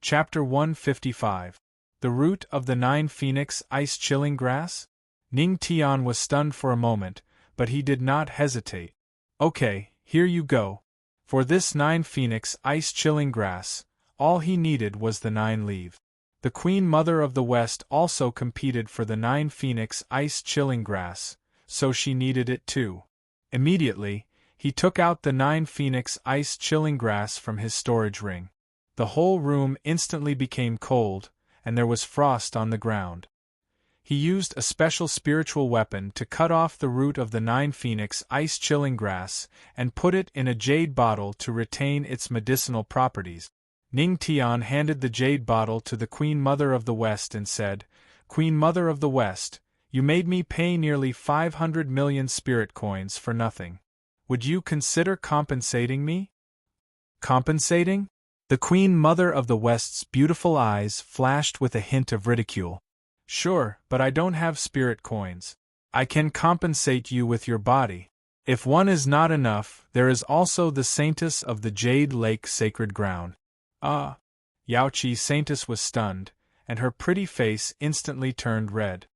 Chapter 155. The Root of the Nine Phoenix Ice-Chilling Grass? Ning Tian was stunned for a moment, but he did not hesitate. Okay, here you go. For this 9 Phoenix Ice-Chilling Grass, all he needed was the 9 leaves. The Queen Mother of the West also competed for the 9 Phoenix Ice-Chilling Grass, so she needed it too. Immediately, he took out the 9 Phoenix Ice-Chilling Grass from his storage ring. The whole room instantly became cold, and there was frost on the ground. He used a special spiritual weapon to cut off the root of the 9 Phoenix Ice-Chilling Grass and put it in a jade bottle to retain its medicinal properties. Ning Tian handed the jade bottle to the Queen Mother of the West and said, "Queen Mother of the West, you made me pay nearly 500 million spirit coins for nothing. Would you consider compensating me?" Compensating? The Queen Mother of the West's beautiful eyes flashed with a hint of ridicule. "Sure, but I don't have spirit coins. I can compensate you with your body. If one is not enough, there is also the Saintess of the Jade Lake Sacred Ground." Ah! Yaoqi Saintess was stunned, and her pretty face instantly turned red.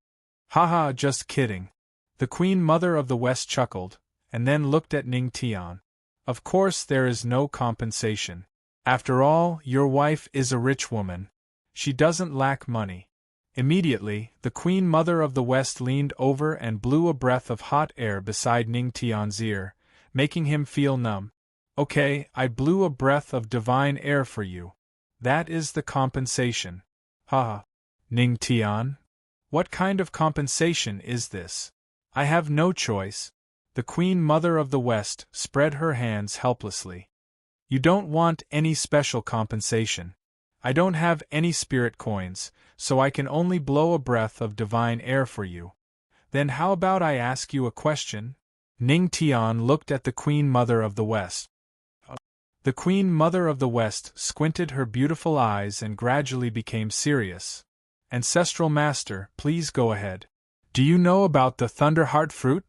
"Haha, just kidding." The Queen Mother of the West chuckled, and then looked at Ning Tian. "Of course there is no compensation. After all, your wife is a rich woman. She doesn't lack money." Immediately, the Queen Mother of the West leaned over and blew a breath of hot air beside Ning Tian's ear, making him feel numb. "Okay, I blew a breath of divine air for you. That is the compensation." "Ha! Ning Tian? What kind of compensation is this? I have no choice." The Queen Mother of the West spread her hands helplessly. "You don't want any special compensation. I don't have any spirit coins, so I can only blow a breath of divine air for you. Then how about I ask you a question?" Ning Tian looked at the Queen Mother of the West. The Queen Mother of the West squinted her beautiful eyes and gradually became serious. "Ancestral Master, please go ahead. Do you know about the Thunderheart Fruit?"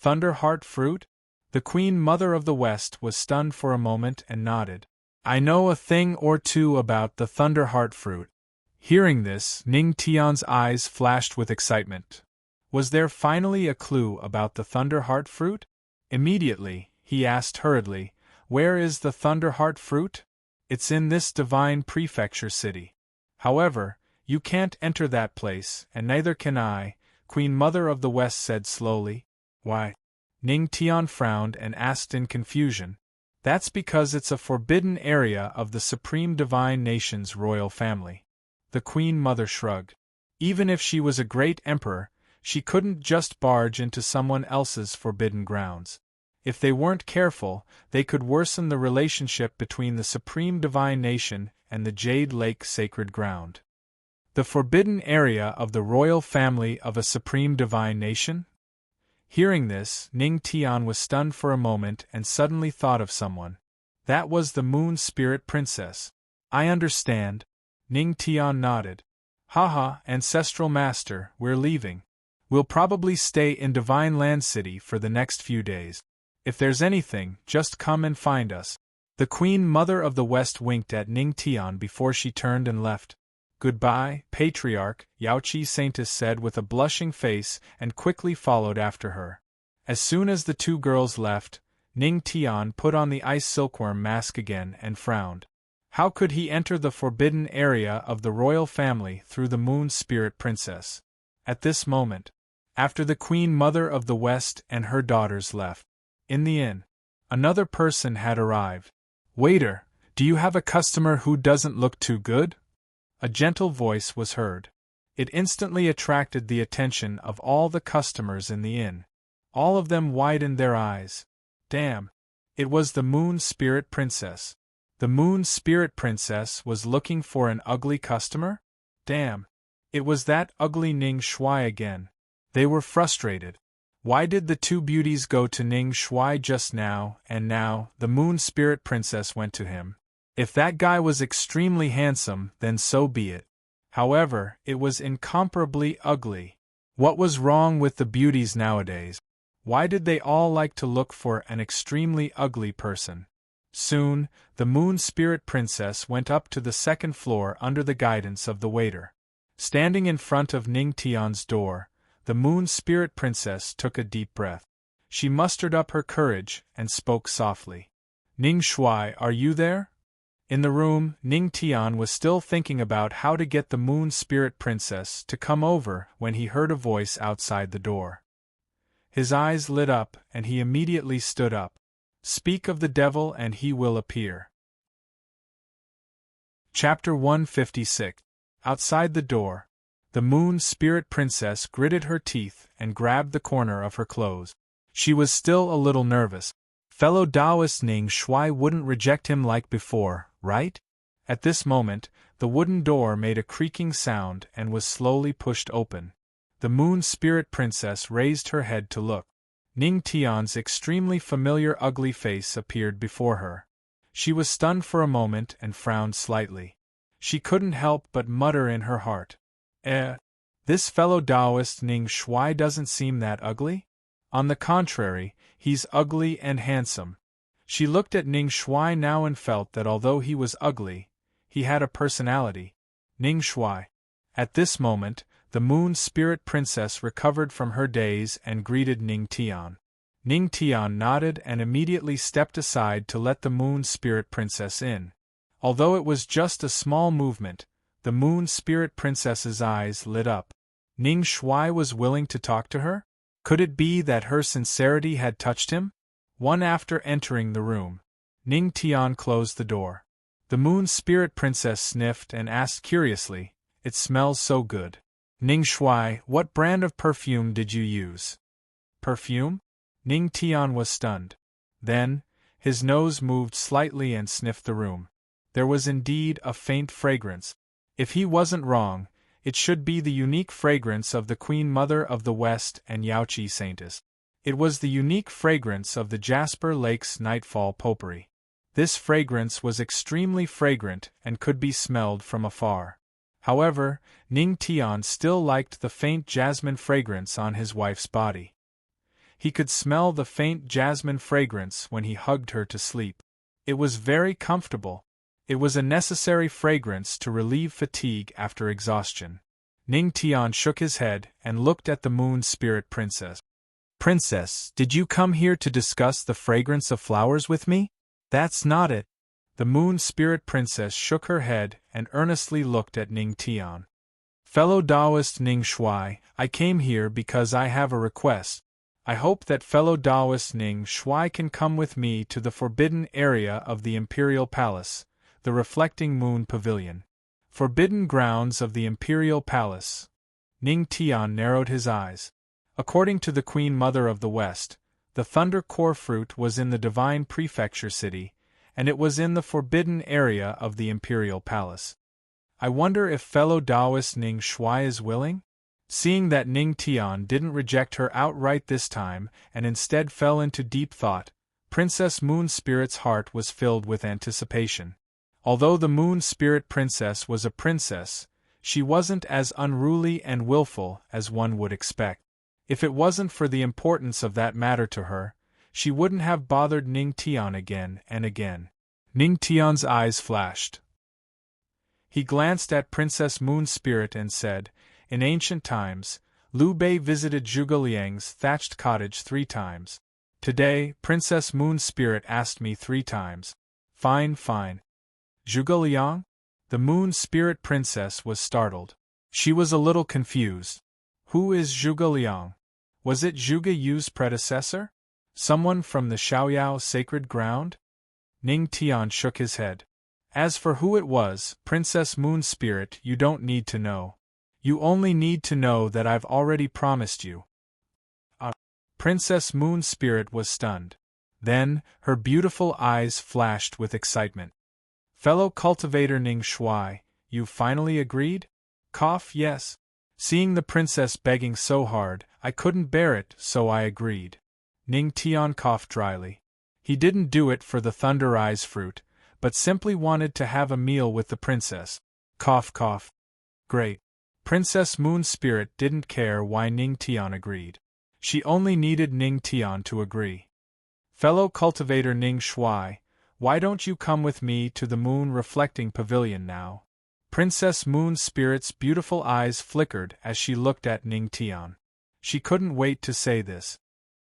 "Thunderheart Fruit?" The Queen Mother of the West was stunned for a moment and nodded. "I know a thing or two about the Thunderheart Fruit." Hearing this, Ning Tian's eyes flashed with excitement. Was there finally a clue about the Thunderheart Fruit? Immediately, he asked hurriedly, "Where is the Thunderheart Fruit?" "It's in this divine prefecture city. However, you can't enter that place, and neither can I," Queen Mother of the West said slowly. "Why?" Ning Tian frowned and asked in confusion. "That's because it's a forbidden area of the Supreme Divine Nation's royal family." The Queen Mother shrugged. Even if she was a great emperor, she couldn't just barge into someone else's forbidden grounds. If they weren't careful, they could worsen the relationship between the Supreme Divine Nation and the Jade Lake Sacred Ground. The forbidden area of the royal family of a Supreme Divine Nation? Hearing this, Ning Tian was stunned for a moment and suddenly thought of someone. That was the Moon Spirit Princess. "I understand." Ning Tian nodded. "Haha, Ancestral Master, we're leaving. We'll probably stay in Divine Land City for the next few days. If there's anything, just come and find us." The Queen Mother of the West winked at Ning Tian before she turned and left. "Goodbye, Patriarch," Yaoqi Saintess said with a blushing face and quickly followed after her. As soon as the two girls left, Ning Tian put on the ice silkworm mask again and frowned. How could he enter the forbidden area of the royal family through the Moon Spirit Princess? At this moment, after the Queen Mother of the West and her daughters left, in the inn, another person had arrived. "Waiter, do you have a customer who doesn't look too good?" A gentle voice was heard. It instantly attracted the attention of all the customers in the inn. All of them widened their eyes. Damn! It was the Moon Spirit Princess. The Moon Spirit Princess was looking for an ugly customer? Damn! It was that ugly Ning Shui again. They were frustrated. Why did the two beauties go to Ning Shui just now, and now the Moon Spirit Princess went to him? If that guy was extremely handsome, then so be it. However, it was incomparably ugly. What was wrong with the beauties nowadays? Why did they all like to look for an extremely ugly person? Soon, the Moon Spirit Princess went up to the second floor under the guidance of the waiter. Standing in front of Ning Tian's door, the Moon Spirit Princess took a deep breath. She mustered up her courage and spoke softly. "Ning Shuai, are you there?" In the room, Ning Tian was still thinking about how to get the Moon Spirit Princess to come over when he heard a voice outside the door. His eyes lit up and he immediately stood up. "Speak of the devil and he will appear." Chapter 156. Outside the door, the Moon Spirit Princess gritted her teeth and grabbed the corner of her clothes. She was still a little nervous. Fellow Taoist Ning Shuai wouldn't reject him like before, right? At this moment, the wooden door made a creaking sound and was slowly pushed open. The Moon Spirit Princess raised her head to look. Ning Tian's extremely familiar ugly face appeared before her. She was stunned for a moment and frowned slightly. She couldn't help but mutter in her heart, this fellow Taoist Ning Shuai doesn't seem that ugly? On the contrary, he's ugly and handsome." She looked at Ning Shuai now and felt that although he was ugly, he had a personality. Ning Shuai. At this moment, the Moon Spirit Princess recovered from her daze and greeted Ning Tian. Ning Tian nodded and immediately stepped aside to let the Moon Spirit Princess in. Although it was just a small movement, the Moon Spirit Princess's eyes lit up. Ning Shuai was willing to talk to her? Could it be that her sincerity had touched him? One after entering the room, Ning Tian closed the door. The Moon Spirit Princess sniffed and asked curiously, "It smells so good. Ning Shuai, what brand of perfume did you use?" "Perfume?" Ning Tian was stunned. Then, his nose moved slightly and sniffed the room. There was indeed a faint fragrance. If he wasn't wrong, it should be the unique fragrance of the Queen Mother of the West and Yaoqi Saintess. It was the unique fragrance of the Jasper Lake's Nightfall Potpourri. This fragrance was extremely fragrant and could be smelled from afar. However, Ning Tian still liked the faint jasmine fragrance on his wife's body. He could smell the faint jasmine fragrance when he hugged her to sleep. It was very comfortable. It was a necessary fragrance to relieve fatigue after exhaustion. Ning Tian shook his head and looked at the Moon Spirit Princess. "Princess, did you come here to discuss the fragrance of flowers with me?" "That's not it." The Moon Spirit Princess shook her head and earnestly looked at Ning Tian. "Fellow Taoist Ning Shuai, I came here because I have a request. I hope that fellow Taoist Ning Shuai can come with me to the forbidden area of the Imperial Palace, the Reflecting Moon Pavilion." Forbidden grounds of the Imperial Palace. Ning Tian narrowed his eyes. According to the Queen Mother of the West, the Thunder Core fruit was in the Divine Prefecture City, and it was in the forbidden area of the Imperial Palace. I wonder if fellow Taoist Ning Shuai is willing? Seeing that Ning Tian didn't reject her outright this time and instead fell into deep thought, Princess Moon Spirit's heart was filled with anticipation. Although the Moon Spirit Princess was a princess, she wasn't as unruly and willful as one would expect. If it wasn't for the importance of that matter to her, she wouldn't have bothered Ning Tian again and again. Ning Tian's eyes flashed. He glanced at Princess Moon Spirit and said, "In ancient times, Liu Bei visited Zhuge Liang's thatched cottage 3 times. Today, Princess Moon Spirit asked me 3 times. Fine, fine." "Zhuge Liang?" The Moon Spirit Princess was startled. She was a little confused. Who is Zhuge Liang? Was it Zhuge Yu's predecessor? Someone from the Xiaoyao sacred ground? Ning Tian shook his head. "As for who it was, Princess Moon Spirit, you don't need to know. You only need to know that I've already promised you." Princess Moon Spirit was stunned. Then, her beautiful eyes flashed with excitement. "Fellow cultivator Ning Shuai, you've finally agreed?" Yes. Seeing the princess begging so hard, I couldn't bear it, so I agreed. Ning Tian coughed dryly. He didn't do it for the Thunder Eyes fruit, but simply wanted to have a meal with the princess. Cough, cough. Great. Princess Moon Spirit didn't care why Ning Tian agreed. She only needed Ning Tian to agree. "Fellow cultivator Ning Shuai, Why don't you come with me to the moon-reflecting pavilion now? Princess Moon Spirit's beautiful eyes flickered as she looked at Ning Tian. She couldn't wait to say this.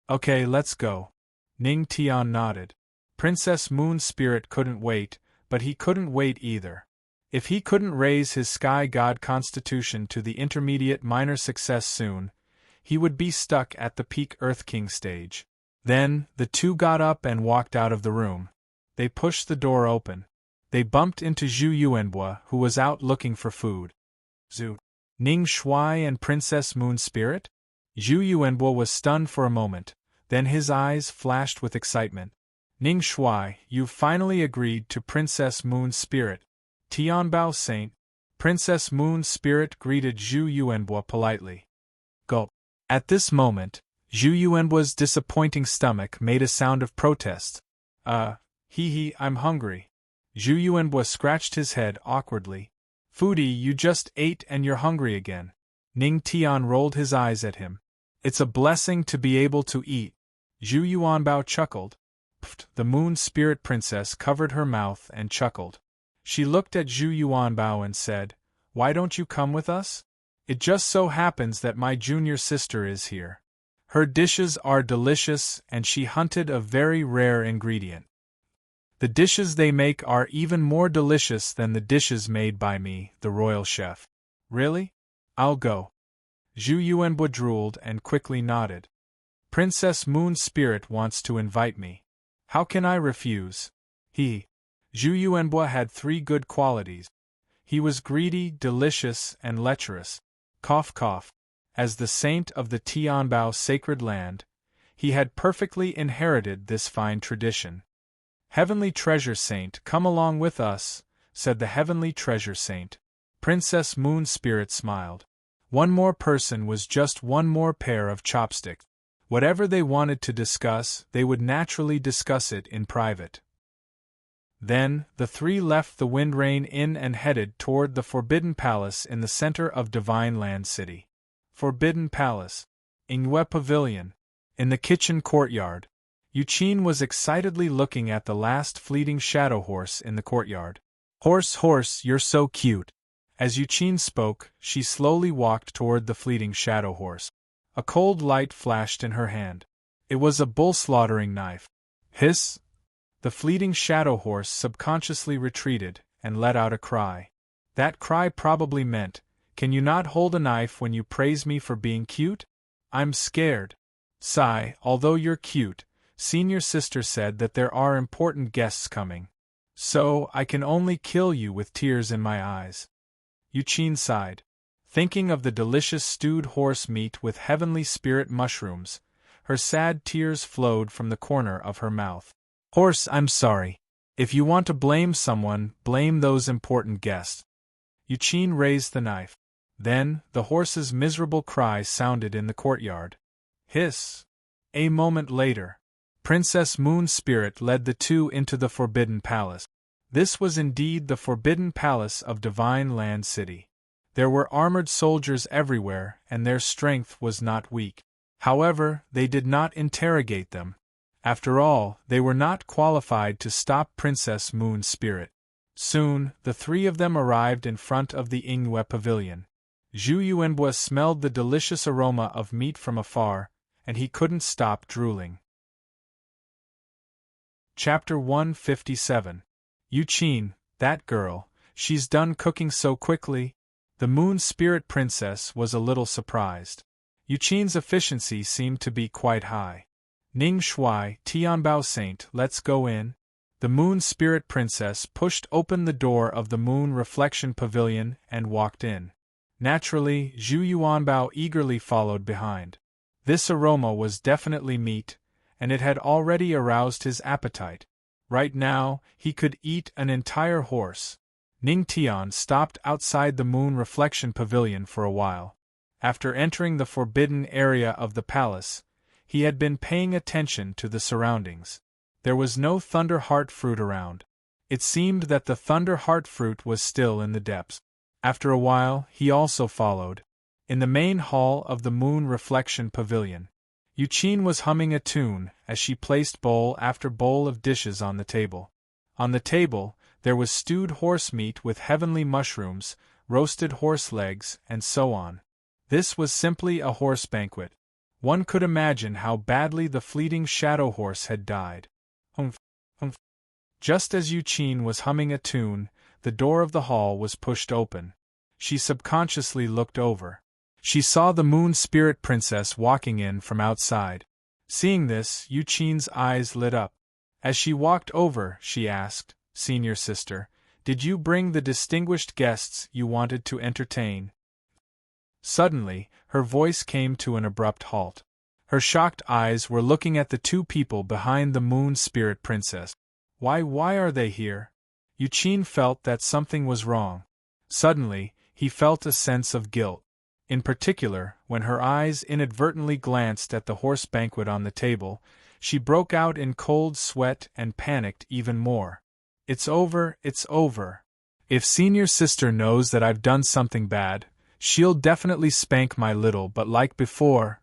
Okay, let's go. Ning Tian nodded. Princess Moon Spirit couldn't wait, but he couldn't wait either. If he couldn't raise his Sky God constitution to the intermediate minor success soon, he would be stuck at the peak Earth King stage. Then, the two got up and walked out of the room. They pushed the door open. They bumped into Zhu Yuanbo, who was out looking for food. Zhu. Ning Shuai and Princess Moon Spirit? Zhu Yuanbo was stunned for a moment, then his eyes flashed with excitement. Ning Shuai, you've finally agreed to Princess Moon Spirit. Tianbao Saint. Princess Moon Spirit greeted Zhu Yuanbo politely. Gulp. At this moment, Zhu Yuanbo's disappointing stomach made a sound of protest. I'm hungry. Zhu Yuanbo scratched his head awkwardly. Foodie, you just ate and you're hungry again. Ning Tian rolled his eyes at him. It's a blessing to be able to eat. Zhu Yuanbo chuckled. Pfft, the Moon Spirit Princess covered her mouth and chuckled. She looked at Zhu Yuanbo and said, Why don't you come with us? It just so happens that my junior sister is here. Her dishes are delicious and she hunted a very rare ingredient. The dishes they make are even more delicious than the dishes made by me, the royal chef. Really? I'll go. Zhu Yuanbo drooled and quickly nodded. Princess Moon Spirit wants to invite me. How can I refuse? Zhu Yuanbo had three good qualities. He was greedy, delicious, and lecherous. Cough cough. As the saint of the Tianbao sacred land, he had perfectly inherited this fine tradition. Heavenly Treasure Saint, come along with us, said the Heavenly Treasure Saint. Princess Moon Spirit smiled. One more person was just one more pair of chopsticks. Whatever they wanted to discuss, they would naturally discuss it in private. Then, the three left the Wind Rain Inn and headed toward the Forbidden Palace in the center of Divine Land City. Forbidden Palace. Ingwe Pavilion. In the kitchen courtyard. Yuqin was excitedly looking at the last fleeting shadow horse in the courtyard. Horse, you're so cute. As Yuqin spoke, she slowly walked toward the fleeting shadow horse. A cold light flashed in her hand. It was a bull-slaughtering knife. Hiss! The fleeting shadow horse subconsciously retreated and let out a cry. That cry probably meant, Can you not hold a knife when you praise me for being cute? I'm scared. Sigh, although you're cute, Senior Sister said that there are important guests coming. So, I can only kill you with tears in my eyes. Yuqin sighed. Thinking of the delicious stewed horse meat with heavenly spirit mushrooms, her sad tears flowed from the corner of her mouth. Horse, I'm sorry. If you want to blame someone, blame those important guests. Yuqin raised the knife. Then, the horse's miserable cry sounded in the courtyard. Hiss! A moment later, Princess Moon Spirit led the two into the Forbidden Palace. This was indeed the Forbidden Palace of Divine Land City. There were armored soldiers everywhere, and their strength was not weak. However, they did not interrogate them. After all, they were not qualified to stop Princess Moon Spirit. Soon, the three of them arrived in front of the Ingwe Pavilion. Zhu Yuanbo smelled the delicious aroma of meat from afar, and he couldn't stop drooling. Chapter 157. Yuqin, that girl, she's done cooking so quickly? The Moon Spirit Princess was a little surprised. Yuqin's efficiency seemed to be quite high. Ning Shuai, Tianbao Saint, let's go in. The Moon Spirit Princess pushed open the door of the Moon Reflection Pavilion and walked in. Naturally, Zhu Yuanbo eagerly followed behind. This aroma was definitely meat, and it had already aroused his appetite. Right now, he could eat an entire horse. Ning Tian stopped outside the Moon Reflection Pavilion for a while. After entering the forbidden area of the palace, he had been paying attention to the surroundings. There was no Thunder Heart fruit around. It seemed that the Thunder Heart fruit was still in the depths. After a while, he also followed. In the main hall of the Moon Reflection Pavilion, Yuqin was humming a tune as she placed bowl after bowl of dishes on the table. On the table, there was stewed horse meat with heavenly mushrooms, roasted horse legs, and so on. This was simply a horse banquet. One could imagine how badly the fleeting shadow horse had died. Humph, humph. Just as Yuqin was humming a tune, the door of the hall was pushed open. She subconsciously looked over. She saw the Moon Spirit Princess walking in from outside. Seeing this, Yuqin's eyes lit up. As she walked over, she asked, "Senior sister, did you bring the distinguished guests you wanted to entertain?" Suddenly, her voice came to an abrupt halt. Her shocked eyes were looking at the two people behind the Moon Spirit Princess. Why are they here? Yuqin felt that something was wrong. Suddenly, he felt a sense of guilt. In particular, when her eyes inadvertently glanced at the horse banquet on the table, she broke out in cold sweat and panicked even more. It's over. If senior sister knows that I've done something bad, she'll definitely spank my little but like before.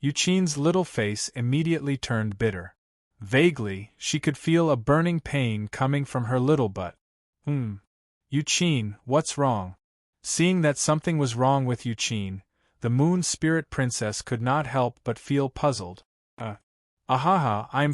Yuqin's little face immediately turned bitter. Vaguely, she could feel a burning pain coming from her little butt. Yuqin, what's wrong? Seeing that something was wrong with Yuqin, the Moon Spirit Princess could not help but feel puzzled. Ahaha, I'm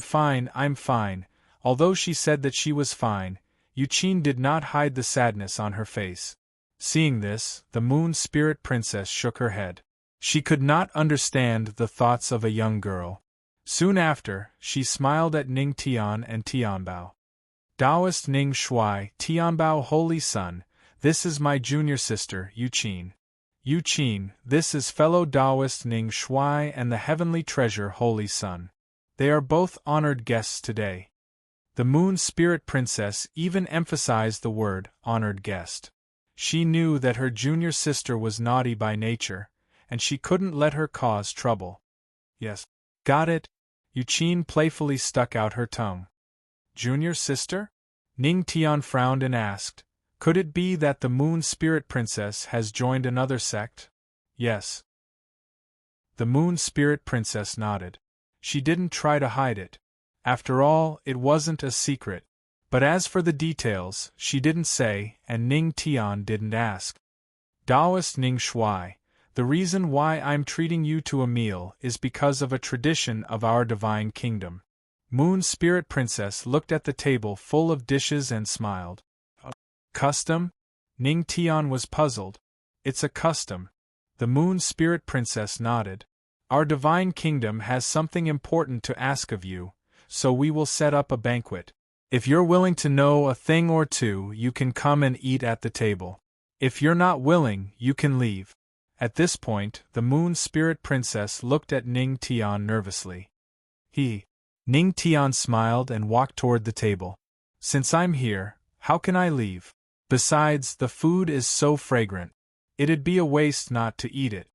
fine. Although she said that she was fine, Yuqin did not hide the sadness on her face. Seeing this, the Moon Spirit Princess shook her head. She could not understand the thoughts of a young girl. Soon after, she smiled at Ning Tian and Tianbao. Taoist Ning Shui, Tianbao Holy Son, this is my junior sister, Yuqin. Yuqin, this is fellow Taoist Ning Shui and the Heavenly Treasure Holy Son. They are both honored guests today. The Moon Spirit Princess even emphasized the word, honored guest. She knew that her junior sister was naughty by nature, and she couldn't let her cause trouble. Yes. Got it? Yuqin playfully stuck out her tongue. Junior sister? Ning Tian frowned and asked, could it be that the Moon Spirit Princess has joined another sect? Yes. The Moon Spirit Princess nodded. She didn't try to hide it. After all, it wasn't a secret. But as for the details, she didn't say, and Ning Tian didn't ask. Taoist Ning Shui, the reason why I'm treating you to a meal is because of a tradition of our divine kingdom. Moon Spirit Princess looked at the table full of dishes and smiled. A custom? Ning Tian was puzzled. It's a custom. The Moon Spirit Princess nodded. Our divine kingdom has something important to ask of you, so we will set up a banquet. If you're willing to know a thing or two, you can come and eat at the table. If you're not willing, you can leave. At this point, the Moon Spirit Princess looked at Ning Tian nervously. Ning Tian smiled and walked toward the table. Since I'm here, how can I leave? Besides, the food is so fragrant. It'd be a waste not to eat it.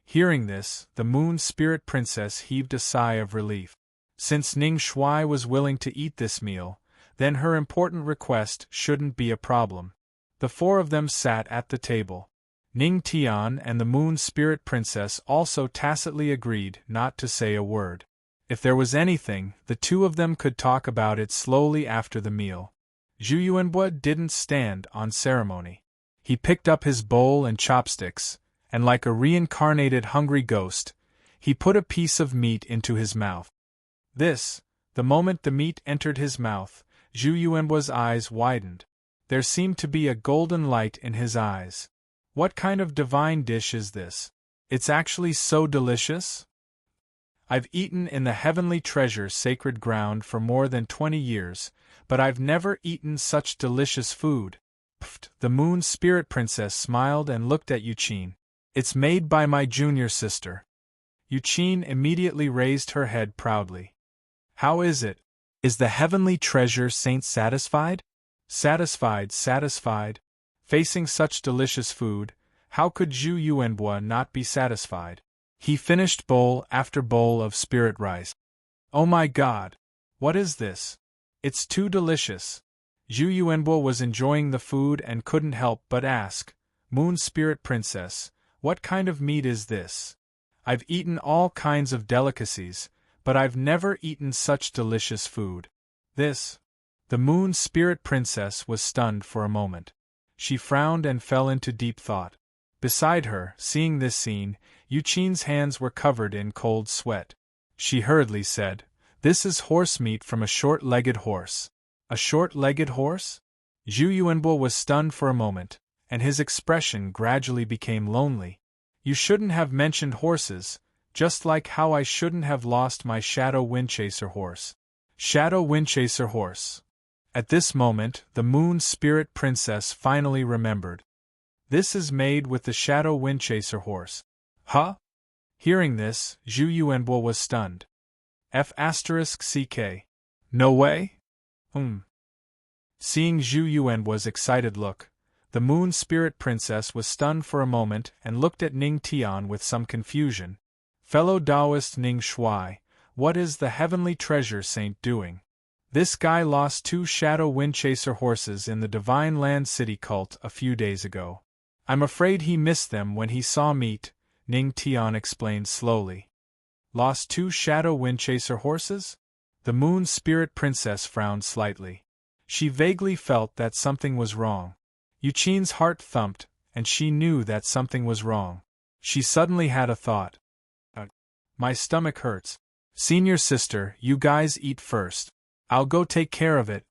Hearing this, the Moon Spirit Princess heaved a sigh of relief. Since Ning Shui was willing to eat this meal, then her important request shouldn't be a problem. The four of them sat at the table. Ning Tian and the Moon Spirit Princess also tacitly agreed not to say a word. If there was anything, the two of them could talk about it slowly after the meal. Zhu Yuanbua didn't stand on ceremony. He picked up his bowl and chopsticks, and like a reincarnated hungry ghost, he put a piece of meat into his mouth. The moment the meat entered his mouth, Zhu Yuanbua's eyes widened. There seemed to be a golden light in his eyes. What kind of divine dish is this? It's actually so delicious? I've eaten in the Heavenly Treasure sacred ground for more than 20 years, but I've never eaten such delicious food. Pfft! The Moon Spirit Princess smiled and looked at Yuqin. It's made by my junior sister. Yuqin immediately raised her head proudly. How is it? Is the Heavenly Treasure Saint satisfied? Satisfied. Facing such delicious food, how could Zhu Yuanbua not be satisfied? He finished bowl after bowl of spirit rice. Oh my God! What is this? It's too delicious. Zhu Yuanbua was enjoying the food and couldn't help but ask, Moon Spirit Princess, what kind of meat is this? I've eaten all kinds of delicacies, but I've never eaten such delicious food. The Moon Spirit Princess was stunned for a moment. She frowned and fell into deep thought. Beside her, seeing this scene, Yuqin's hands were covered in cold sweat. She hurriedly said, "This is horse meat from a short-legged horse." A short-legged horse? Zhu Yuanbo was stunned for a moment, and his expression gradually became lonely. "You shouldn't have mentioned horses, just like how I shouldn't have lost my Shadow Windchaser horse." Shadow Windchaser horse. At this moment, the Moon Spirit Princess finally remembered. "This is made with the Shadow Windchaser horse." Huh? Hearing this, Zhu Yuanbo was stunned. F***ck. No way? Seeing Zhu Yuanbo's excited look, the Moon Spirit Princess was stunned for a moment and looked at Ning Tian with some confusion. "Fellow Taoist Ning Shuai, what is the Heavenly Treasure Saint doing? This guy lost 2 Shadow Windchaser horses in the Divine Land City cult a few days ago. I'm afraid he missed them when he saw meat," Ning Tian explained slowly. "Lost 2 Shadow Windchaser horses?" The Moon Spirit Princess frowned slightly. She vaguely felt that something was wrong. Yuqin's heart thumped, and she knew that something was wrong. She suddenly had a thought. My stomach hurts. Senior sister, you guys eat first. I'll go take care of it."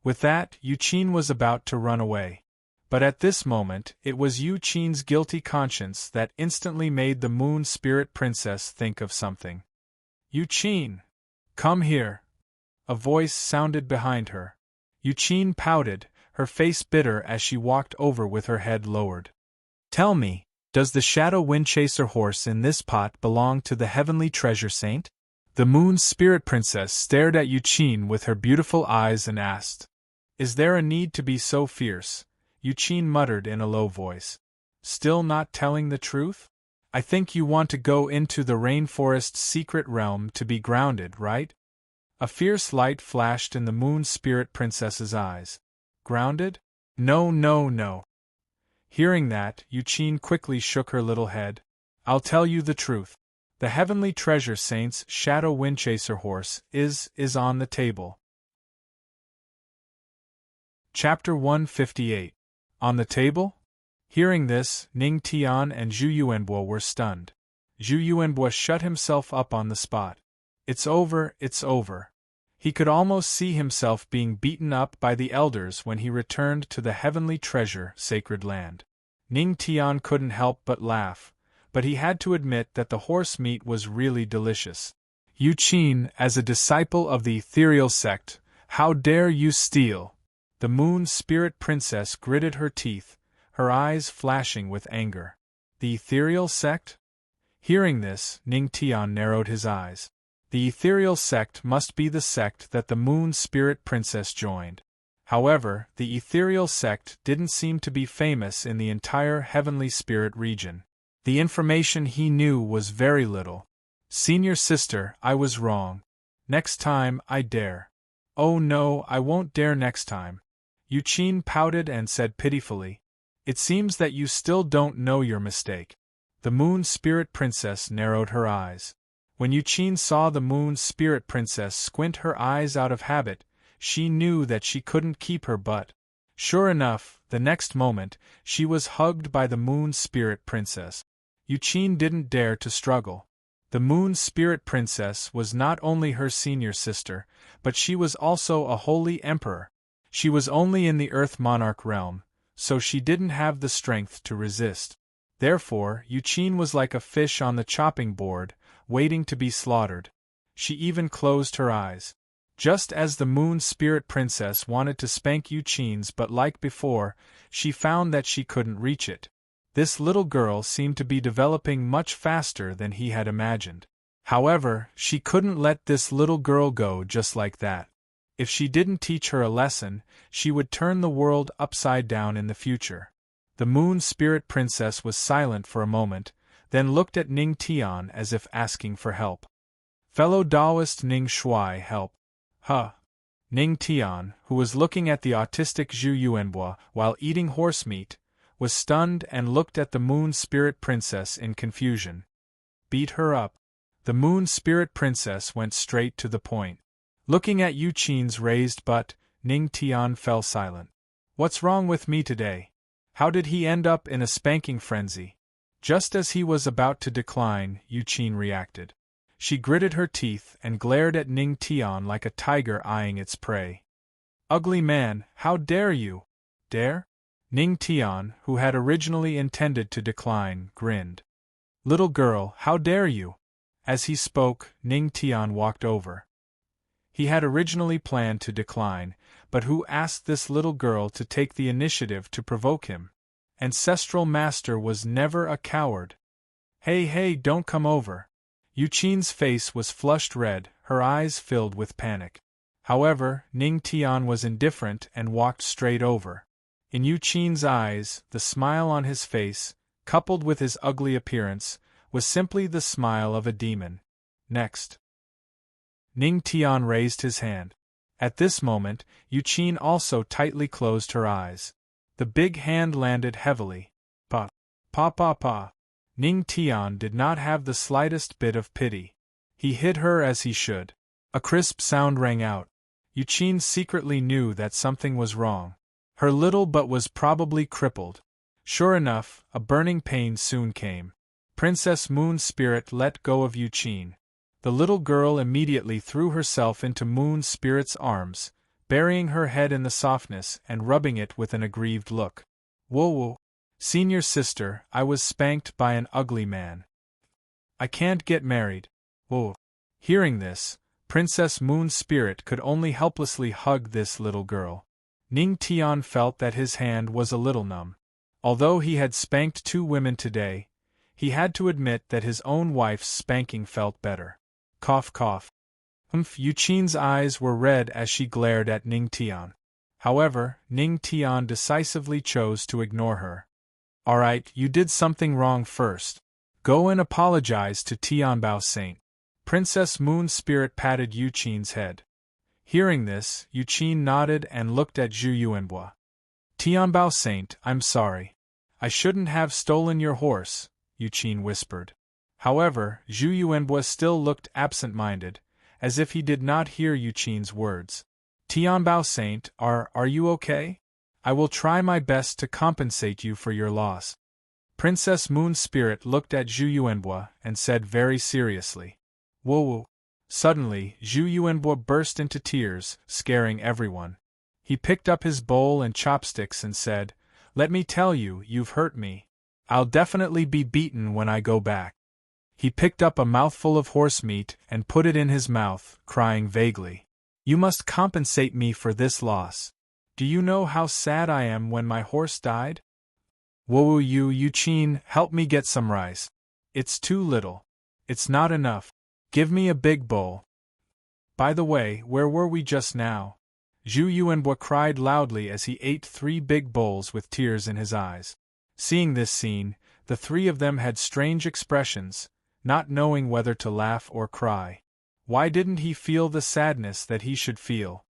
With that, Yuqin was about to run away. But at this moment, it was Yuqin's guilty conscience that instantly made the Moon Spirit Princess think of something. "Yuqin! Come here!" A voice sounded behind her. Yuqin pouted, her face bitter as she walked over with her head lowered. "Tell me, does the Shadow Windchaser horse in this pot belong to the Heavenly Treasure Saint?" The Moon Spirit Princess stared at Yuqin with her beautiful eyes and asked. "Is there a need to be so fierce?" Yuqin muttered in a low voice. "Still not telling the truth? I think you want to go into the rainforest's secret realm to be grounded, right?" A fierce light flashed in the Moon Spirit Princess's eyes. "Grounded? No, no, no." Hearing that, Yuqin quickly shook her little head. "I'll tell you the truth. The Heavenly Treasure Saint's Shadow Windchaser horse is on the table." Chapter 158. On the table? Hearing this, Ning Tian and Zhu Yuanbo were stunned. Zhu Yuanbo shut himself up on the spot. It's over, it's over. He could almost see himself being beaten up by the elders when he returned to the Heavenly Treasure Sacred Land. Ning Tian couldn't help but laugh, but he had to admit that the horse meat was really delicious. "Yuqin, as a disciple of the ethereal sect, how dare you steal?" The Moon Spirit Princess gritted her teeth, her eyes flashing with anger. "The ethereal sect?" Hearing this, Ning Tian narrowed his eyes. The ethereal sect must be the sect that the Moon Spirit Princess joined. However, the ethereal sect didn't seem to be famous in the entire Heavenly Spirit region. The information he knew was very little. "Senior sister, I was wrong. Next time, I dare." "Oh no, I won't dare next time." Yuqin pouted and said pitifully. "It seems that you still don't know your mistake." The Moon Spirit Princess narrowed her eyes. When Yuqin saw the Moon Spirit Princess squint her eyes out of habit, she knew that she couldn't keep her butt. Sure enough, the next moment, she was hugged by the Moon Spirit Princess. Yuqin didn't dare to struggle. The Moon Spirit Princess was not only her senior sister, but she was also a holy emperor. She was only in the Earth Monarch realm, so she didn't have the strength to resist. Therefore, Yuqin was like a fish on the chopping board, waiting to be slaughtered. She even closed her eyes. Just as the Moon Spirit Princess wanted to spank Yuqin's, but like before, she found that she couldn't reach it. This little girl seemed to be developing much faster than he had imagined. However, she couldn't let this little girl go just like that. If she didn't teach her a lesson, she would turn the world upside down in the future. The Moon Spirit Princess was silent for a moment, then looked at Ning Tian as if asking for help. "Fellow Taoist Ning Shuai, help." "Huh." Ning Tian, who was looking at the autistic Zhu Yuanbo while eating horse meat, was stunned and looked at the Moon Spirit Princess in confusion. "Beat her up." The Moon Spirit Princess went straight to the point. Looking at Yuqin's raised butt, Ning Tian fell silent. What's wrong with me today? How did he end up in a spanking frenzy? Just as he was about to decline, Yu Qin reacted. She gritted her teeth and glared at Ning Tian like a tiger eyeing its prey. Ugly man, how dare you? Dare? Ning Tian, who had originally intended to decline, grinned. Little girl, how dare you? As he spoke, Ning Tian walked over. He had originally planned to decline, but who asked this little girl to take the initiative to provoke him? Ancestral Master was never a coward. Hey, don't come over. Yu Qin's face was flushed red, her eyes filled with panic. However, Ning Tian was indifferent and walked straight over. In Yu Qin's eyes, the smile on his face, coupled with his ugly appearance, was simply the smile of a demon. Next. Ning Tian raised his hand. At this moment, Yu Qin also tightly closed her eyes. The big hand landed heavily. Pa. Ning Tian did not have the slightest bit of pity. He hit her as he should. A crisp sound rang out. Yu Qin secretly knew that something was wrong. Her little butt was probably crippled. Sure enough, a burning pain soon came. Princess Moon Spirit let go of Yu Qin. The little girl immediately threw herself into Moon Spirit's arms, burying her head in the softness and rubbing it with an aggrieved look. Whoa. Senior sister, I was spanked by an ugly man. I can't get married. Whoa. Hearing this, Princess Moon Spirit could only helplessly hug this little girl. Ning Tian felt that his hand was a little numb. Although he had spanked 2 women today, he had to admit that his own wife's spanking felt better. Cough. Yu Qin's eyes were red as she glared at Ning Tian. However, Ning Tian decisively chose to ignore her. Alright, you did something wrong first. Go and apologize to Tianbao Saint. Princess Moon Spirit patted Yu Qin's head. Hearing this, Yu Qin nodded and looked at Zhu Yuanbo. Tianbao Saint, I'm sorry. I shouldn't have stolen your horse, Yu Qin whispered. However, Zhu Yuanbo still looked absent-minded, as if he did not hear Yu Qin's words. Tianbao Saint, are you okay? I will try my best to compensate you for your loss. Princess Moon Spirit looked at Zhu Yuanbo and said very seriously. Whoa. Suddenly, Zhu Yuanbo burst into tears, scaring everyone. He picked up his bowl and chopsticks and said, Let me tell you, you've hurt me. I'll definitely be beaten when I go back. He picked up a mouthful of horse meat and put it in his mouth, crying vaguely. You must compensate me for this loss. Do you know how sad I am when my horse died? Whoa, Yu Qin, help me get some rice. It's too little. It's not enough. Give me a big bowl. By the way, where were we just now? Zhu Yuanbo cried loudly as he ate 3 big bowls with tears in his eyes. Seeing this scene, the 3 of them had strange expressions, not knowing whether to laugh or cry. Why didn't he feel the sadness that he should feel?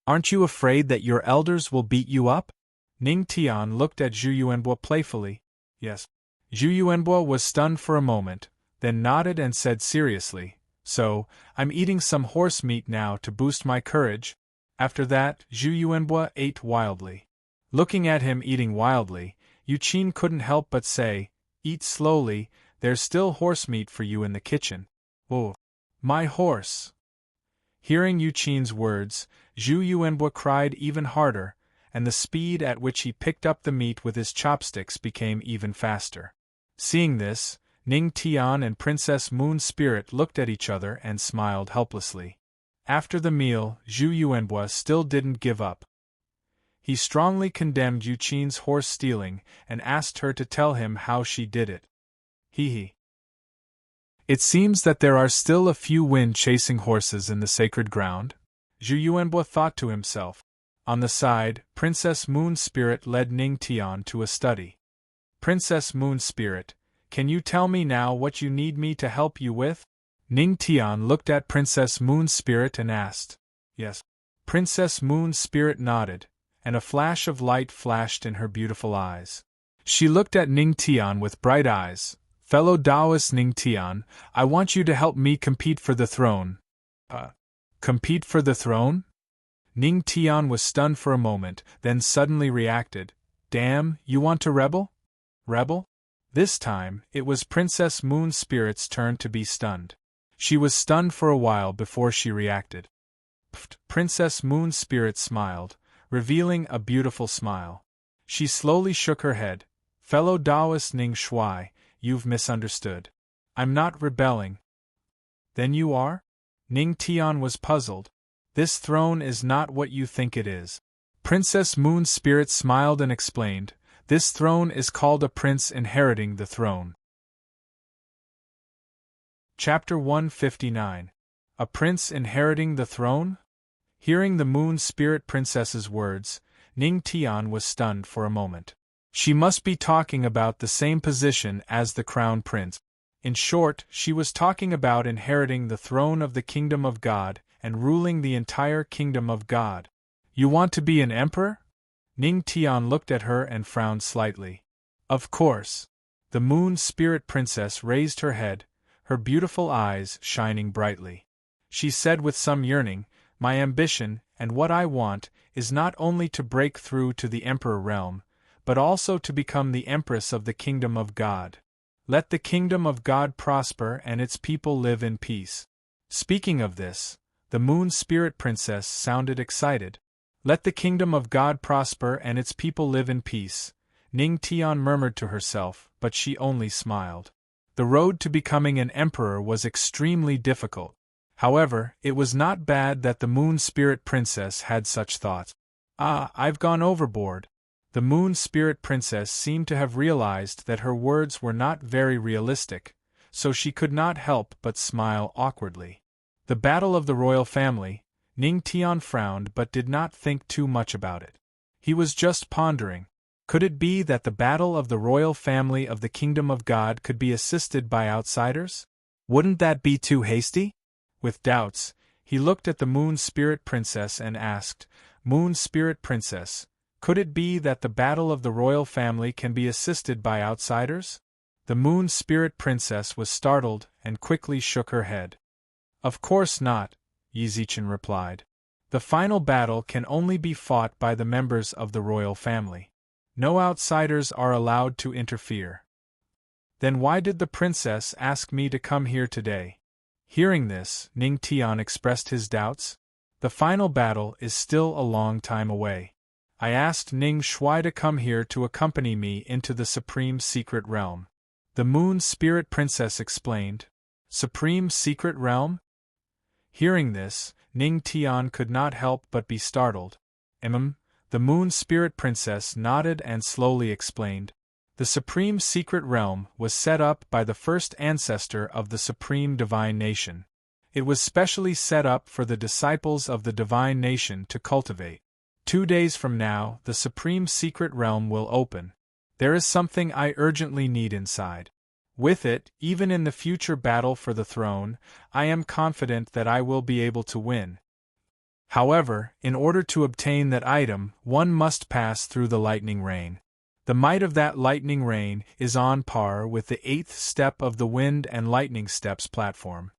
Aren't you afraid that your elders will beat you up? Ning Tian looked at Zhu Yuanbo playfully. Yes. Zhu Yuanbo was stunned for a moment, then nodded and said seriously, So, I'm eating some horse meat now to boost my courage. After that, Zhu Yuanbo ate wildly. Looking at him eating wildly, Yu Qin couldn't help but say, Eat slowly, there's still horse meat for you in the kitchen. Oh, my horse! Hearing Yu Qin's words, Zhu Yuanbo cried even harder, and the speed at which he picked up the meat with his chopsticks became even faster. Seeing this, Ning Tian and Princess Moon Spirit looked at each other and smiled helplessly. After the meal, Zhu Yuanbo still didn't give up. He strongly condemned Yu Qin's horse stealing and asked her to tell him how she did it. It seems that there are still a few wind-chasing horses in the sacred ground, Zhu Yuanbo thought to himself. On the side, Princess Moon Spirit led Ning Tian to a study. Princess Moon Spirit, can you tell me now what you need me to help you with? Ning Tian looked at Princess Moon Spirit and asked. Yes. Princess Moon Spirit nodded, and a flash of light flashed in her beautiful eyes. She looked at Ning Tian with bright eyes. Fellow Taoist Ning Tian, I want you to help me compete for the throne. Compete for the throne? Ning Tian was stunned for a moment, then suddenly reacted. Damn, you want to rebel? Rebel? This time, it was Princess Moon Spirit's turn to be stunned. She was stunned for a while before she reacted. Princess Moon Spirit smiled, revealing a beautiful smile. She slowly shook her head. Fellow Taoist Ning Shuai, you've misunderstood. I'm not rebelling. Then you are? Ning Tian was puzzled. This throne is not what you think it is. Princess Moon Spirit smiled and explained, this throne is called a prince inheriting the throne. Chapter 159. A Prince Inheriting the Throne? Hearing the Moon Spirit Princess's words, Ning Tian was stunned for a moment. She must be talking about the same position as the Crown Prince. In short, she was talking about inheriting the throne of the Kingdom of God and ruling the entire Kingdom of God. You want to be an emperor? Ning Tian looked at her and frowned slightly. Of course. The Moon Spirit Princess raised her head, her beautiful eyes shining brightly. She said with some yearning, my ambition, and what I want, is not only to break through to the Emperor realm, but also to become the Empress of the Kingdom of God. Let the Kingdom of God prosper and its people live in peace. Speaking of this, the Moon Spirit Princess sounded excited. Let the Kingdom of God prosper and its people live in peace, Ning Tian murmured to herself, but she only smiled. The road to becoming an emperor was extremely difficult. However, it was not bad that the Moon Spirit Princess had such thoughts. Ah, I've gone overboard. The Moon Spirit Princess seemed to have realized that her words were not very realistic, so she could not help but smile awkwardly. The battle of the royal family, Ning Tian frowned but did not think too much about it. He was just pondering. Could it be that the battle of the royal family of the Kingdom of God could be assisted by outsiders? Wouldn't that be too hasty? With doubts, he looked at the Moon Spirit Princess and asked, Moon Spirit Princess, could it be that the battle of the royal family can be assisted by outsiders? The Moon Spirit Princess was startled and quickly shook her head. Of course not, Yizichin replied. The final battle can only be fought by the members of the royal family. No outsiders are allowed to interfere. Then why did the princess ask me to come here today? Hearing this, Ning Tian expressed his doubts. The final battle is still a long time away. I asked Ning Shuai to come here to accompany me into the Supreme Secret Realm. The Moon Spirit Princess explained. Supreme Secret Realm? Hearing this, Ning Tian could not help but be startled. The Moon Spirit Princess nodded and slowly explained. The Supreme Secret Realm was set up by the first ancestor of the Supreme Divine Nation. It was specially set up for the disciples of the Divine Nation to cultivate. 2 days from now, the Supreme Secret Realm will open. There is something I urgently need inside. With it, even in the future battle for the throne, I am confident that I will be able to win. However, in order to obtain that item, one must pass through the lightning rain. The might of that lightning rain is on par with the 8th step of the Wind and Lightning Steps platform.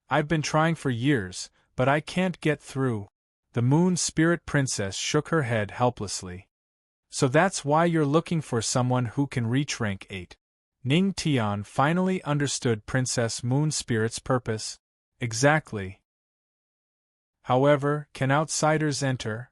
I've been trying for years, but I can't get through. The Moon Spirit Princess shook her head helplessly. So that's why you're looking for someone who can reach rank 8. Ning Tian finally understood Princess Moon Spirit's purpose. Exactly. However, can outsiders enter?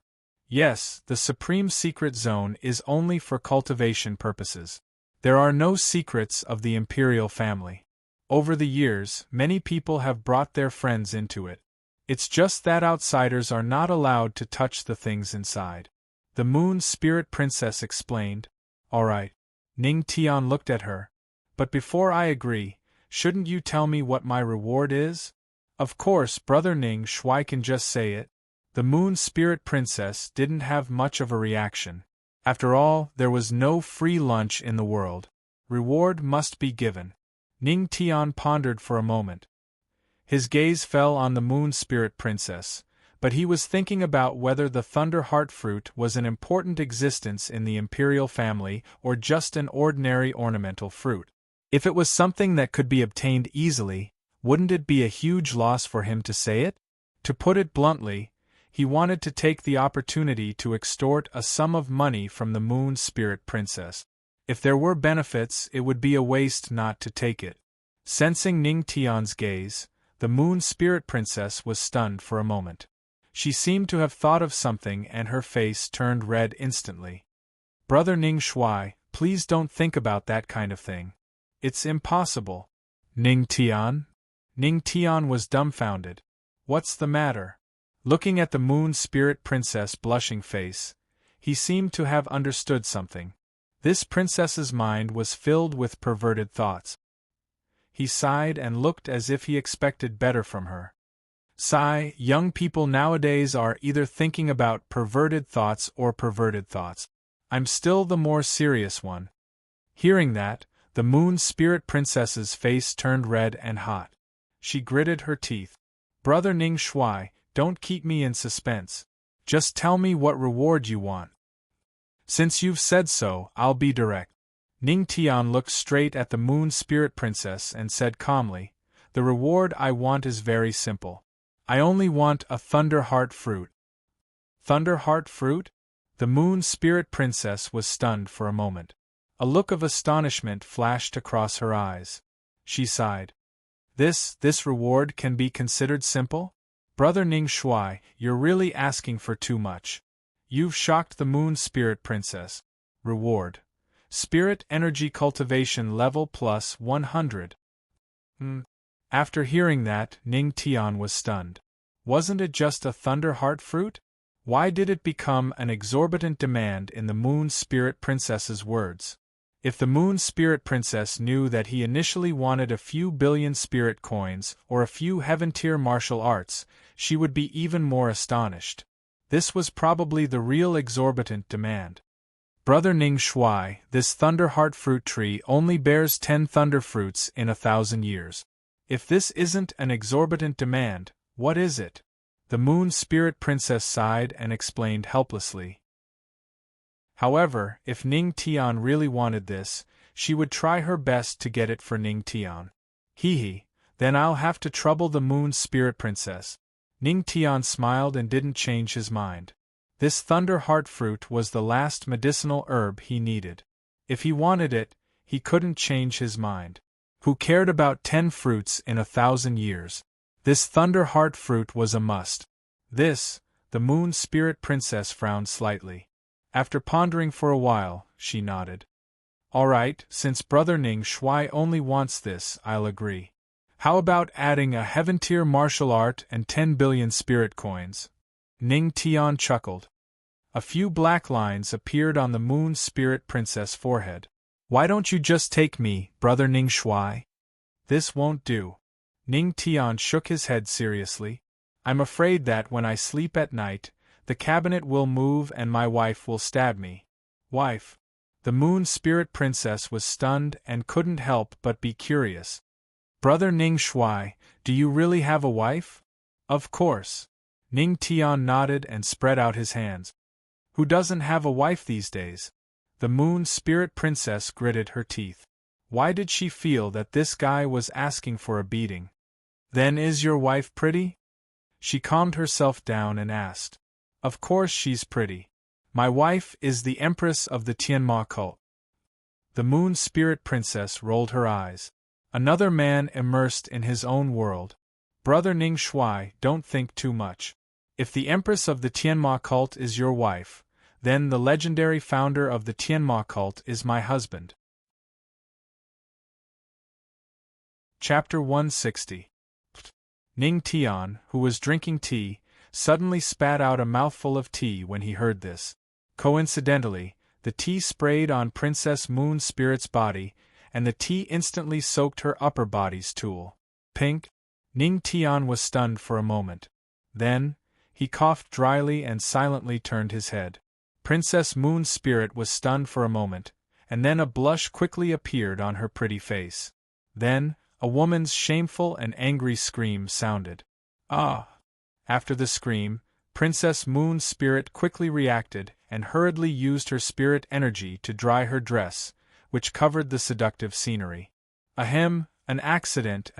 Yes, the Supreme Secret Zone is only for cultivation purposes. There are no secrets of the imperial family. Over the years, many people have brought their friends into it. It's just that outsiders are not allowed to touch the things inside. The Moon Spirit Princess explained. All right. Ning Tian looked at her. But before I agree, shouldn't you tell me what my reward is? Of course, Brother Ning Shuai can just say it. The Moon Spirit Princess didn't have much of a reaction. After all, there was no free lunch in the world. Reward must be given. Ning Tian pondered for a moment. His gaze fell on the Moon Spirit Princess, but he was thinking about whether the Thunder Heart Fruit was an important existence in the imperial family or just an ordinary ornamental fruit. If it was something that could be obtained easily, wouldn't it be a huge loss for him to say it? To put it bluntly, He wanted to take the opportunity to extort a sum of money from the Moon Spirit Princess. If there were benefits, it would be a waste not to take it. Sensing Ning Tian's gaze, the Moon Spirit Princess was stunned for a moment. She seemed to have thought of something and her face turned red instantly. Brother Ning Shuai, please don't think about that kind of thing. It's impossible. Ning Tian? Ning Tian was dumbfounded. What's the matter? Looking at the Moon Spirit Princess' blushing face, he seemed to have understood something. This princess's mind was filled with perverted thoughts. He sighed and looked as if he expected better from her. Sigh, young people nowadays are either thinking about perverted thoughts or perverted thoughts. I'm still the more serious one. Hearing that, the Moon Spirit Princess's face turned red and hot. She gritted her teeth. Brother Ning Shuai, don't keep me in suspense. Just tell me what reward you want. Since you've said so, I'll be direct. Ning Tian looked straight at the Moon Spirit Princess and said calmly, The reward I want is very simple. I only want a Thunder Heart fruit. Thunder Heart fruit? The Moon Spirit Princess was stunned for a moment. A look of astonishment flashed across her eyes. She sighed. This reward can be considered simple? Brother Ning Shuai, you're really asking for too much. You've shocked the Moon Spirit Princess. Reward. Spirit Energy Cultivation Level plus 100. After hearing that, Ning Tian was stunned. Wasn't it just a Thunder Heart fruit? Why did it become an exorbitant demand in the Moon Spirit Princess's words? If the Moon Spirit Princess knew that he initially wanted a few billion spirit coins or a few heaven-tier martial arts, she would be even more astonished. This was probably the real exorbitant demand. Brother Ning Shuai, this Thunder Heart fruit tree only bears 10 thunder fruits in 1,000 years. If this isn't an exorbitant demand, what is it? The Moon Spirit Princess sighed and explained helplessly. However, if Ning Tian really wanted this, she would try her best to get it for Ning Tian. Then I'll have to trouble the Moon Spirit Princess. Ning Tian smiled and didn't change his mind. This Thunder Heart fruit was the last medicinal herb he needed. If he wanted it, he couldn't change his mind. Who cared about 10 fruits in 1,000 years? This Thunder Heart fruit was a must. The Moon Spirit Princess frowned slightly. After pondering for a while, she nodded. All right, since Brother Ning Shuai only wants this, I'll agree. How about adding a heaven-tier martial art and 10 billion spirit coins? Ning Tian chuckled. A few black lines appeared on the Moon Spirit Princess' forehead. Why don't you just take me, Brother Ning Shuai? This won't do. Ning Tian shook his head seriously. I'm afraid that when I sleep at night, the cabinet will move and my wife will stab me. Wife? The Moon Spirit Princess was stunned and couldn't help but be curious. Brother Ning Shuai, do you really have a wife? Of course. Ning Tian nodded and spread out his hands. Who doesn't have a wife these days? The Moon Spirit Princess gritted her teeth. Why did she feel that this guy was asking for a beating? Then is your wife pretty? She calmed herself down and asked. Of course she's pretty. My wife is the Empress of the Tianma cult. The Moon Spirit Princess rolled her eyes. Another man immersed in his own world. Brother Ning Shuai, don't think too much. If the Empress of the Tianma cult is your wife, then the legendary founder of the Tianma cult is my husband. Chapter 160. Ning Tian, who was drinking tea, suddenly spat out a mouthful of tea when he heard this. Coincidentally, the tea sprayed on Princess Moon Spirit's body, and the tea instantly soaked her upper body's tool. Pink? Ning Tian was stunned for a moment. Then, he coughed dryly and silently turned his head. Princess Moon Spirit was stunned for a moment, and then a blush quickly appeared on her pretty face. Then, a woman's shameful and angry scream sounded. Ah! After the scream, Princess Moon Spirit quickly reacted and hurriedly used her spirit energy to dry her dress, which covered the seductive scenery. Ahem, an accident.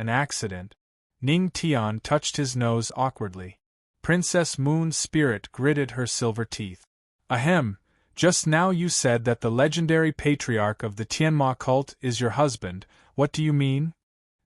Ning Tian touched his nose awkwardly. Princess Moon Spirit gritted her silver teeth. Ahem, just now you said that the legendary patriarch of the Tianma cult is your husband, what do you mean?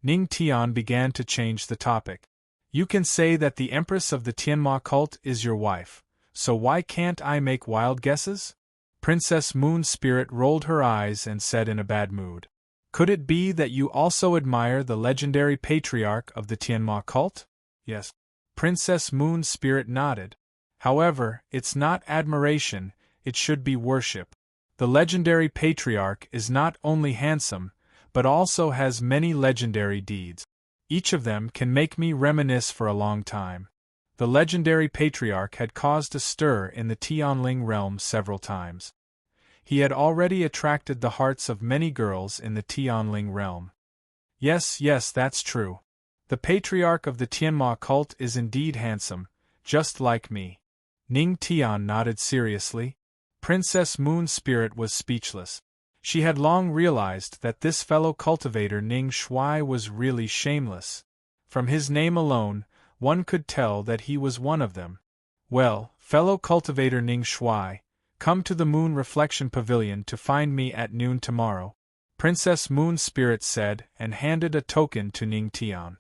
Ning Tian began to change the topic. You can say that the empress of the Tianma cult is your wife, so why can't I make wild guesses? Princess Moon Spirit rolled her eyes and said in a bad mood. Could it be that you also admire the legendary patriarch of the Tianma cult? Yes. Princess Moon Spirit nodded. However, it's not admiration, it should be worship. The legendary patriarch is not only handsome, but also has many legendary deeds. Each of them can make me reminisce for a long time. The legendary patriarch had caused a stir in the Tianling realm several times. He had already attracted the hearts of many girls in the Tianling realm. Yes, that's true. The patriarch of the Tianma cult is indeed handsome, just like me. Ning Tian nodded seriously. Princess Moon Spirit was speechless. She had long realized that this fellow cultivator Ning Shui was really shameless. From his name alone, one could tell that he was one of them. Well, fellow cultivator Ning Shui, come to the Moon Reflection Pavilion to find me at noon tomorrow, Princess Moon Spirit said and handed a token to Ning Tian.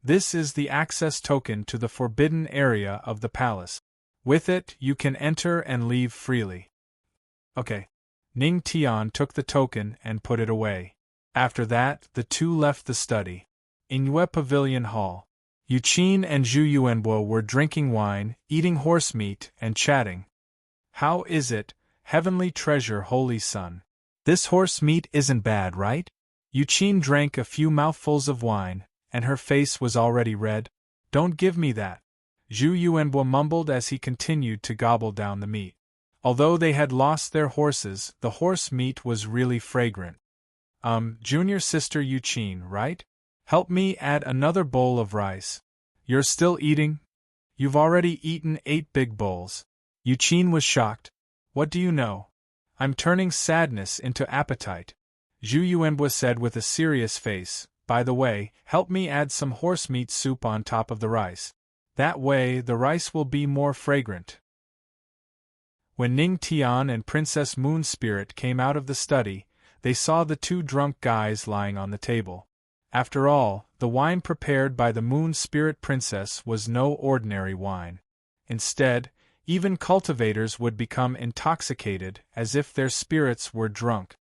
This is the access token to the forbidden area of the palace. With it, you can enter and leave freely. Okay. Ning Tian took the token and put it away. After that, the two left the study. In Yue Pavilion Hall, Yuqin and Zhu Yuanbo were drinking wine, eating horse meat, and chatting. How is it, heavenly treasure holy son? This horse meat isn't bad, right? Yuqin drank a few mouthfuls of wine, and her face was already red. Don't give me that. Zhu Yuanbo mumbled as he continued to gobble down the meat. Although they had lost their horses, the horse meat was really fragrant. Junior sister Yuqin, right? Help me add another bowl of rice. You're still eating? You've already eaten 8 big bowls. Yuqin was shocked. What do you know? I'm turning sadness into appetite. Zhu Yuanbo said with a serious face. By the way, help me add some horse meat soup on top of the rice. That way, the rice will be more fragrant. When Ning Tian and Princess Moon Spirit came out of the study, they saw the 2 drunk guys lying on the table. After all, the wine prepared by the Moon Spirit Princess was no ordinary wine. Instead, even cultivators would become intoxicated as if their spirits were drunk.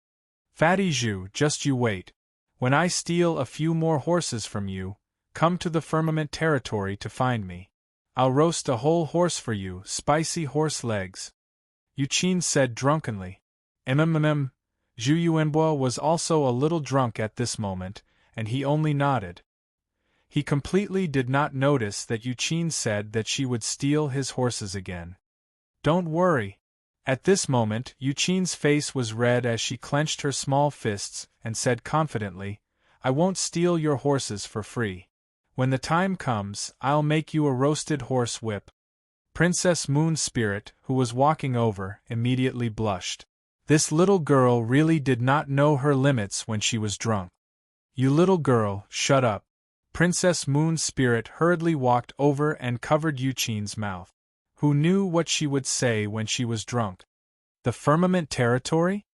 Fatty Zhu, just you wait. When I steal a few more horses from you, come to the firmament territory to find me. I'll roast a whole horse for you, spicy horse legs. Yuqin said drunkenly. Zhu Yuanbo was also a little drunk at this moment, and he only nodded. He completely did not notice that Yuqin said that she would steal his horses again. Don't worry. At this moment, Yuqin's face was red as she clenched her small fists and said confidently, I won't steal your horses for free. When the time comes, I'll make you a roasted horse whip. Princess Moon Spirit, who was walking over, immediately blushed. This little girl really did not know her limits when she was drunk. You little girl, shut up. Princess Moon Spirit hurriedly walked over and covered Yuqin's mouth. Who knew what she would say when she was drunk? The firmament territory?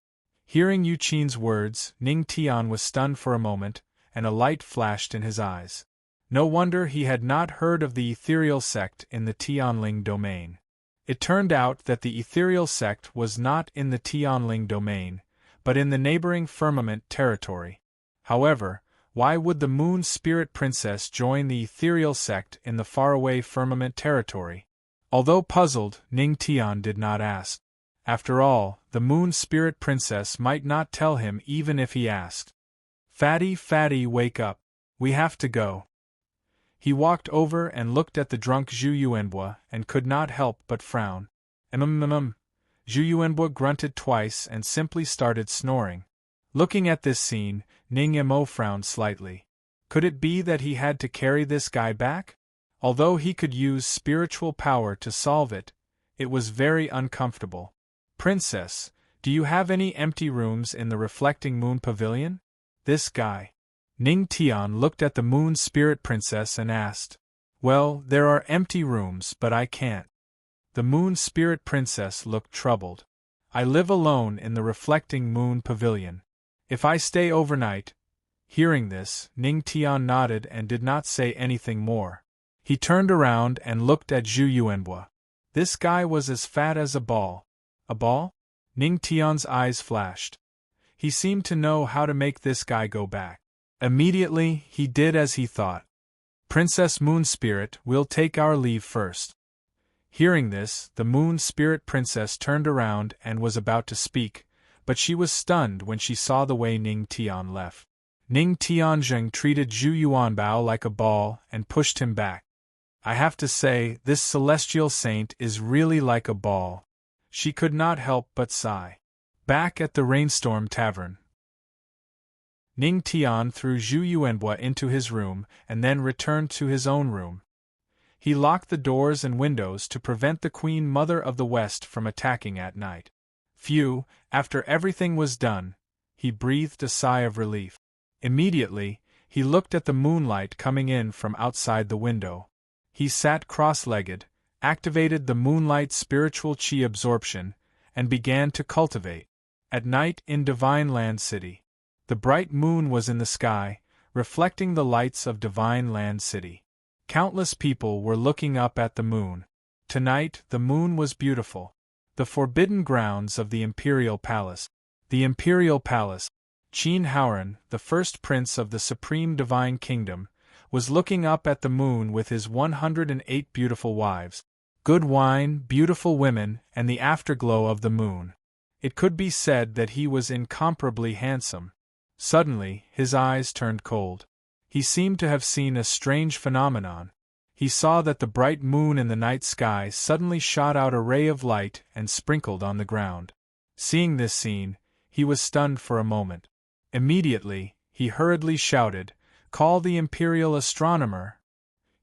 Hearing Yuqin's words, Ning Tian was stunned for a moment, and a light flashed in his eyes. No wonder he had not heard of the ethereal sect in the Tianling domain. It turned out that the ethereal sect was not in the Tianling domain, but in the neighboring firmament territory. However, why would the Moon Spirit Princess join the ethereal sect in the faraway firmament territory? Although puzzled, Ning Tian did not ask. After all, the Moon Spirit Princess might not tell him even if he asked. Fatty, wake up. We have to go. He walked over and looked at the drunk Zhu Yuanbo and could not help but frown. Zhu Yuanbo grunted twice and simply started snoring. Looking at this scene, Ning Mo frowned slightly. Could it be that he had to carry this guy back? Although he could use spiritual power to solve it, it was very uncomfortable. Princess, do you have any empty rooms in the Reflecting Moon Pavilion? This guy. Ning Tian looked at the Moon Spirit Princess and asked. Well, there are empty rooms, but I can't. The Moon Spirit Princess looked troubled. I live alone in the reflecting moon pavilion. If I stay overnight. Hearing this, Ning Tian nodded and did not say anything more. He turned around and looked at Zhu Yuanhua. This guy was as fat as a ball. A ball? Ning Tian's eyes flashed. He seemed to know how to make this guy go back. Immediately, he did as he thought. Princess Moon Spirit, we'll take our leave first. Hearing this, the Moon Spirit Princess turned around and was about to speak, but she was stunned when she saw the way Ning Tian left. Ning Tianzheng treated Zhu Yuanbao like a ball and pushed him back. I have to say, this celestial saint is really like a ball. She could not help but sigh. Back at the Rainstorm Tavern, Ning Tian threw Zhu Yuanhua into his room and then returned to his own room. He locked the doors and windows to prevent the Queen Mother of the West from attacking at night. Phew, after everything was done, he breathed a sigh of relief. Immediately, he looked at the moonlight coming in from outside the window. He sat cross-legged, activated the moonlight spiritual chi absorption, and began to cultivate. At night in Divine Land City. The bright moon was in the sky, reflecting the lights of Divine Land City. Countless people were looking up at the moon. Tonight, the moon was beautiful. The forbidden grounds of the Imperial Palace. The Imperial Palace. Qin Haoran, the first prince of the Supreme Divine Kingdom, was looking up at the moon with his 108 beautiful wives. Good wine, beautiful women, and the afterglow of the moon. It could be said that he was incomparably handsome. Suddenly, his eyes turned cold. He seemed to have seen a strange phenomenon. He saw that the bright moon in the night sky suddenly shot out a ray of light and sprinkled on the ground. Seeing this scene, he was stunned for a moment. Immediately, he hurriedly shouted, "Call the Imperial Astronomer!"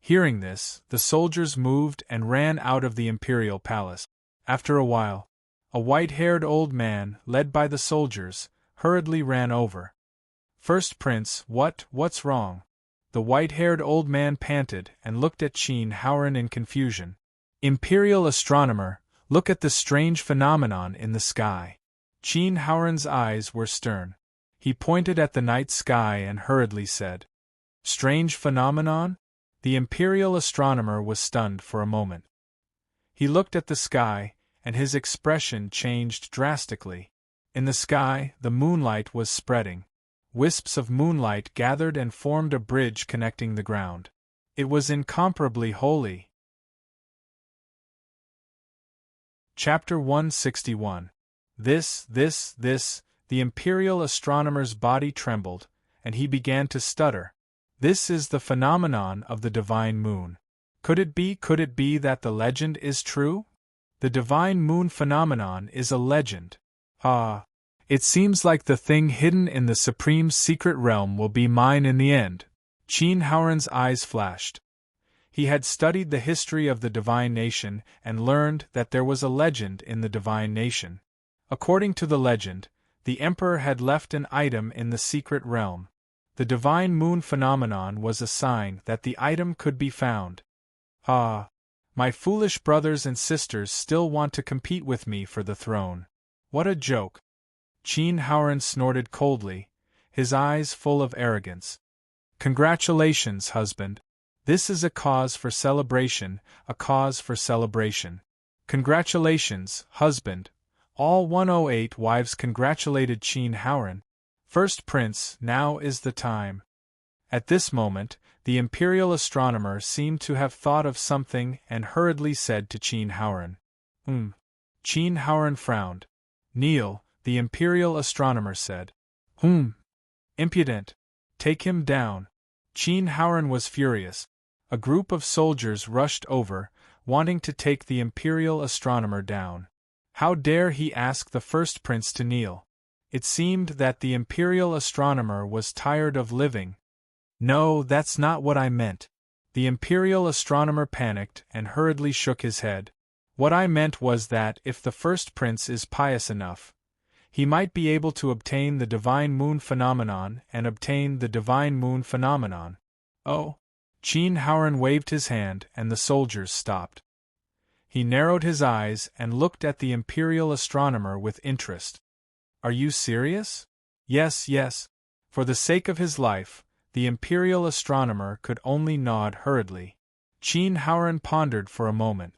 Hearing this, the soldiers moved and ran out of the Imperial Palace. After a while, a white-haired old man, led by the soldiers, hurriedly ran over. "First Prince, what's wrong?" The white-haired old man panted and looked at Qin Haoran in confusion. "Imperial Astronomer, look at the strange phenomenon in the sky." Qin Haoran's eyes were stern. He pointed at the night sky and hurriedly said, "Strange phenomenon?" The Imperial Astronomer was stunned for a moment. He looked at the sky, and his expression changed drastically. In the sky, the moonlight was spreading. Wisps of moonlight gathered and formed a bridge connecting the ground. It was incomparably holy. Chapter 161. This, the Imperial Astronomer's body trembled, and he began to stutter. This is the phenomenon of the divine moon. Could it be that the legend is true? The divine moon phenomenon is a legend. Ah! It seems like the thing hidden in the supreme secret realm will be mine in the end. Qin Haoran's eyes flashed. He had studied the history of the divine nation and learned that there was a legend in the divine nation. According to the legend, the emperor had left an item in the secret realm. The divine moon phenomenon was a sign that the item could be found. Ah! My foolish brothers and sisters still want to compete with me for the throne. What a joke! Qin Haoran snorted coldly, his eyes full of arrogance. Congratulations, husband. This is a cause for celebration, a cause for celebration. Congratulations, husband. All 108 wives congratulated Qin Haoran. First Prince, now is the time. At this moment, the Imperial Astronomer seemed to have thought of something and hurriedly said to Qin Haoran. Qin Haoran frowned. "Kneel," the Imperial Astronomer said. Impudent. Take him down." Qin Haoran was furious. A group of soldiers rushed over, wanting to take the Imperial Astronomer down. How dare he ask the first prince to kneel? It seemed that the Imperial Astronomer was tired of living. "No, that's not what I meant." The Imperial Astronomer panicked and hurriedly shook his head. "What I meant was that if the first prince is pious enough, he might be able to obtain the divine moon phenomenon and obtain the divine moon phenomenon." "Oh?" Qin Haoran waved his hand and the soldiers stopped. He narrowed his eyes and looked at the imperial astronomer with interest. Are you serious? Yes, yes. For the sake of his life, the imperial astronomer could only nod hurriedly. Qin Haoran pondered for a moment.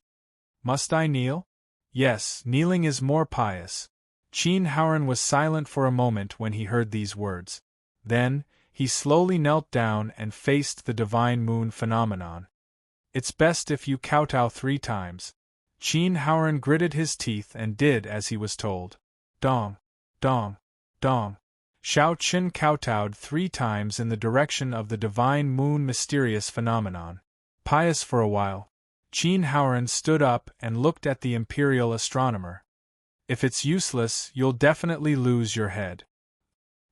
Must I kneel? Yes, kneeling is more pious. Qin Haoran was silent for a moment when he heard these words. Then, he slowly knelt down and faced the divine moon phenomenon. It's best if you kowtow 3 times. Qin Haoran gritted his teeth and did as he was told. Dong, dong, dong. Shao Qin kowtowed 3 times in the direction of the divine moon mysterious phenomenon. Pious for a while, Qin Haoran stood up and looked at the imperial astronomer. If it's useless, you'll definitely lose your head.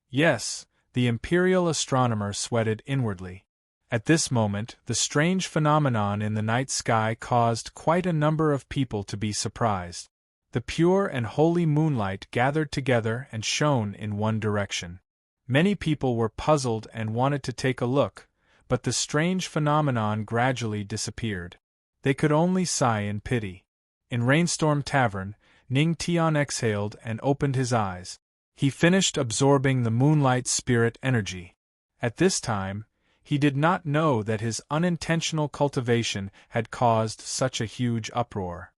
Yes, the imperial astronomer sweated inwardly. At this moment, the strange phenomenon in the night sky caused quite a number of people to be surprised. The pure and holy moonlight gathered together and shone in one direction. Many people were puzzled and wanted to take a look, but the strange phenomenon gradually disappeared. They could only sigh in pity. In Rainstorm Tavern, Ning Tian exhaled and opened his eyes. He finished absorbing the moonlight spirit energy. At this time, he did not know that his unintentional cultivation had caused such a huge uproar.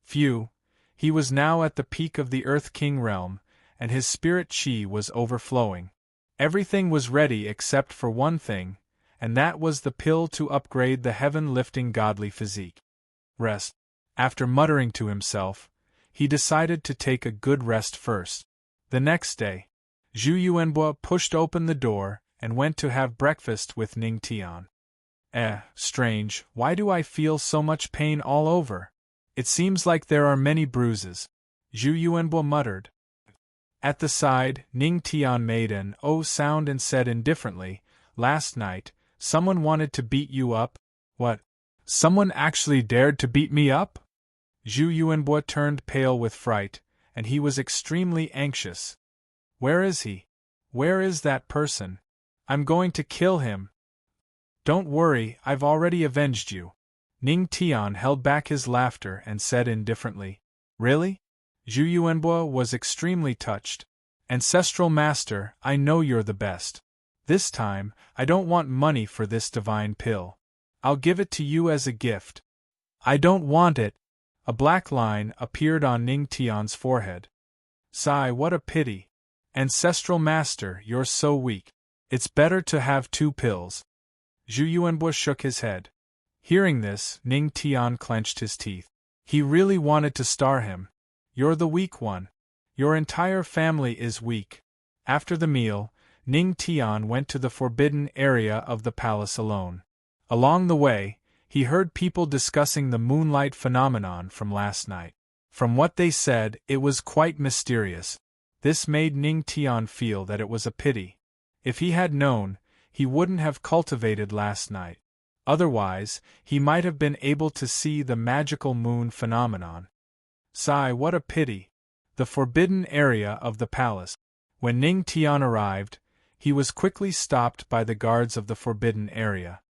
Phew! He was now at the peak of the Earth King realm, and his spirit chi was overflowing. Everything was ready except for one thing, and that was the pill to upgrade the heaven-lifting godly physique. Rest. After muttering to himself, he decided to take a good rest first. The next day, Zhu Yuanbo pushed open the door and went to have breakfast with Ning Tian. Strange, why do I feel so much pain all over? It seems like there are many bruises, Zhu Yuanbo muttered. At the side, Ning Tian made an "oh" sound and said indifferently, "Last night, someone wanted to beat you up?" "What? Someone actually dared to beat me up?" Zhu Yuanbo turned pale with fright, and he was extremely anxious. "Where is he? Where is that person? I'm going to kill him." "Don't worry, I've already avenged you." Ning Tian held back his laughter and said indifferently, "Really?" Zhu Yuanbo was extremely touched. "Ancestral Master, I know you're the best. This time, I don't want money for this divine pill. I'll give it to you as a gift." "I don't want it." A black line appeared on Ning Tian's forehead. "Sigh, what a pity. Ancestral Master, you're so weak. It's better to have 2 pills." Zhu Yuanbo shook his head. Hearing this, Ning Tian clenched his teeth. He really wanted to star him. "You're the weak one. Your entire family is weak." After the meal, Ning Tian went to the forbidden area of the palace alone. Along the way, he heard people discussing the moonlight phenomenon from last night. From what they said, it was quite mysterious. This made Ning Tian feel that it was a pity. If he had known, he wouldn't have cultivated last night. Otherwise, he might have been able to see the magical moon phenomenon. Sigh, what a pity. The forbidden area of the palace. When Ning Tian arrived, he was quickly stopped by the guards of the forbidden area.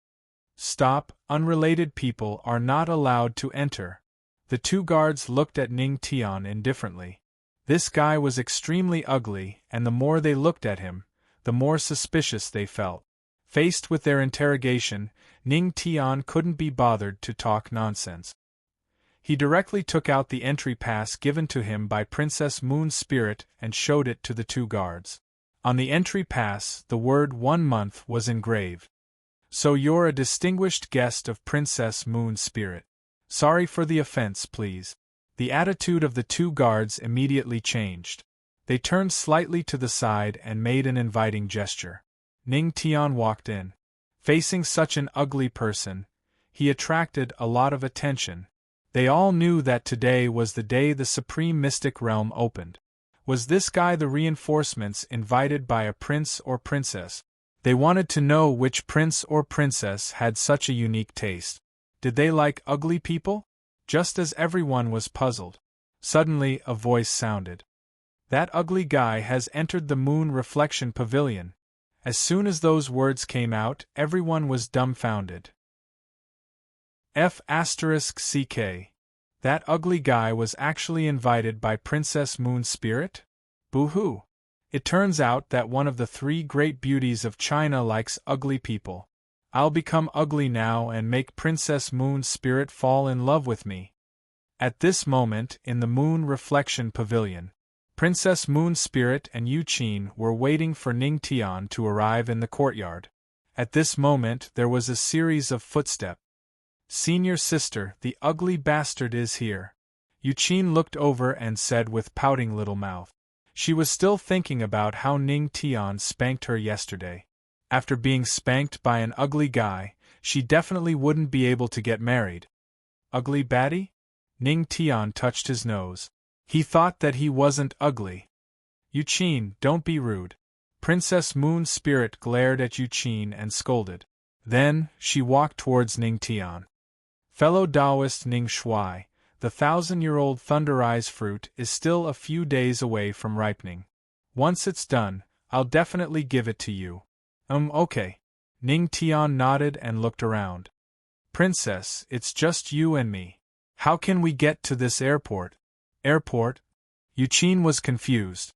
"Stop, unrelated people are not allowed to enter." The 2 guards looked at Ning Tian indifferently. This guy was extremely ugly, and the more they looked at him, the more suspicious they felt. Faced with their interrogation, Ning Tian couldn't be bothered to talk nonsense. He directly took out the entry pass given to him by Princess Moon Spirit and showed it to the 2 guards. On the entry pass, the word 1 month was engraved. "So you're a distinguished guest of Princess Moon Spirit. Sorry for the offense, please." The attitude of the 2 guards immediately changed. They turned slightly to the side and made an inviting gesture. Ning Tian walked in. Facing such an ugly person, he attracted a lot of attention. They all knew that today was the day the Supreme Mystic Realm opened. Was this guy the reinforcements invited by a prince or princess? They wanted to know which prince or princess had such a unique taste. Did they like ugly people? Just as everyone was puzzled, suddenly a voice sounded. "That ugly guy has entered the Moon Reflection Pavilion." As soon as those words came out, everyone was dumbfounded. F***ck. That ugly guy was actually invited by Princess Moon's spirit? Boo-hoo. It turns out that one of the three great beauties of China likes ugly people. I'll become ugly now and make Princess Moon's spirit fall in love with me. At this moment, in the Moon Reflection Pavilion, Princess Moon's spirit and Yu Qin were waiting for Ning Tian to arrive in the courtyard. At this moment there was a series of footsteps. "Senior sister, the ugly bastard is here." Yu Qin looked over and said with pouting little mouth. She was still thinking about how Ning Tian spanked her yesterday. After being spanked by an ugly guy, she definitely wouldn't be able to get married. Ugly baddie? Ning Tian touched his nose. He thought that he wasn't ugly. Yu Qin, don't be rude. Princess Moon's spirit glared at Yu Qin and scolded. Then, she walked towards Ning Tian. Fellow Taoist Ning Shuai, the 1,000-year-old Thunder Eyes fruit is still a few days away from ripening. Once it's done, I'll definitely give it to you. Okay. Ning Tian nodded and looked around. Princess, it's just you and me. How can we get to this airport? Airport? Yu Qin was confused.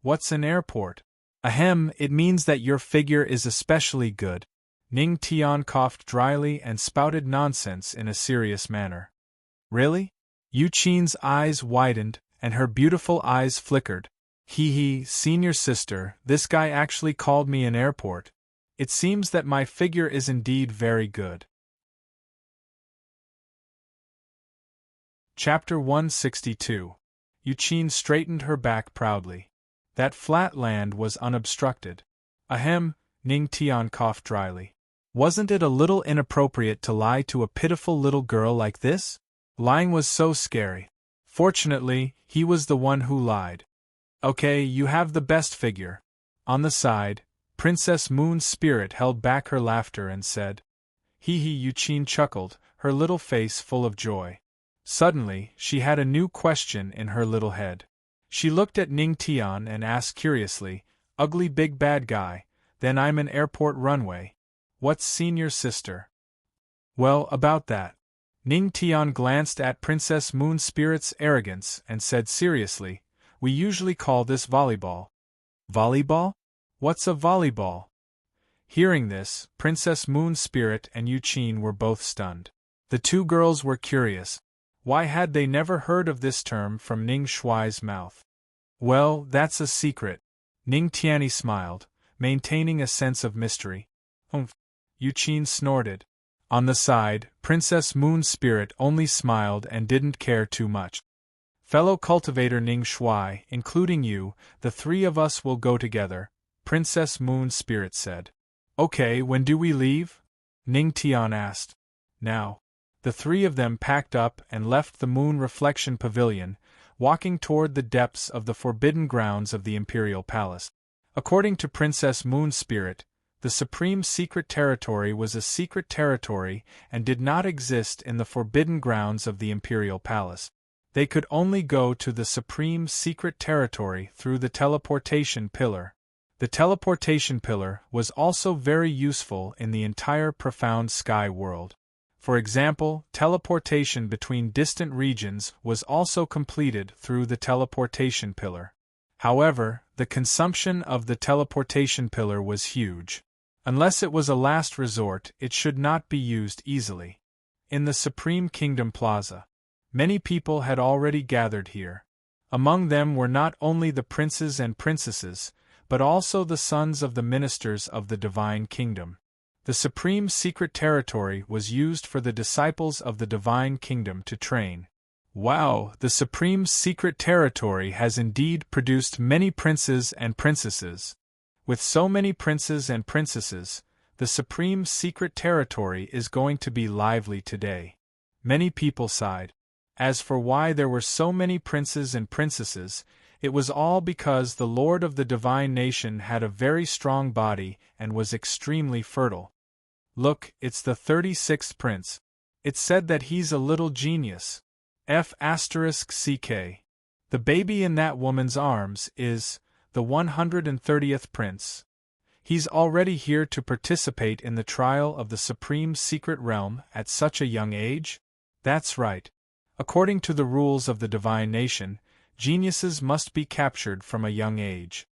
What's an airport? Ahem, it means that your figure is especially good. Ning Tian coughed dryly and spouted nonsense in a serious manner. Really? Yu Qin's eyes widened, and her beautiful eyes flickered. Hee, senior sister, this guy actually called me an airport. It seems that my figure is indeed very good. Chapter 162. Yu Qin straightened her back proudly. That flat land was unobstructed. Ahem, Ning Tian coughed dryly. Wasn't it a little inappropriate to lie to a pitiful little girl like this? Lying was so scary. Fortunately, he was the one who lied. Okay, you have the best figure. On the side, Princess Moon's spirit held back her laughter and said. Yu Qin chuckled, her little face full of joy. Suddenly, she had a new question in her little head. She looked at Ning Tian and asked curiously, Ugly big bad guy, then I'm an airport runway. What's senior sister? Well, about that. Ning Tian glanced at Princess Moon's spirit's arrogance and said seriously, We usually call this volleyball. Volleyball? What's a volleyball? Hearing this, Princess Moon's spirit and Yu Qin were both stunned. The two girls were curious. Why had they never heard of this term from Ning Shuai's mouth? Well, that's a secret. Ning Tian smiled, maintaining a sense of mystery. Yu Qin snorted. On the side, Princess Moon's spirit only smiled and didn't care too much. Fellow cultivator Ning Shuai, including you, the three of us will go together, Princess Moon's spirit said. Okay, when do we leave? Ning Tian asked. Now. The three of them packed up and left the Moon Reflection Pavilion, walking toward the depths of the forbidden grounds of the Imperial Palace. According to Princess Moon's spirit, the Supreme Secret Territory was a secret territory and did not exist in the forbidden grounds of the Imperial Palace. They could only go to the Supreme Secret Territory through the teleportation pillar. The teleportation pillar was also very useful in the entire profound sky world. For example, teleportation between distant regions was also completed through the teleportation pillar. However, the consumption of the teleportation pillar was huge. Unless it was a last resort, it should not be used easily. In the Supreme Kingdom Plaza, many people had already gathered here. Among them were not only the princes and princesses, but also the sons of the ministers of the Divine Kingdom. The Supreme Secret Territory was used for the disciples of the Divine Kingdom to train. Wow, the Supreme Secret Territory has indeed produced many princes and princesses. With so many princes and princesses, the Supreme Secret Territory is going to be lively today. Many people sighed. As for why there were so many princes and princesses, it was all because the Lord of the Divine Nation had a very strong body and was extremely fertile. Look, it's the 36th prince. It's said that he's a little genius. F***ck. The baby in that woman's arms is the 130th prince. He's already here to participate in the trial of the supreme secret realm at such a young age? That's right. According to the rules of the divine nation, geniuses must be captured from a young age.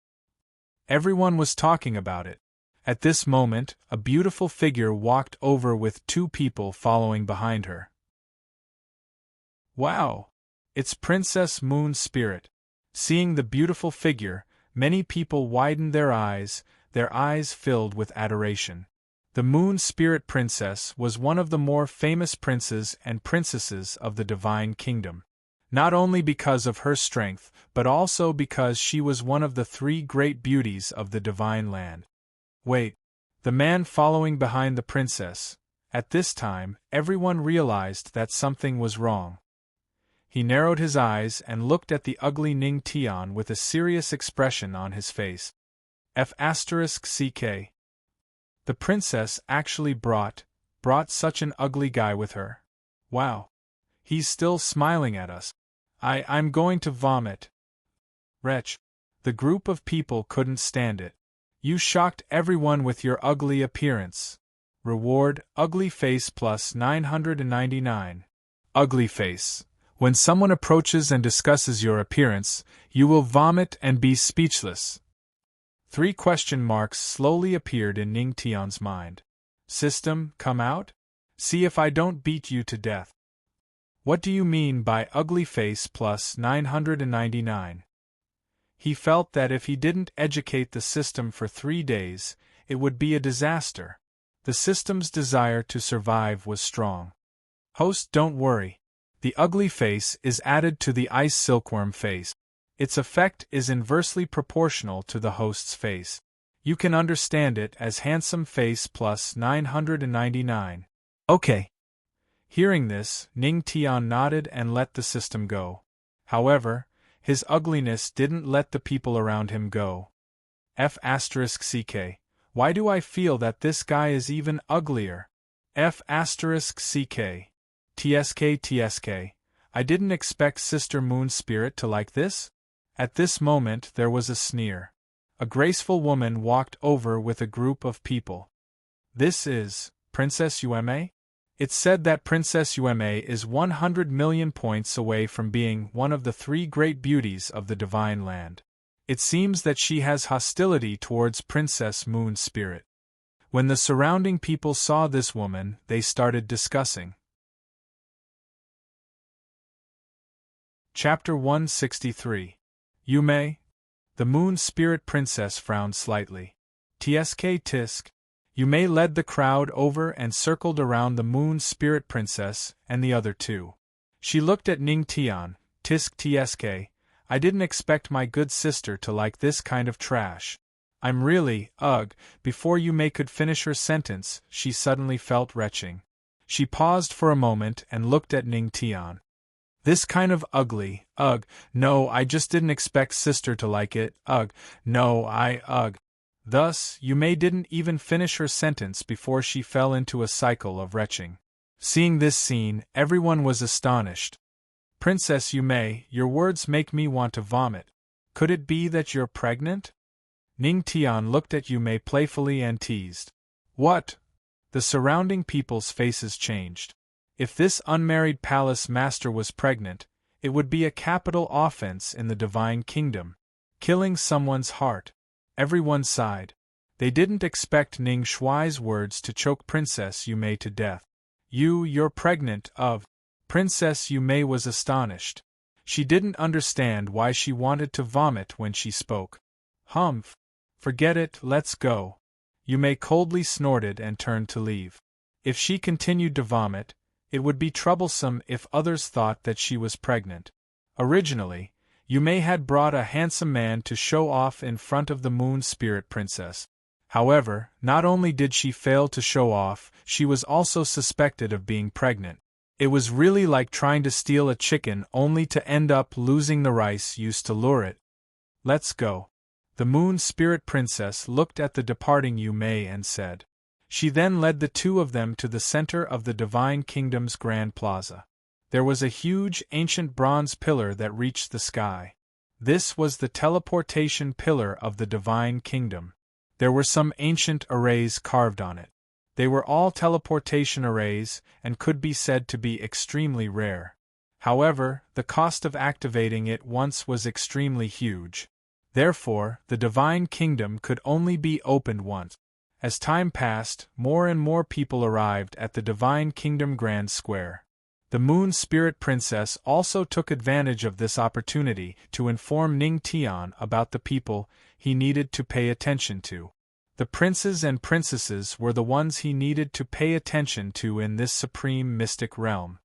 Everyone was talking about it. At this moment, a beautiful figure walked over with 2 people following behind her. Wow! It's Princess Moon Spirit. Seeing the beautiful figure, many people widened their eyes filled with adoration. The Moon Spirit Princess was one of the more famous princes and princesses of the Divine Kingdom. Not only because of her strength, but also because she was one of the 3 great beauties of the Divine Land. Wait, the man following behind the princess. At this time, everyone realized that something was wrong. He narrowed his eyes and looked at the ugly Ning Tian with a serious expression on his face. F***ck. The princess actually brought such an ugly guy with her. Wow. He's still smiling at us. I'm going to vomit. Wretch. The group of people couldn't stand it. You shocked everyone with your ugly appearance. Reward, ugly face plus 999. Ugly face. When someone approaches and discusses your appearance, you will vomit and be speechless. 3 question marks slowly appeared in Ning Tian's mind. System, come out? See if I don't beat you to death. What do you mean by ugly face plus 999? He felt that if he didn't educate the system for 3 days, it would be a disaster. The system's desire to survive was strong. Host, don't worry. The ugly face is added to the ice silkworm face. Its effect is inversely proportional to the host's face. You can understand it as handsome face plus 999. Okay. Hearing this, Ning Tian nodded and let the system go. However, his ugliness didn't let the people around him go. F***ck. Why do I feel that this guy is even uglier? F***ck. TSK. I didn't expect Sister Moon Spirit to like this? At this moment there was a sneer. A graceful woman walked over with a group of people. This is Princess Yueme? It's said that Princess Yueme is 100 million points away from being one of the 3 great beauties of the Divine Land. It seems that she has hostility towards Princess Moon Spirit. When the surrounding people saw this woman, they started discussing. Chapter 163. Yume? The Moon Spirit Princess frowned slightly. Tisk. Yume led the crowd over and circled around the Moon Spirit Princess and the other 2. She looked at Ning Tian. Tsk. I didn't expect my good sister to like this kind of trash. I'm really, ugh. Before Yume could finish her sentence, she suddenly felt retching. She paused for a moment and looked at Ning Tian. This kind of ugly, ugh, no, I just didn't expect sister to like it, ugh, no, ugh. Thus, Yume didn't even finish her sentence before she fell into a cycle of retching. Seeing this scene, everyone was astonished. Princess Yume, your words make me want to vomit. Could it be that you're pregnant? Ning Tian looked at Yume playfully and teased. What? The surrounding people's faces changed. If this unmarried palace master was pregnant, it would be a capital offense in the Divine Kingdom. Killing someone's heart. Everyone sighed. They didn't expect Ning Shuai's words to choke Princess Yume to death. You're pregnant of... Princess Yume was astonished. She didn't understand why she wanted to vomit when she spoke. Humph. Forget it, let's go. Yume coldly snorted and turned to leave. If she continued to vomit, it would be troublesome if others thought that she was pregnant. Originally, Yume had brought a handsome man to show off in front of the Moon Spirit Princess. However, not only did she fail to show off, she was also suspected of being pregnant. It was really like trying to steal a chicken only to end up losing the rice used to lure it. Let's go. The Moon Spirit Princess looked at the departing Yume and said. She then led the 2 of them to the center of the Divine Kingdom's Grand Plaza. There was a huge ancient bronze pillar that reached the sky. This was the teleportation pillar of the Divine Kingdom. There were some ancient arrays carved on it. They were all teleportation arrays and could be said to be extremely rare. However, the cost of activating it once was extremely huge. Therefore, the Divine Kingdom could only be opened once. As time passed, more and more people arrived at the Divine Kingdom Grand Square. The Moon Spirit Princess also took advantage of this opportunity to inform Ning Tian about the people he needed to pay attention to. The princes and princesses were the ones he needed to pay attention to in this supreme mystic realm.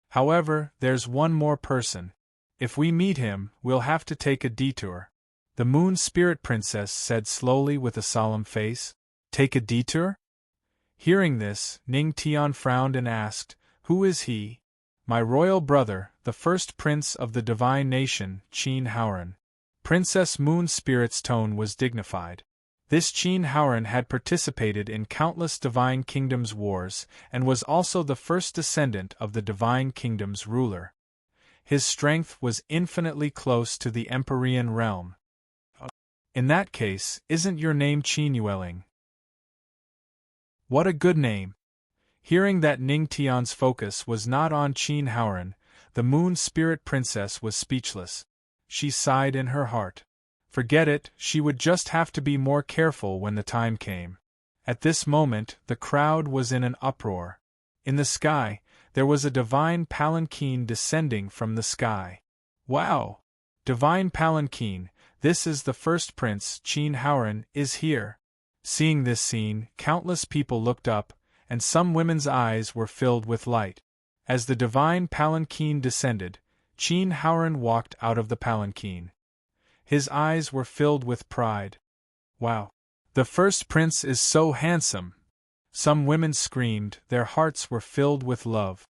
However, there's one more person. If we meet him, we'll have to take a detour. The Moon Spirit Princess said slowly with a solemn face. Take a detour? Hearing this, Ning Tian frowned and asked, Who is he? My royal brother, the first prince of the divine nation, Qin Haoran. Princess Moon Spirit's tone was dignified. This Qin Haoran had participated in countless Divine Kingdom's wars and was also the first descendant of the Divine Kingdom's ruler. His strength was infinitely close to the Empyrean realm. In that case, isn't your name Qin Yueling? What a good name! Hearing that Ning Tian's focus was not on Qin Haoran, the Moon Spirit Princess was speechless. She sighed in her heart. Forget it, she would just have to be more careful when the time came. At this moment, the crowd was in an uproar. In the sky, there was a divine palanquin descending from the sky. Wow! Divine palanquin, this is the first prince, Qin Haoran, is here. Seeing this scene, countless people looked up, and some women's eyes were filled with light. As the divine palanquin descended, Qin Haoran walked out of the palanquin. His eyes were filled with pride. Wow! The first prince is so handsome! Some women screamed, their hearts were filled with love.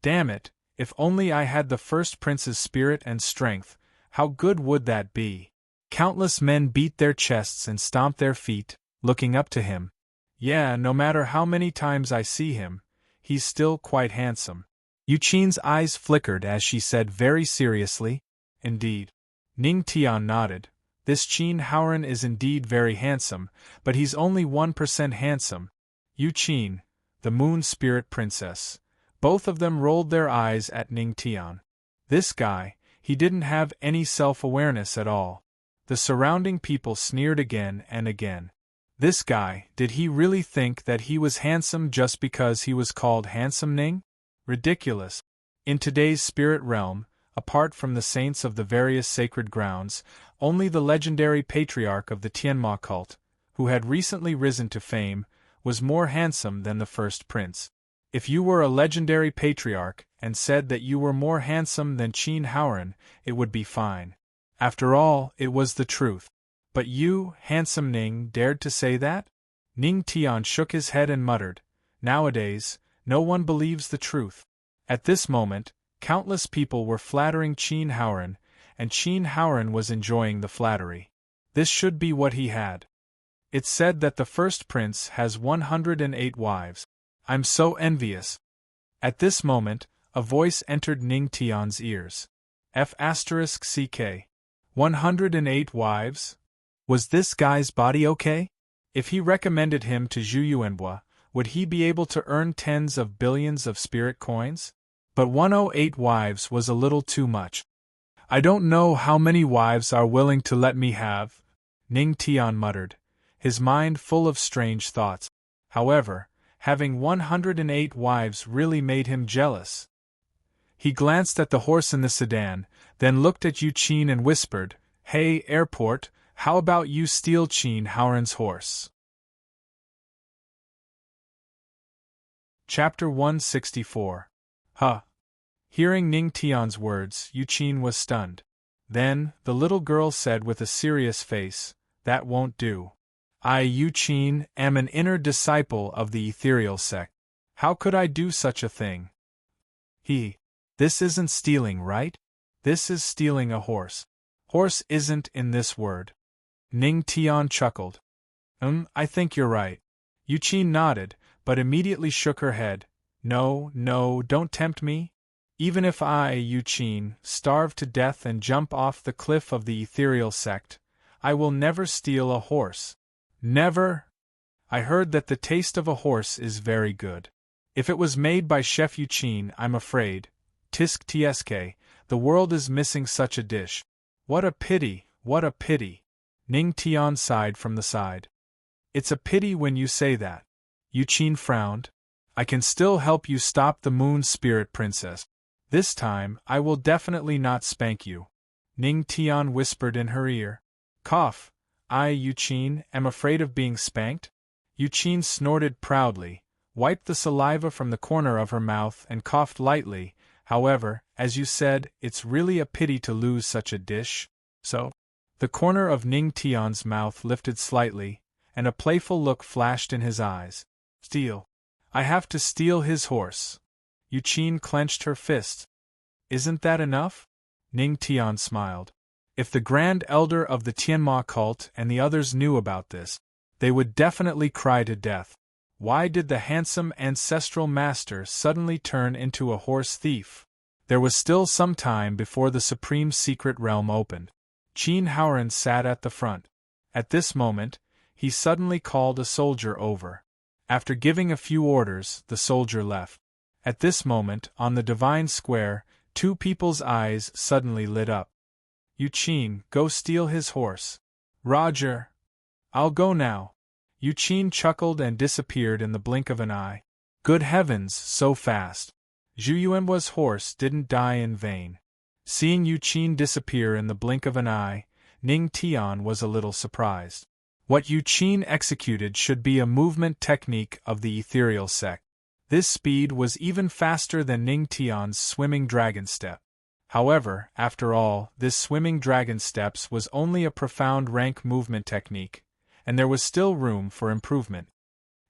Damn it, if only I had the first prince's spirit and strength, how good would that be? Countless men beat their chests and stomped their feet, looking up to him. Yeah, no matter how many times I see him, he's still quite handsome. Yu Qin's eyes flickered as she said very seriously, Indeed. Ning Tian nodded. This Qin Haoran is indeed very handsome, but he's only 1% handsome. Yu Qin, the Moon Spirit Princess. Both of them rolled their eyes at Ning Tian. This guy, he didn't have any self-awareness at all. The surrounding people sneered again and again. This guy, did he really think that he was handsome just because he was called Handsome Ning? Ridiculous. In today's spirit realm, apart from the saints of the various sacred grounds, only the legendary patriarch of the Tianma cult, who had recently risen to fame, was more handsome than the first prince. If you were a legendary patriarch and said that you were more handsome than Qin Haoran, it would be fine. After all, it was the truth. But you, Handsome Ning, dared to say that? Ning Tian shook his head and muttered, Nowadays, no one believes the truth. At this moment, countless people were flattering Qin Haoran, and Qin Haoran was enjoying the flattery. This should be what he had. It's said that the first prince has 108 wives. I'm so envious. At this moment, a voice entered Ning Tian's ears. F***CK. 108 wives? Was this guy's body okay? If he recommended him to Zhu Yuanhua, would he be able to earn tens of billions of spirit coins? But 108 wives was a little too much. I don't know how many wives are willing to let me have, Ning Tian muttered, his mind full of strange thoughts. However, having 108 wives really made him jealous. He glanced at the horse in the sedan, then looked at Yu Qin and whispered, Hey, airport, how about you steal Qin Haoran's horse? Chapter 164. Huh. Hearing Ning Tian's words, Yu Qin was stunned. Then, the little girl said with a serious face, That won't do. I, Yu Qin, am an inner disciple of the ethereal sect. How could I do such a thing? This isn't stealing, right? This is stealing a horse. Horse isn't in this word. Ning Tian chuckled. I think you're right. Yu Qin nodded, but immediately shook her head. No, don't tempt me. Even if I, Yu Qin, starve to death and jump off the cliff of the ethereal sect, I will never steal a horse. Never? I heard that the taste of a horse is very good. If it was made by Chef Yuchin, I'm afraid, tisk tsk, the world is missing such a dish. What a pity, what a pity. Ning Tian sighed from the side. It's a pity when you say that. Yuchin frowned. I can still help you stop the moon spirit princess. This time, I will definitely not spank you. Ning Tian whispered in her ear. Cough. I, Yuchin, am afraid of being spanked? Yuchin snorted proudly, wiped the saliva from the corner of her mouth and coughed lightly. However, as you said, it's really a pity to lose such a dish. So? The corner of Ning Tian's mouth lifted slightly, and a playful look flashed in his eyes. Steal. I have to steal his horse. Yuchin clenched her fist. Isn't that enough? Ning Tian smiled. If the Grand Elder of the Tianma cult and the others knew about this, they would definitely cry to death. Why did the handsome ancestral master suddenly turn into a horse thief? There was still some time before the supreme secret realm opened. Qin Haoran sat at the front. At this moment, he suddenly called a soldier over. After giving a few orders, the soldier left. At this moment, on the divine square, two people's eyes suddenly lit up. Yuchin, go steal his horse. Roger. I'll go now. Yuchin chuckled and disappeared in the blink of an eye. Good heavens, so fast. Zhu Yuanhua's horse didn't die in vain. Seeing Yuchin disappear in the blink of an eye, Ning Tian was a little surprised. What Yuchin executed should be a movement technique of the ethereal sect. This speed was even faster than Ning Tian's swimming dragon step. However, after all, this swimming dragon steps was only a profound rank movement technique, and there was still room for improvement.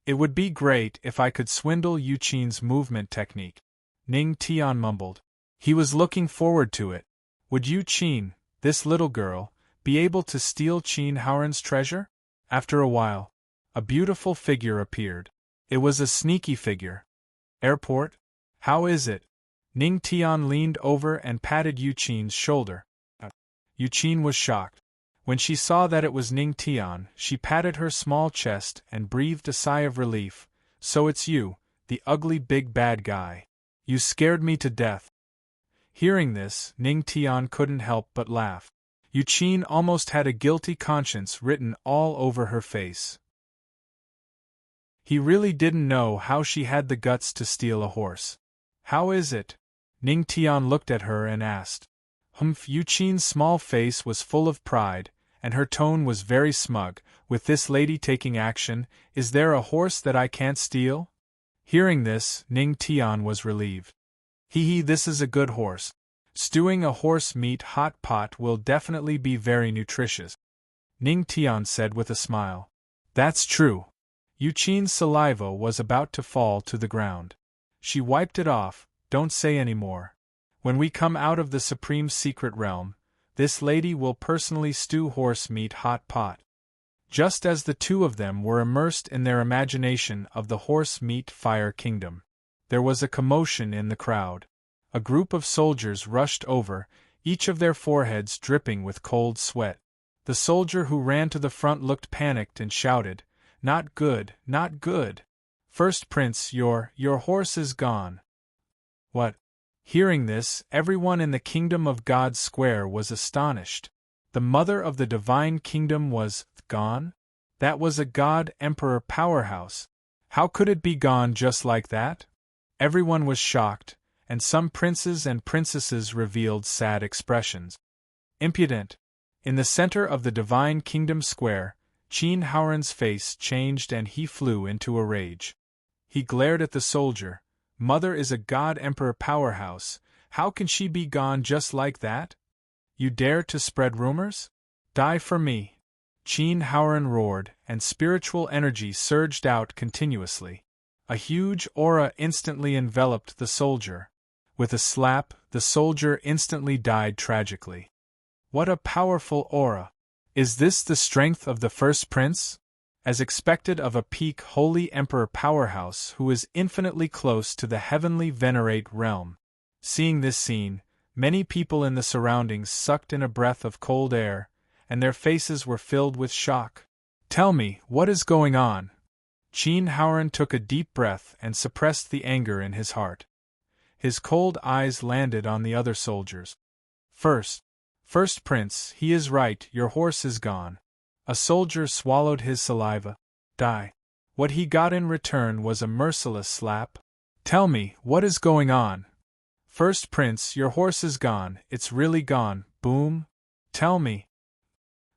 It would be great if I could swindle Yuchin's movement technique. Ning Tian mumbled. He was looking forward to it. Would Yuchin, this little girl, be able to steal Qin Haoran's treasure? After a while, a beautiful figure appeared. It was a sneaky figure. Airport? How is it? Ning Tian leaned over and patted Yuchin's shoulder. Yuchin was shocked. When she saw that it was Ning Tian, she patted her small chest and breathed a sigh of relief. So it's you, the ugly big bad guy. You scared me to death. Hearing this, Ning Tian couldn't help but laugh. Yuchin almost had a guilty conscience written all over her face. He really didn't know how she had the guts to steal a horse. How is it? Ning Tian looked at her and asked. Yuchin's small face was full of pride, and her tone was very smug. With this lady taking action, is there a horse that I can't steal? Hearing this, Ning Tian was relieved. This is a good horse. Stewing a horse meat hot pot will definitely be very nutritious. Ning Tian said with a smile. That's true. Yuchin's saliva was about to fall to the ground. She wiped it off. Don't say any more. When we come out of the supreme secret realm, this lady will personally stew horse meat hot pot. Just as the two of them were immersed in their imagination of the horse meat fire kingdom, there was a commotion in the crowd. A group of soldiers rushed over, each of their foreheads dripping with cold sweat. The soldier who ran to the front looked panicked and shouted, Not good, not good. First Prince, your horse is gone. What? Hearing this, everyone in the kingdom of God's Square was astonished. The mother of the divine kingdom was gone? That was a God-Emperor powerhouse. How could it be gone just like that? Everyone was shocked, and some princes and princesses revealed sad expressions. Impudent! In the center of the divine kingdom square, Qin Haoran's face changed and he flew into a rage. He glared at the soldier. Mother is a God-Emperor powerhouse. How can she be gone just like that? You dare to spread rumors? Die for me! Qin Haoran roared, and spiritual energy surged out continuously. A huge aura instantly enveloped the soldier. With a slap, the soldier instantly died tragically. What a powerful aura! Is this the strength of the first prince? As expected of a peak holy emperor powerhouse who is infinitely close to the heavenly venerate realm. Seeing this scene, many people in the surroundings sucked in a breath of cold air, and their faces were filled with shock. Tell me, what is going on? Qin Haoran took a deep breath and suppressed the anger in his heart. His cold eyes landed on the other soldiers. First Prince, he is right, your horse is gone. A soldier swallowed his saliva. Die. What he got in return was a merciless slap. Tell me, what is going on? First Prince, your horse is gone, it's really gone, boom. Tell me.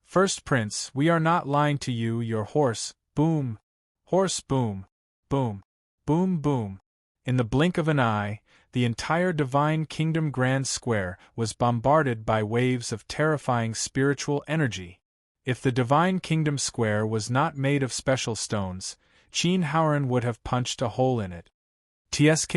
First Prince, we are not lying to you, your horse, boom. Horse boom. Boom. Boom boom. In the blink of an eye, the entire Divine Kingdom Grand Square was bombarded by waves of terrifying spiritual energy. If the Divine Kingdom Square was not made of special stones, Qin Haoran would have punched a hole in it. Tsk.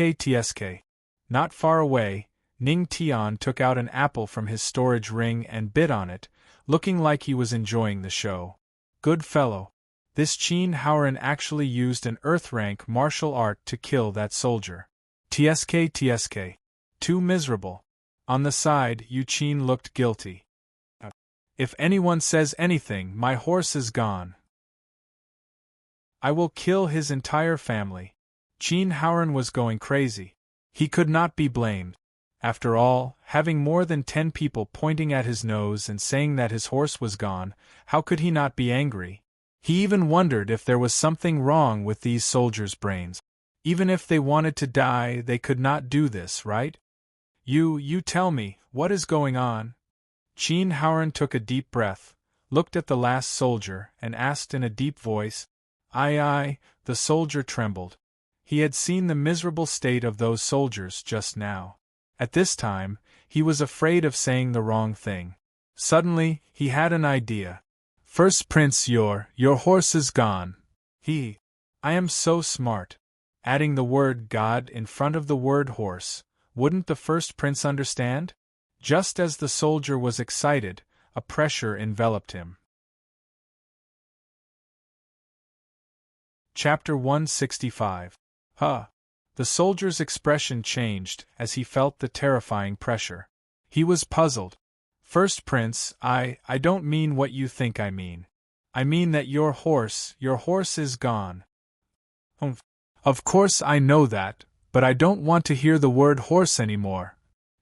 Not far away, Ning Tian took out an apple from his storage ring and bit on it, looking like he was enjoying the show. Good fellow. This Qin Haoran actually used an earth-rank martial art to kill that soldier. Tsk. Too miserable. On the side, Yu Qin looked guilty. If anyone says anything, my horse is gone. I will kill his entire family. Qin Haoran was going crazy. He could not be blamed. After all, having more than 10 people pointing at his nose and saying that his horse was gone, how could he not be angry? He even wondered if there was something wrong with these soldiers' brains. Even if they wanted to die, they could not do this, right? You tell me, what is going on? Qin Haoran took a deep breath, looked at the last soldier, and asked in a deep voice. Aye, the soldier trembled. He had seen the miserable state of those soldiers just now. At this time, he was afraid of saying the wrong thing. Suddenly, he had an idea. First Prince, your horse is gone. I am so smart. Adding the word God in front of the word horse, wouldn't the first prince understand? Just as the soldier was excited, a pressure enveloped him. Chapter 165. The soldier's expression changed as he felt the terrifying pressure. He was puzzled. First Prince, I don't mean what you think I mean. I mean that your horse is gone. Of course I know that, but I don't want to hear the word horse anymore.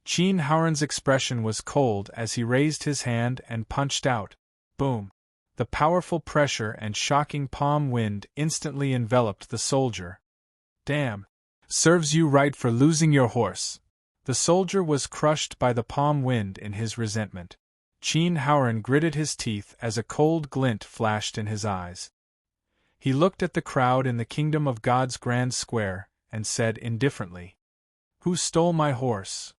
Qin Haoran's expression was cold as he raised his hand and punched out. Boom. The powerful pressure and shocking palm wind instantly enveloped the soldier. Damn. Serves you right for losing your horse. The soldier was crushed by the palm wind in his resentment. Qin Haoran gritted his teeth as a cold glint flashed in his eyes. He looked at the crowd in the Kingdom of God's Grand Square and said indifferently, Who stole my horse?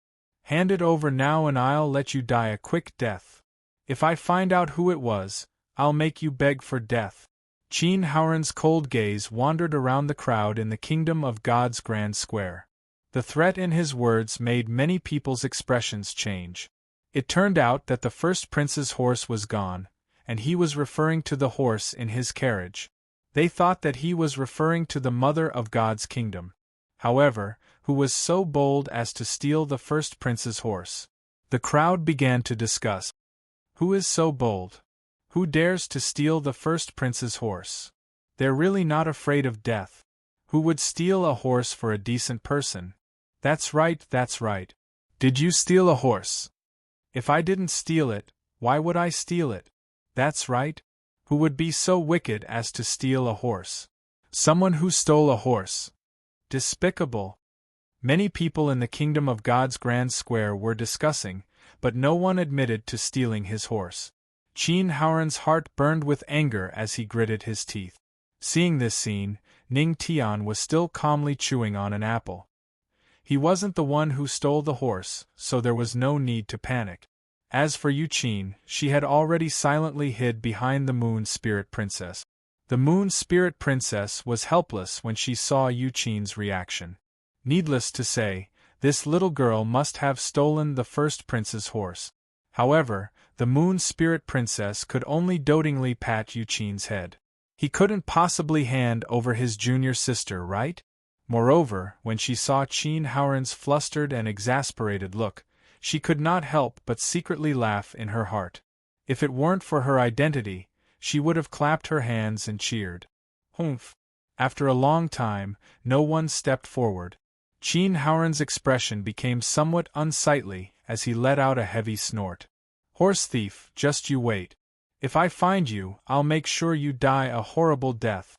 Hand it over now and I'll let you die a quick death. If I find out who it was, I'll make you beg for death. Qin Haoran's cold gaze wandered around the crowd in the Kingdom of God's Grand Square. The threat in his words made many people's expressions change. It turned out that the first prince's horse was gone, and he was referring to the horse in his carriage. They thought that he was referring to the mother of God's kingdom, however, who was so bold as to steal the first prince's horse. The crowd began to discuss. Who is so bold? Who dares to steal the first prince's horse? They're really not afraid of death. Who would steal a horse for a decent person? That's right. Did you steal a horse? If I didn't steal it, why would I steal it? That's right. Who would be so wicked as to steal a horse? Someone who stole a horse. Despicable. Many people in the Kingdom of God's Grand Square were discussing, but no one admitted to stealing his horse. Qin Haoran's heart burned with anger as he gritted his teeth. Seeing this scene, Ning Tian was still calmly chewing on an apple. He wasn't the one who stole the horse, so there was no need to panic. As for Yu Qin, she had already silently hid behind the Moon Spirit Princess. The Moon Spirit Princess was helpless when she saw Yu Qin's reaction. Needless to say, this little girl must have stolen the first prince's horse. However, the Moon Spirit Princess could only dotingly pat Yu Qin's head. He couldn't possibly hand over his junior sister, right? Moreover, when she saw Qin Haoran's flustered and exasperated look, she could not help but secretly laugh in her heart. If it weren't for her identity, she would have clapped her hands and cheered. Humph! After a long time, no one stepped forward. Qin Howren's expression became somewhat unsightly as he let out a heavy snort. Horse thief, just you wait. If I find you, I'll make sure you die a horrible death.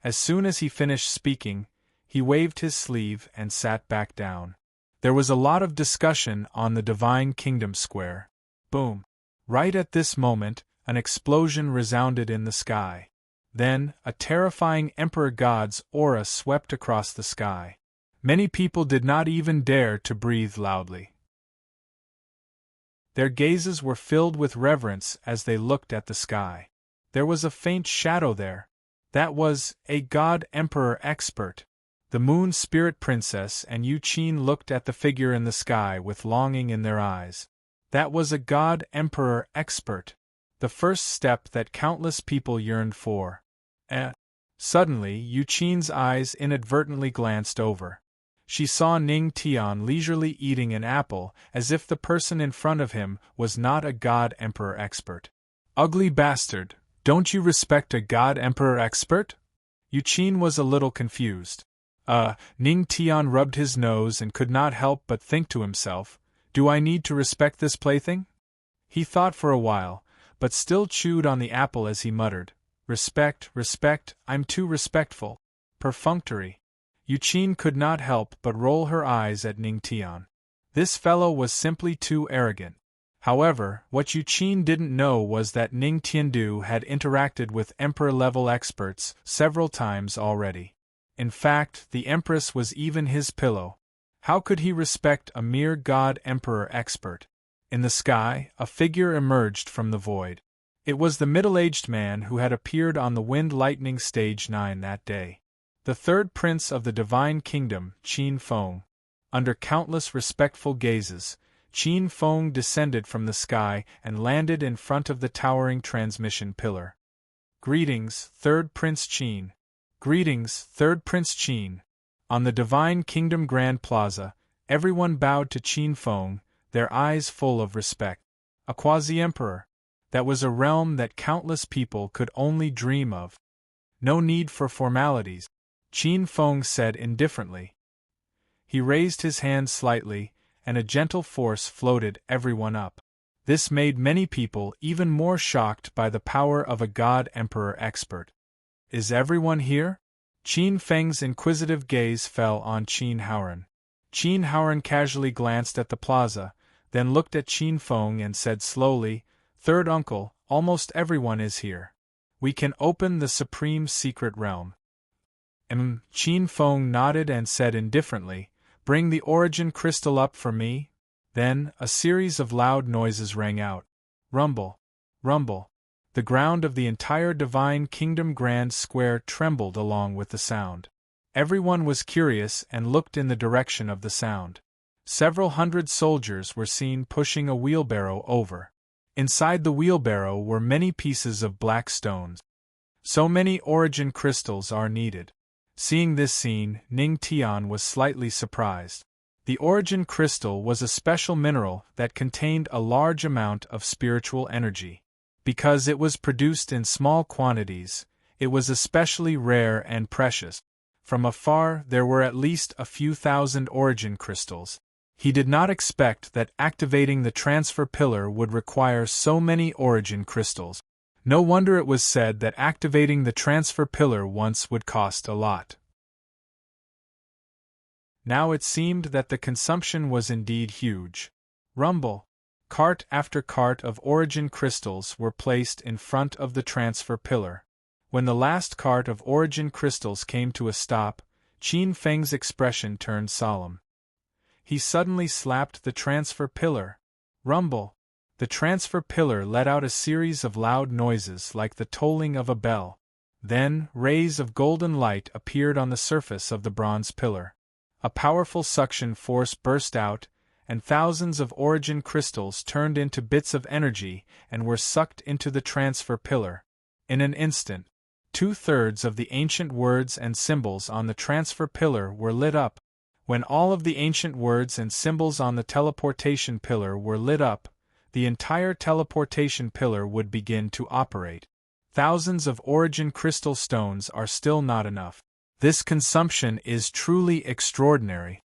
As soon as he finished speaking, he waved his sleeve and sat back down. There was a lot of discussion on the Divine Kingdom Square. Boom! Right at this moment, an explosion resounded in the sky. Then, a terrifying Emperor God's aura swept across the sky. Many people did not even dare to breathe loudly. Their gazes were filled with reverence as they looked at the sky. There was a faint shadow there. That was a God Emperor expert. The Moon Spirit Princess and Yu Qin looked at the figure in the sky with longing in their eyes. That was a God Emperor expert. The first step that countless people yearned for. Suddenly, Yu Qin's eyes inadvertently glanced over. She saw Ning Tian leisurely eating an apple, as if the person in front of him was not a God Emperor expert. Ugly bastard, don't you respect a God Emperor expert? Yu Qin was a little confused. Ning Tian rubbed his nose and could not help but think to himself, do I need to respect this plaything? He thought for a while, but still chewed on the apple as he muttered, respect, I'm too respectful. Perfunctory. Yu Qin could not help but roll her eyes at Ning Tian. This fellow was simply too arrogant. However, what Yu Qin didn't know was that Ning Tiandu had interacted with Emperor-level experts several times already. In fact, the Empress was even his pillow. How could he respect a mere God Emperor expert? In the sky, a figure emerged from the void. It was the middle-aged man who had appeared on the Wind Lightning Stage 9 that day. The third prince of the Divine Kingdom, Qin Feng. Under countless respectful gazes, Qin Feng descended from the sky and landed in front of the towering transmission pillar. Greetings, Third Prince Qin. Greetings, Third Prince Qin. On the Divine Kingdom Grand Plaza, everyone bowed to Qin Feng, their eyes full of respect. A quasi-emperor. That was a realm that countless people could only dream of. No need for formalities, Qin Feng said indifferently. He raised his hand slightly, and a gentle force floated everyone up. This made many people even more shocked by the power of a God Emperor expert. Is everyone here? Qin Feng's inquisitive gaze fell on Qin Howren. Qin Howren casually glanced at the plaza, then looked at Qin Feng and said slowly, Third uncle, almost everyone is here. We can open the supreme secret realm. Qin Feng nodded and said indifferently, Bring the origin crystal up for me. Then, a series of loud noises rang out. Rumble. Rumble. The ground of the entire Divine Kingdom Grand Square trembled along with the sound. Everyone was curious and looked in the direction of the sound. Several hundred soldiers were seen pushing a wheelbarrow over. Inside the wheelbarrow were many pieces of black stones. So many origin crystals are needed. Seeing this scene, Ning Tian was slightly surprised. The origin crystal was a special mineral that contained a large amount of spiritual energy. Because it was produced in small quantities, it was especially rare and precious. From afar, there were at least a few thousand origin crystals. He did not expect that activating the transfer pillar would require so many origin crystals. No wonder it was said that activating the transfer pillar once would cost a lot. Now it seemed that the consumption was indeed huge. Rumble. Cart after cart of origin crystals were placed in front of the transfer pillar. When the last cart of origin crystals came to a stop, Qin Feng's expression turned solemn. He suddenly slapped the transfer pillar. Rumble. The transfer pillar let out a series of loud noises like the tolling of a bell. Then, rays of golden light appeared on the surface of the bronze pillar. A powerful suction force burst out, and thousands of origin crystals turned into bits of energy and were sucked into the transfer pillar. In an instant, 2/3 of the ancient words and symbols on the transfer pillar were lit up. When all of the ancient words and symbols on the teleportation pillar were lit up, the entire teleportation pillar would begin to operate. thousands of origin crystal stones are still not enough. This consumption is truly extraordinary.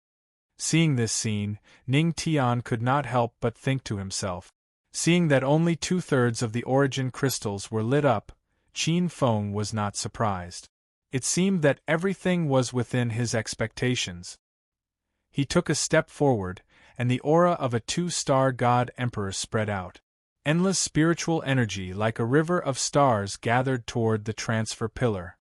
Seeing this scene, Ning Tian could not help but think to himself. Seeing that only 2/3 of the origin crystals were lit up, Qin Feng was not surprised. It seemed that everything was within his expectations. He took a step forward, and the aura of a 2-star god emperor spread out. Endless spiritual energy like a river of stars gathered toward the transfer pillar.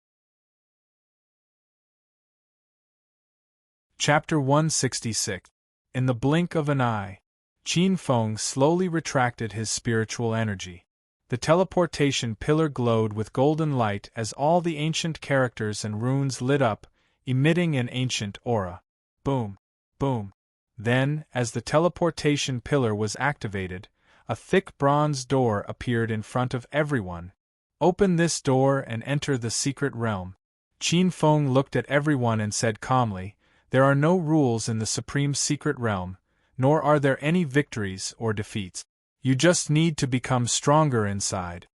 Chapter 166. In the blink of an eye, Qin Feng slowly retracted his spiritual energy. The teleportation pillar glowed with golden light as all the ancient characters and runes lit up, emitting an ancient aura. Boom! Boom! Then, as the teleportation pillar was activated, a thick bronze door appeared in front of everyone. Open this door and enter the secret realm. Qin Feng looked at everyone and said calmly, "There are no rules in the supreme secret realm, nor are there any victories or defeats. You just need to become stronger inside.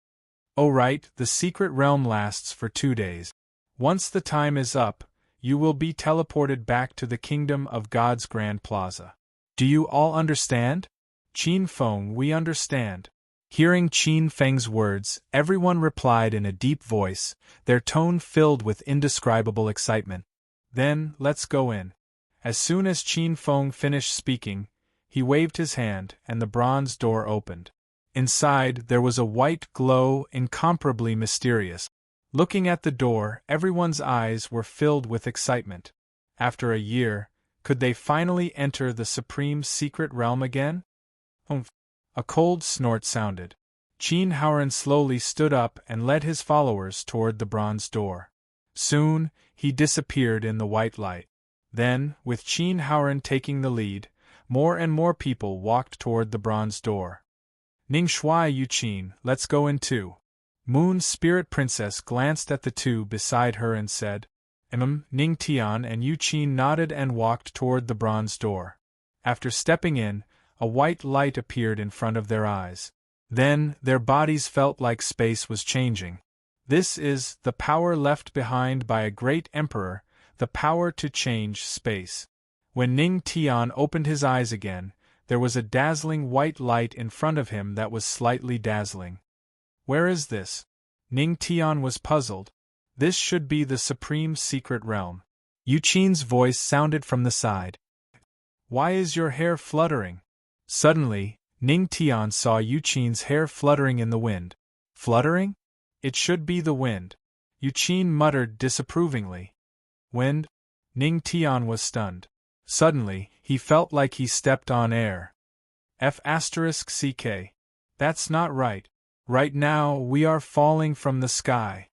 Oh right, the secret realm lasts for 2 days. Once the time is up, you will be teleported back to the kingdom of God's Grand Plaza. Do you all understand?" Qin Feng, we understand. Hearing Qin Feng's words, everyone replied in a deep voice, their tone filled with indescribable excitement. Then, let's go in. As soon as Qin Feng finished speaking, he waved his hand and the bronze door opened. Inside, there was a white glow incomparably mysterious. Looking at the door, everyone's eyes were filled with excitement. After a year, could they finally enter the supreme secret realm again? Humph! A cold snort sounded. Qin Haoran slowly stood up and led his followers toward the bronze door. Soon, he disappeared in the white light. Then, with Qin Haoran taking the lead, more and more people walked toward the bronze door. Ning Shui Yu Qin, let's go in too. Moon's spirit princess glanced at the two beside her and said, Ning Tian and Yu Qin nodded and walked toward the bronze door. After stepping in, a white light appeared in front of their eyes. Then, their bodies felt like space was changing. This is the power left behind by a great emperor, the power to change space. When Ning Tian opened his eyes again, there was a dazzling white light in front of him that was slightly dazzling. Where is this? Ning Tian was puzzled. This should be the supreme secret realm. Yu Qin's voice sounded from the side. Why is your hair fluttering? Suddenly, Ning Tian saw Yu Qin's hair fluttering in the wind. Fluttering? It should be the wind. Yu Qin muttered disapprovingly. Wind? Ning Tian was stunned. Suddenly, he felt like he stepped on air. F***ck. That's not right. Right now, we are falling from the sky.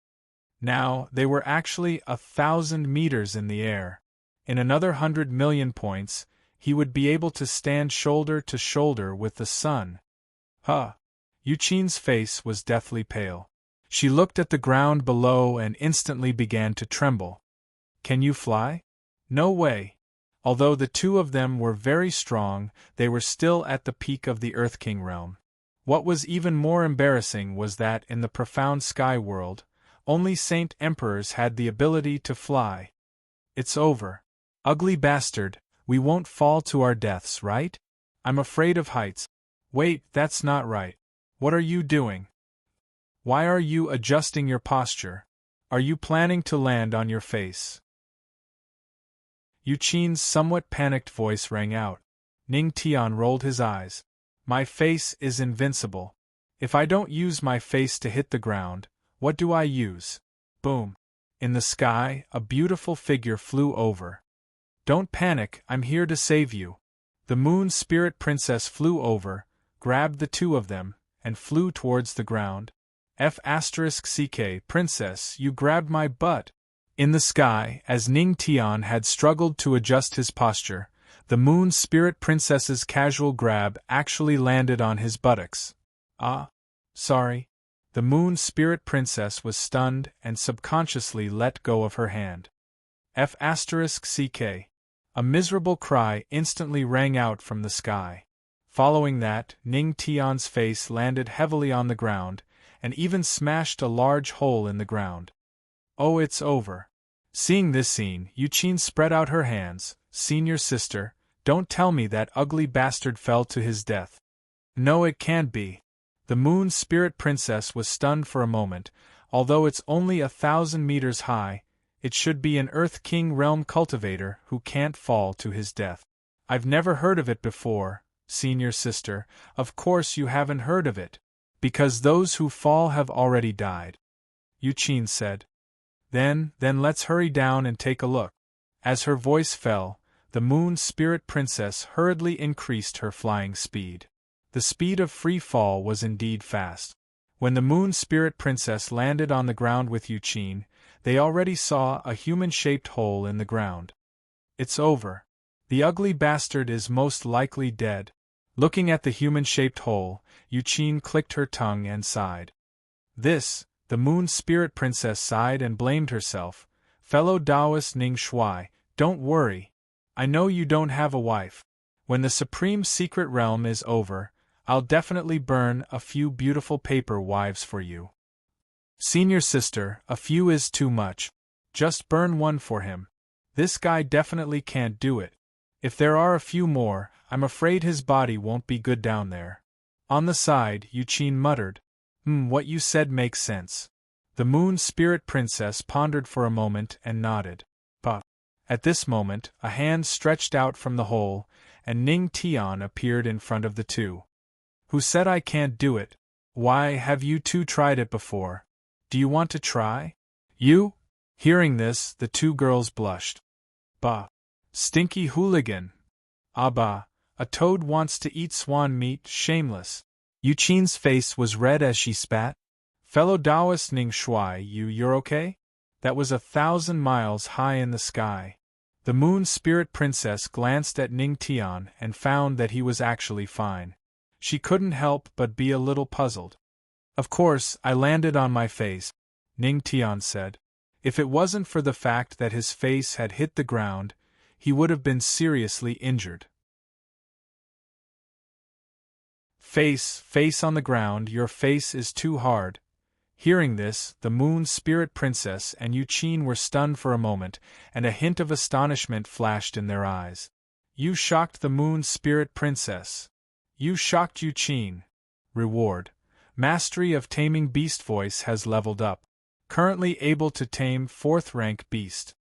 Now, they were actually 1,000 meters in the air. In another 100 million points, he would be able to stand shoulder to shoulder with the sun. Huh! Yu Qin's face was deathly pale. She looked at the ground below and instantly began to tremble. Can you fly? No way. Although the two of them were very strong, they were still at the peak of the Earth King realm. What was even more embarrassing was that in the profound sky world, only Saint Emperors had the ability to fly. It's over. Ugly bastard, we won't fall to our deaths, right? I'm afraid of heights. Wait, that's not right. What are you doing? Why are you adjusting your posture? Are you planning to land on your face? Yu Qin's somewhat panicked voice rang out. Ning Tian rolled his eyes. My face is invincible. If I don't use my face to hit the ground, what do I use? Boom. In the sky, a beautiful figure flew over. Don't panic, I'm here to save you. The Moon Spirit Princess flew over, grabbed the two of them, and flew towards the ground. F***ck, Princess, you grabbed my butt. In the sky, as Ning Tian had struggled to adjust his posture, the Moon Spirit Princess's casual grab actually landed on his buttocks. Ah, sorry. The Moon Spirit Princess was stunned and subconsciously let go of her hand. F***ck. A miserable cry instantly rang out from the sky. Following that, Ning Tian's face landed heavily on the ground, and even smashed a large hole in the ground. Oh, it's over. Seeing this scene, Yuqin spread out her hands. Senior sister, don't tell me that ugly bastard fell to his death. No, it can't be. The Moon Spirit Princess was stunned for a moment. Although it's only 1,000 meters high, it should be an Earth King realm cultivator who can't fall to his death. I've never heard of it before, senior sister. Of course you haven't heard of it, because those who fall have already died, Yuqin said. Then let's hurry down and take a look. As her voice fell, the Moon Spirit Princess hurriedly increased her flying speed. The speed of free fall was indeed fast. When the Moon Spirit Princess landed on the ground with Yuqin, they already saw a human-shaped hole in the ground. It's over. The ugly bastard is most likely dead. Looking at the human-shaped hole, Yuqin clicked her tongue and sighed. The Moon Spirit Princess sighed and blamed herself. Fellow Taoist Ning Shuai, don't worry. I know you don't have a wife. When the Supreme Secret Realm is over, I'll definitely burn a few beautiful paper wives for you. Senior sister, a few is too much. Just burn one for him. This guy definitely can't do it. If there are a few more, I'm afraid his body won't be good down there. On the side, Yuqin muttered. What you said makes sense. The Moon Spirit Princess pondered for a moment and nodded. But at this moment, a hand stretched out from the hole, and Ning Tian appeared in front of the two. Who said I can't do it? Why, have you two tried it before? Do you want to try? You? Hearing this, the two girls blushed. Bah! Stinky hooligan! Ah bah! A toad wants to eat swan meat, shameless! Yuqin's face was red as she spat. Fellow Taoist Ning Shuai, you're okay? That was 1,000 miles high in the sky. The Moon Spirit Princess glanced at Ning Tian and found that he was actually fine. She couldn't help but be a little puzzled. Of course, I landed on my face, Ning Tian said. If it wasn't for the fact that his face had hit the ground, he would have been seriously injured. Face on the ground, your face is too hard. Hearing this, the Moon Spirit Princess and Yuqin were stunned for a moment, and a hint of astonishment flashed in their eyes. You shocked the Moon Spirit Princess. You shocked Yuqin. Reward. Mastery of Taming Beast voice has leveled up. Currently able to tame 4th rank beast.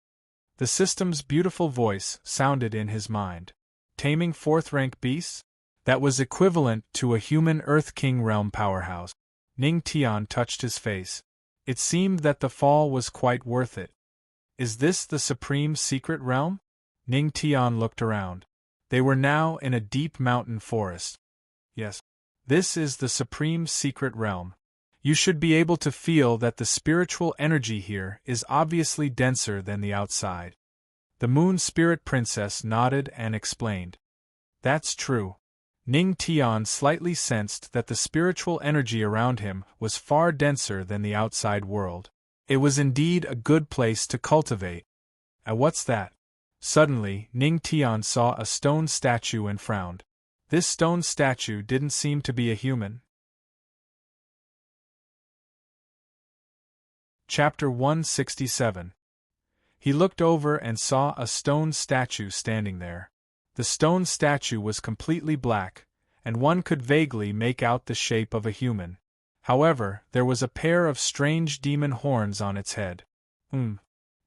The system's beautiful voice sounded in his mind. Taming 4th rank beasts? That was equivalent to a human Earth King realm powerhouse. Ning Tian touched his face. It seemed that the fall was quite worth it. Is this the Supreme Secret Realm? Ning Tian looked around. They were now in a deep mountain forest. Yes. This is the Supreme Secret Realm. You should be able to feel that the spiritual energy here is obviously denser than the outside. The Moon Spirit Princess nodded and explained. That's true. Ning Tian slightly sensed that the spiritual energy around him was far denser than the outside world. It was indeed a good place to cultivate. What's that? Suddenly, Ning Tian saw a stone statue and frowned. This stone statue didn't seem to be a human. Chapter 167. He looked over and saw a stone statue standing there. The stone statue was completely black, and one could vaguely make out the shape of a human. However, there was a pair of strange demon horns on its head.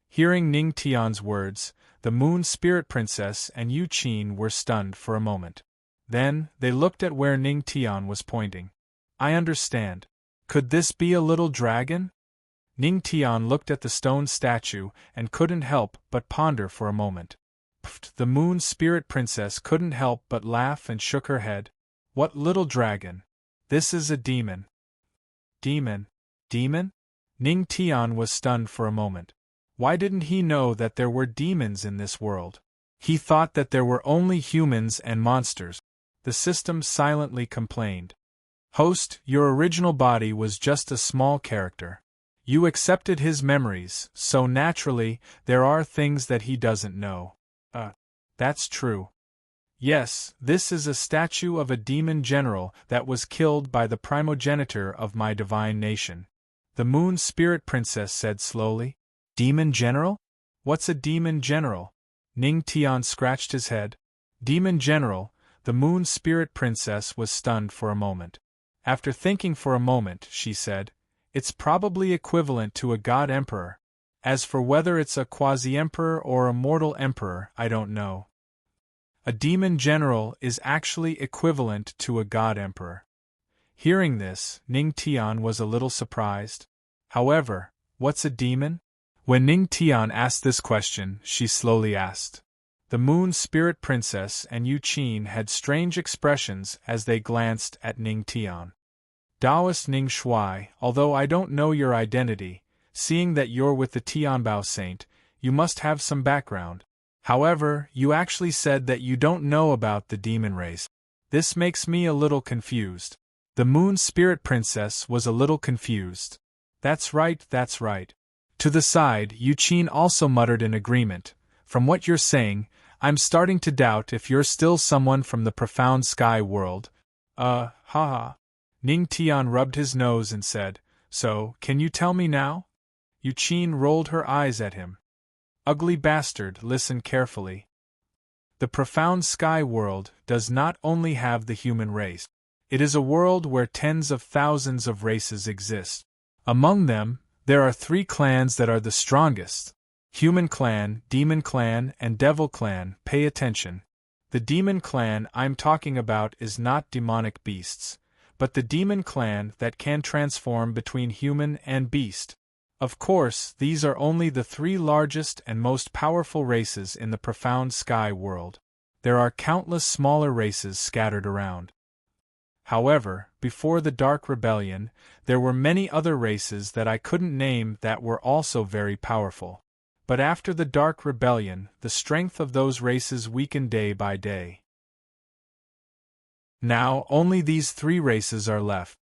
Hearing Ning Tian's words, the Moon Spirit Princess and Yuqin were stunned for a moment. Then, they looked at where Ning Tian was pointing. I understand. Could this be a little dragon? Ning Tian looked at the stone statue and couldn't help but ponder for a moment. The Moon Spirit Princess couldn't help but laugh and shook her head. What little dragon? This is a demon. Demon? Demon? Ning Tian was stunned for a moment. Why didn't he know that there were demons in this world? He thought that there were only humans and monsters. The system silently complained. Host, your original body was just a small character. You accepted his memories, so naturally, there are things that he doesn't know. That's true. Yes, this is a statue of a demon general that was killed by the primogenitor of my divine nation. The Moon Spirit Princess said slowly. Demon general? What's a demon general? Ning Tian scratched his head. Demon general, the Moon Spirit Princess was stunned for a moment. After thinking for a moment, she said, it's probably equivalent to a god emperor. As for whether it's a quasi-emperor or a mortal emperor, I don't know. A demon general is actually equivalent to a god emperor. Hearing this, Ning Tian was a little surprised. However, what's a demon? When Ning Tian asked this question, she slowly asked. The Moon Spirit Princess and Yu Qin had strange expressions as they glanced at Ning Tian. Taoist Ning Shui, although I don't know your identity, seeing that you're with the Tianbao Saint, you must have some background. However, you actually said that you don't know about the demon race. This makes me a little confused. The Moon Spirit Princess was a little confused. That's right, that's right. To the side, Yu Qin also muttered in agreement. From what you're saying, I'm starting to doubt if you're still someone from the profound sky world. Haha. Ning Tian rubbed his nose and said, So, can you tell me now? Yu Qin rolled her eyes at him. Ugly bastard, listen carefully. The profound sky world does not only have the human race. It is a world where tens of thousands of races exist. Among them, there are 3 clans that are the strongest. Human clan, demon clan, and devil clan. Pay attention. The demon clan I'm talking about is not demonic beasts, but the demon clan that can transform between human and beast. Of course, these are only the 3 largest and most powerful races in the profound sky world. There are countless smaller races scattered around. However, before the Dark Rebellion, there were many other races that I couldn't name that were also very powerful. But after the Dark Rebellion, the strength of those races weakened day by day. Now, only these 3 races are left.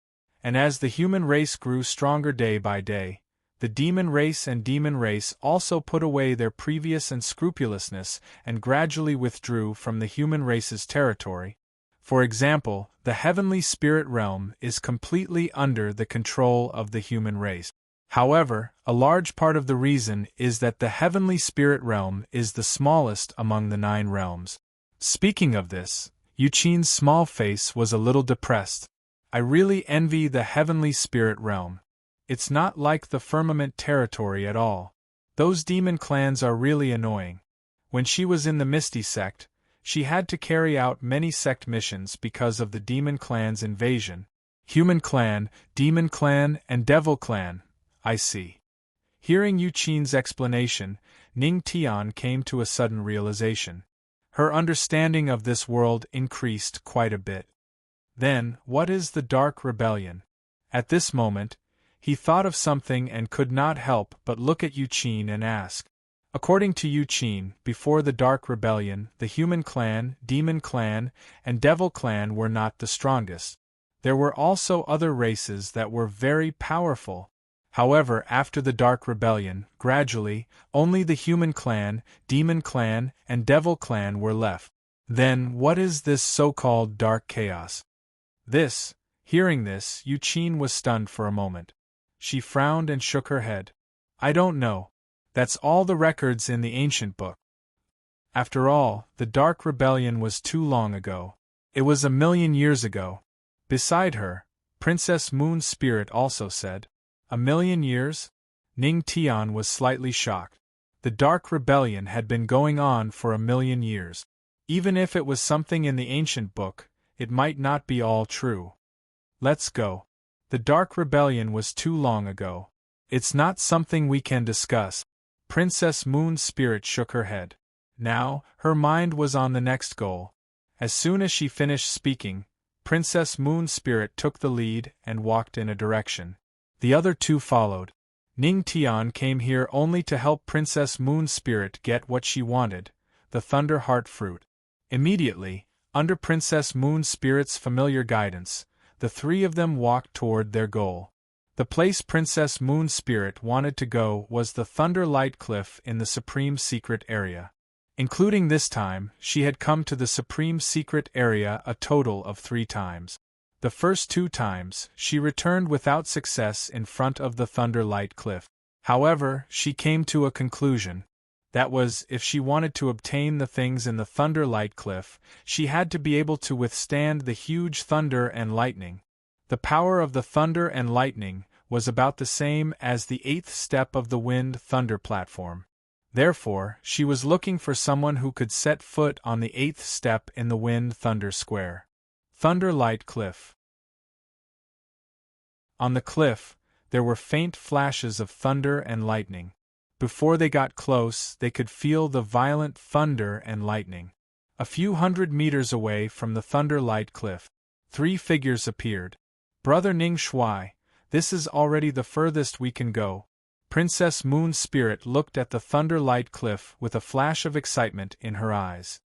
And as the human race grew stronger day by day, the demon race and demon race also put away their previous unscrupulousness and gradually withdrew from the human race's territory. For example, the heavenly spirit realm is completely under the control of the human race. However, a large part of the reason is that the heavenly spirit realm is the smallest among the 9 realms. Speaking of this, Yu Qin's small face was a little depressed. I really envy the heavenly spirit realm. It's not like the firmament territory at all. Those demon clans are really annoying. When she was in the Misty sect, she had to carry out many sect missions because of the demon clan's invasion. Human clan, demon clan, and devil clan. I see. Hearing Yu Qin's explanation, Ning Tian came to a sudden realization. Her understanding of this world increased quite a bit. Then, what is the Dark Rebellion? At this moment, he thought of something and could not help but look at Yu Qin and ask. According to Yu Qin, before the Dark Rebellion, the human clan, demon clan, and devil clan were not the strongest. There were also other races that were very powerful. However, after the Dark Rebellion, gradually, only the human clan, demon clan, and devil clan were left. Then, what is this so-called dark chaos? Hearing this, Yu Qin was stunned for a moment. She frowned and shook her head. I don't know. That's all the records in the ancient book. After all, the Dark Rebellion was too long ago. It was 1,000,000 years ago. Beside her, Princess Moon Spirit also said. 1,000,000 years? Ning Tian was slightly shocked. The Dark Rebellion had been going on for 1,000,000 years. Even if it was something in the ancient book, it might not be all true. Let's go. The Dark Rebellion was too long ago. It's not something we can discuss. Princess Moon Spirit shook her head. Now, her mind was on the next goal. As soon as she finished speaking, Princess Moon Spirit took the lead and walked in a direction. The other 2 followed. Ning Tian came here only to help Princess Moon Spirit get what she wanted, the Thunder Heart Fruit. Immediately, under Princess Moon Spirit's familiar guidance, the 3 of them walked toward their goal. The place Princess Moon Spirit wanted to go was the Thunder Light Cliff in the Supreme Secret Area. Including this time, she had come to the supreme secret area a total of 3 times. The first 2 times, she returned without success in front of the Thunderlight Cliff. However, she came to a conclusion. That was, if she wanted to obtain the things in the Thunderlight Cliff, she had to be able to withstand the huge thunder and lightning. The power of the thunder and lightning was about the same as the 8th step of the wind-thunder platform. Therefore, she was looking for someone who could set foot on the 8th step in the wind-thunder square. Thunderlight Cliff. On the cliff, there were faint flashes of thunder and lightning. Before they got close, they could feel the violent thunder and lightning. A few hundred meters away from the Thunderlight Cliff, 3 figures appeared. Brother Ning Shuai, this is already the furthest we can go. Princess Moon Spirit looked at the Thunderlight Cliff with a flash of excitement in her eyes.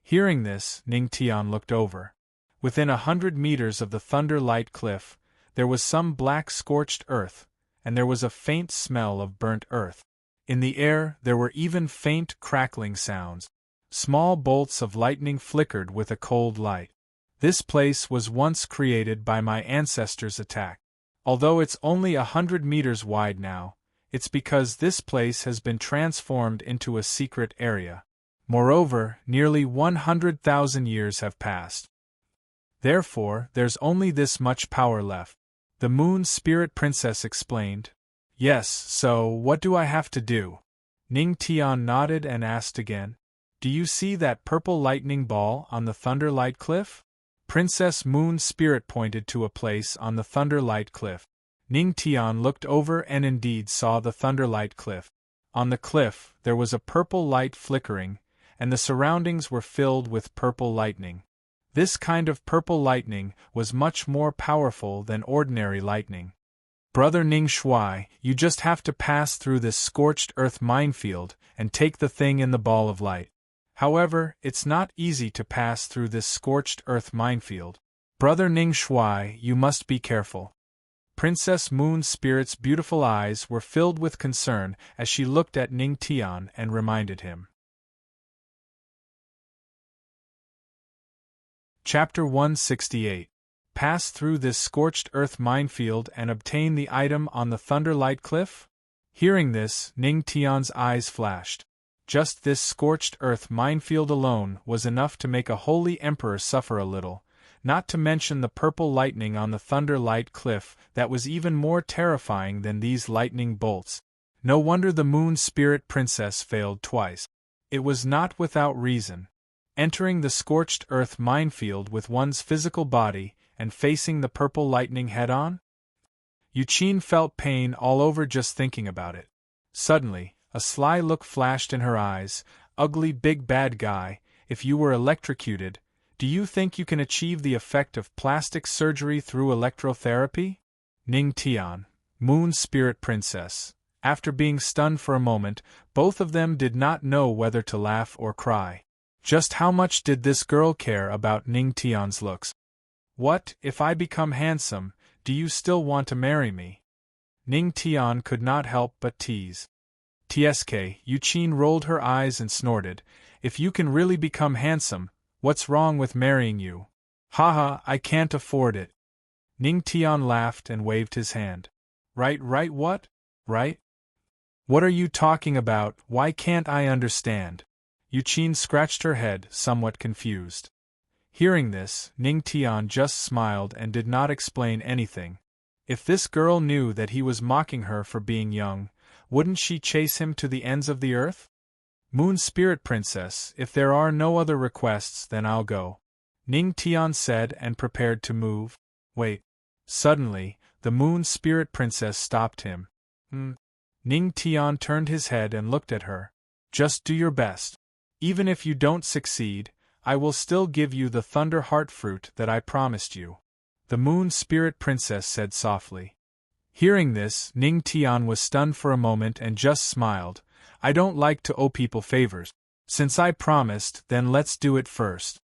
Hearing this, Ning Tian looked over. Within 100 meters of the Thunderlight Cliff, there was some black scorched earth, and there was a faint smell of burnt earth. In the air, there were even faint crackling sounds. Small bolts of lightning flickered with a cold light. This place was once created by my ancestors' attack. Although it's only 100 meters wide now, it's because this place has been transformed into a secret area. Moreover, nearly 100,000 years have passed. Therefore, there's only this much power left. The Moon Spirit Princess explained. Yes, so what do I have to do? Ning Tian nodded and asked again. Do you see that purple lightning ball on the Thunderlight Cliff? Princess Moon Spirit pointed to a place on the Thunderlight Cliff. Ning Tian looked over and indeed saw the Thunderlight Cliff. On the cliff, there was a purple light flickering, and the surroundings were filled with purple lightning. This kind of purple lightning was much more powerful than ordinary lightning. Brother Ning Shuai, you just have to pass through this scorched earth minefield and take the thing in the ball of light. However, it's not easy to pass through this scorched earth minefield. Brother Ning Shuai, you must be careful. Princess Moon Spirit's beautiful eyes were filled with concern as she looked at Ning Tian and reminded him. Chapter 168. Pass through this scorched earth minefield and obtain the item on the Thunderlight Cliff? Hearing this, Ning Tian's eyes flashed. Just this scorched earth minefield alone was enough to make a holy emperor suffer a little, not to mention the purple lightning on the Thunderlight Cliff that was even more terrifying than these lightning bolts. No wonder the Moon Spirit Princess failed twice. It was not without reason. Entering the scorched earth minefield with one's physical body and facing the purple lightning head-on? Yuqin felt pain all over just thinking about it. Suddenly, a sly look flashed in her eyes. Ugly big bad guy, if you were electrocuted, do you think you can achieve the effect of plastic surgery through electrotherapy? Ning Tian, Moon Spirit Princess. After being stunned for a moment, both of them did not know whether to laugh or cry. Just how much did this girl care about Ning Tian's looks? What, if I become handsome, do you still want to marry me? Ning Tian could not help but tease. Tsk, Yuqin rolled her eyes and snorted. If you can really become handsome, what's wrong with marrying you? Haha, I can't afford it. Ning Tian laughed and waved his hand. Right what? Right? What are you talking about? Why can't I understand? Yuqin scratched her head, somewhat confused. Hearing this, Ning Tian just smiled and did not explain anything. If this girl knew that he was mocking her for being young, wouldn't she chase him to the ends of the earth? Moon Spirit Princess, if there are no other requests, then I'll go. Ning Tian said and prepared to move. Wait. Suddenly, the Moon Spirit Princess stopped him. Ning Tian turned his head and looked at her. Just do your best. Even if you don't succeed, I will still give you the Thunder Heart Fruit that I promised you. The Moon Spirit Princess said softly. Hearing this, Ning Tian was stunned for a moment and just smiled. I don't like to owe people favors. Since I promised, then let's do it first.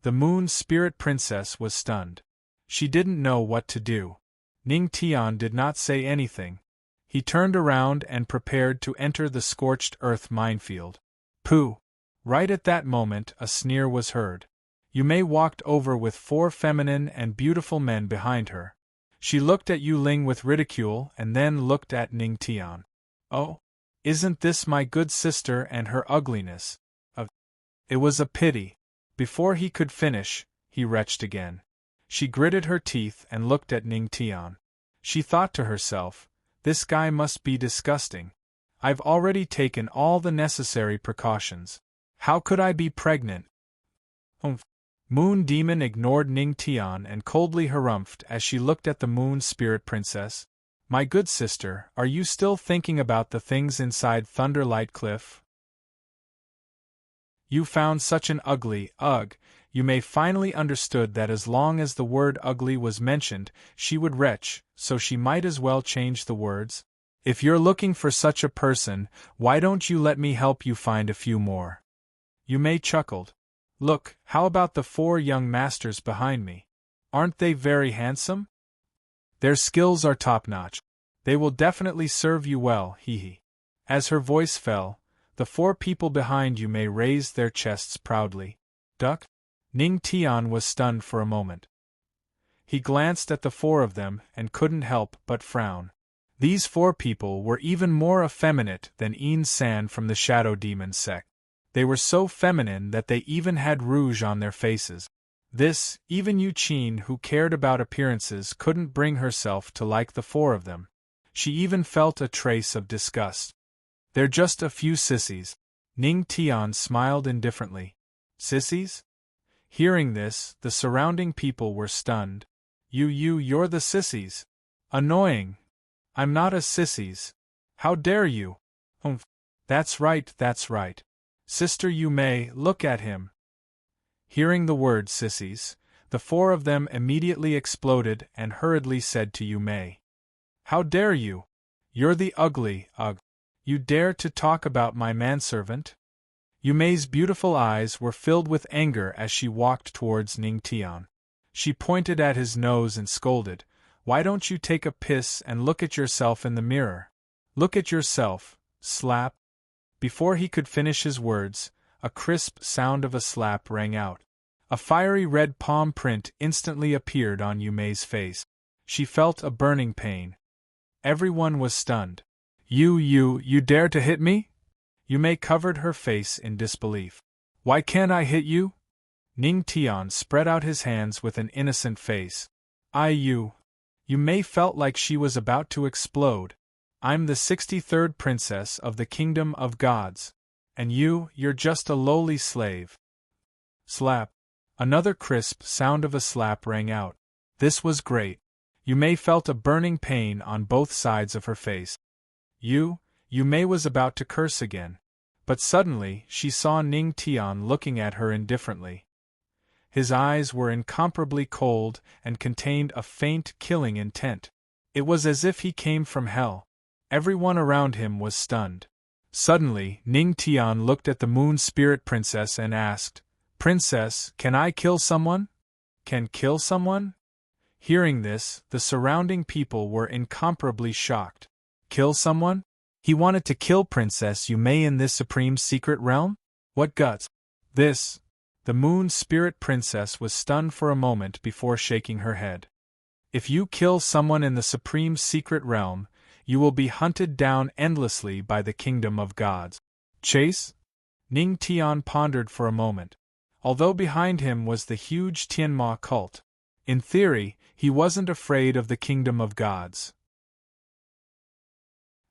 The Moon Spirit Princess was stunned. She didn't know what to do. Ning Tian did not say anything. He turned around and prepared to enter the scorched earth minefield. Pooh! Right at that moment, a sneer was heard. Yumei walked over with 4 feminine and beautiful men behind her. She looked at Yu Ling with ridicule and then looked at Ning Tian. Oh, isn't this my good sister and her ugliness? It was a pity. Before he could finish, he retched again. She gritted her teeth and looked at Ning Tian. She thought to herself, this guy must be disgusting. I've already taken all the necessary precautions. How could I be pregnant? Humph. Moon Demon ignored Ning Tian and coldly harumphed as she looked at the Moon Spirit Princess. My good sister, are you still thinking about the things inside Thunderlight Cliff? You found such an ugly, ugh. Yumei finally understood that as long as the word ugly was mentioned, she would retch, so she might as well change the words. If you're looking for such a person, why don't you let me help you find a few more? Yumei chuckled. Look, how about the 4 young masters behind me? Aren't they very handsome? Their skills are top-notch. They will definitely serve you well, hee. As her voice fell, the 4 people behind Yumei raised their chests proudly. Duck? Ning Tian was stunned for a moment. He glanced at the 4 of them and couldn't help but frown. These 4 people were even more effeminate than Een San from the Shadow Demon sect. They were so feminine that they even had rouge on their faces. This, even Yu Qin, who cared about appearances, couldn't bring herself to like the 4 of them. She even felt a trace of disgust. They're just a few sissies. Ning Tian smiled indifferently. Sissies? Hearing this, the surrounding people were stunned. You're the sissies. Annoying. I'm not a sissies. How dare you? Humph. That's right. Sister Yumei, look at him. Hearing the word sissies, the 4 of them immediately exploded and hurriedly said to Yumei. How dare you? You're the ugly, ugh. You dare to talk about my manservant? Yumei's beautiful eyes were filled with anger as she walked towards Ning Tian. She pointed at his nose and scolded, Why don't you take a piss and look at yourself in the mirror? Look at yourself, slap. Before he could finish his words, a crisp sound of a slap rang out. A fiery red palm print instantly appeared on Yumei's face. She felt a burning pain. Everyone was stunned. You dare to hit me? Yumei covered her face in disbelief. Why can't I hit you? Ning Tian spread out his hands with an innocent face. Yumei felt like she was about to explode. I'm the 63rd princess of the Kingdom of Gods. And you're just a lowly slave. Slap. Another crisp sound of a slap rang out. This was great. Yumei felt a burning pain on both sides of her face. Yumei was about to curse again. But suddenly, she saw Ning Tian looking at her indifferently. His eyes were incomparably cold and contained a faint, killing intent. It was as if he came from hell. Everyone around him was stunned. Suddenly, Ning Tian looked at the Moon Spirit Princess and asked, Princess, can I kill someone? Can kill someone? Hearing this, the surrounding people were incomparably shocked. Kill someone? He wanted to kill Princess Yumei in this supreme secret realm? What guts! This! The Moon Spirit Princess was stunned for a moment before shaking her head. If you kill someone in the supreme secret realm, you will be hunted down endlessly by the Kingdom of Gods. Chase? Ning Tian pondered for a moment. Although behind him was the huge Tianma cult, in theory, he wasn't afraid of the Kingdom of Gods.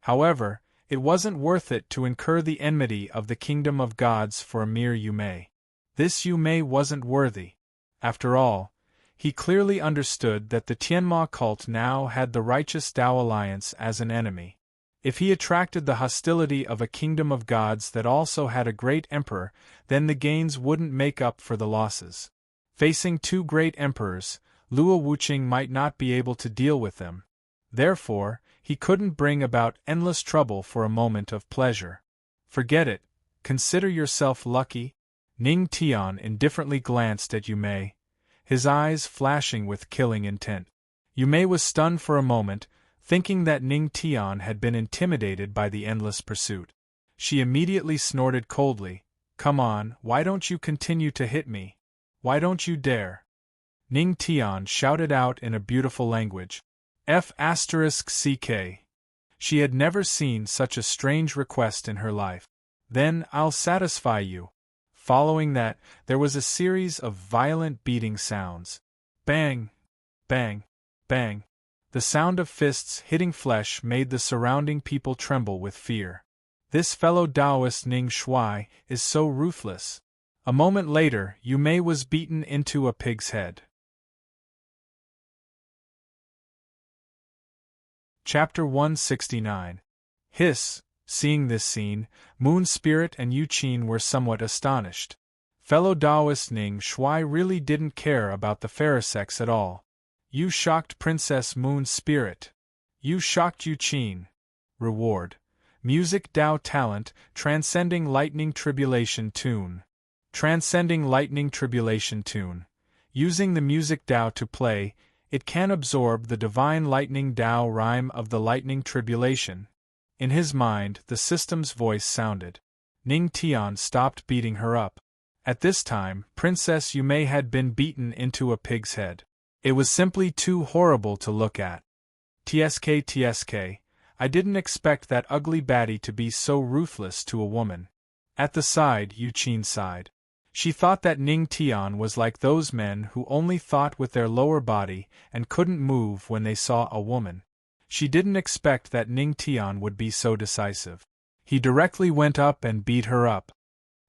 However, it wasn't worth it to incur the enmity of the Kingdom of Gods for a mere Yumei. This Yumei wasn't worthy. After all, he clearly understood that the Tianma cult now had the righteous Tao Alliance as an enemy. If he attracted the hostility of a Kingdom of Gods that also had a great emperor, then the gains wouldn't make up for the losses. Facing 2 great emperors, Luo Wuqing might not be able to deal with them. Therefore, he couldn't bring about endless trouble for a moment of pleasure. Forget it. Consider yourself lucky. Ning Tian indifferently glanced at Yumei, his eyes flashing with killing intent. Yumei was stunned for a moment, thinking that Ning Tian had been intimidated by the endless pursuit. She immediately snorted coldly, Come on, why don't you continue to hit me? Why don't you dare? Ning Tian shouted out in a beautiful language. F***ck. She had never seen such a strange request in her life. Then I'll satisfy you. Following that, there was a series of violent beating sounds. Bang! Bang! Bang! The sound of fists hitting flesh made the surrounding people tremble with fear. This fellow Taoist Ning Shuai is so ruthless. A moment later, Yu Mei was beaten into a pig's head. Chapter 169. Hiss. Seeing this scene, Moon Spirit and Yu Qin were somewhat astonished. Fellow Taoist Ning Shuai really didn't care about the Pharisees at all. You shocked Princess Moon Spirit. You shocked Yu Qin. Reward. Music Tao talent, transcending lightning tribulation tune. Transcending lightning tribulation tune. Using the music Tao to play, it can absorb the divine lightning Tao rhyme of the lightning tribulation. In his mind, the system's voice sounded. Ning Tian stopped beating her up. At this time, Princess Yu Mei had been beaten into a pig's head. It was simply too horrible to look at. TSK, I didn't expect that ugly baddie to be so ruthless to a woman. At the side, Yu Qin sighed. She thought that Ning Tian was like those men who only thought with their lower body and couldn't move when they saw a woman. She didn't expect that Ning Tian would be so decisive. He directly went up and beat her up.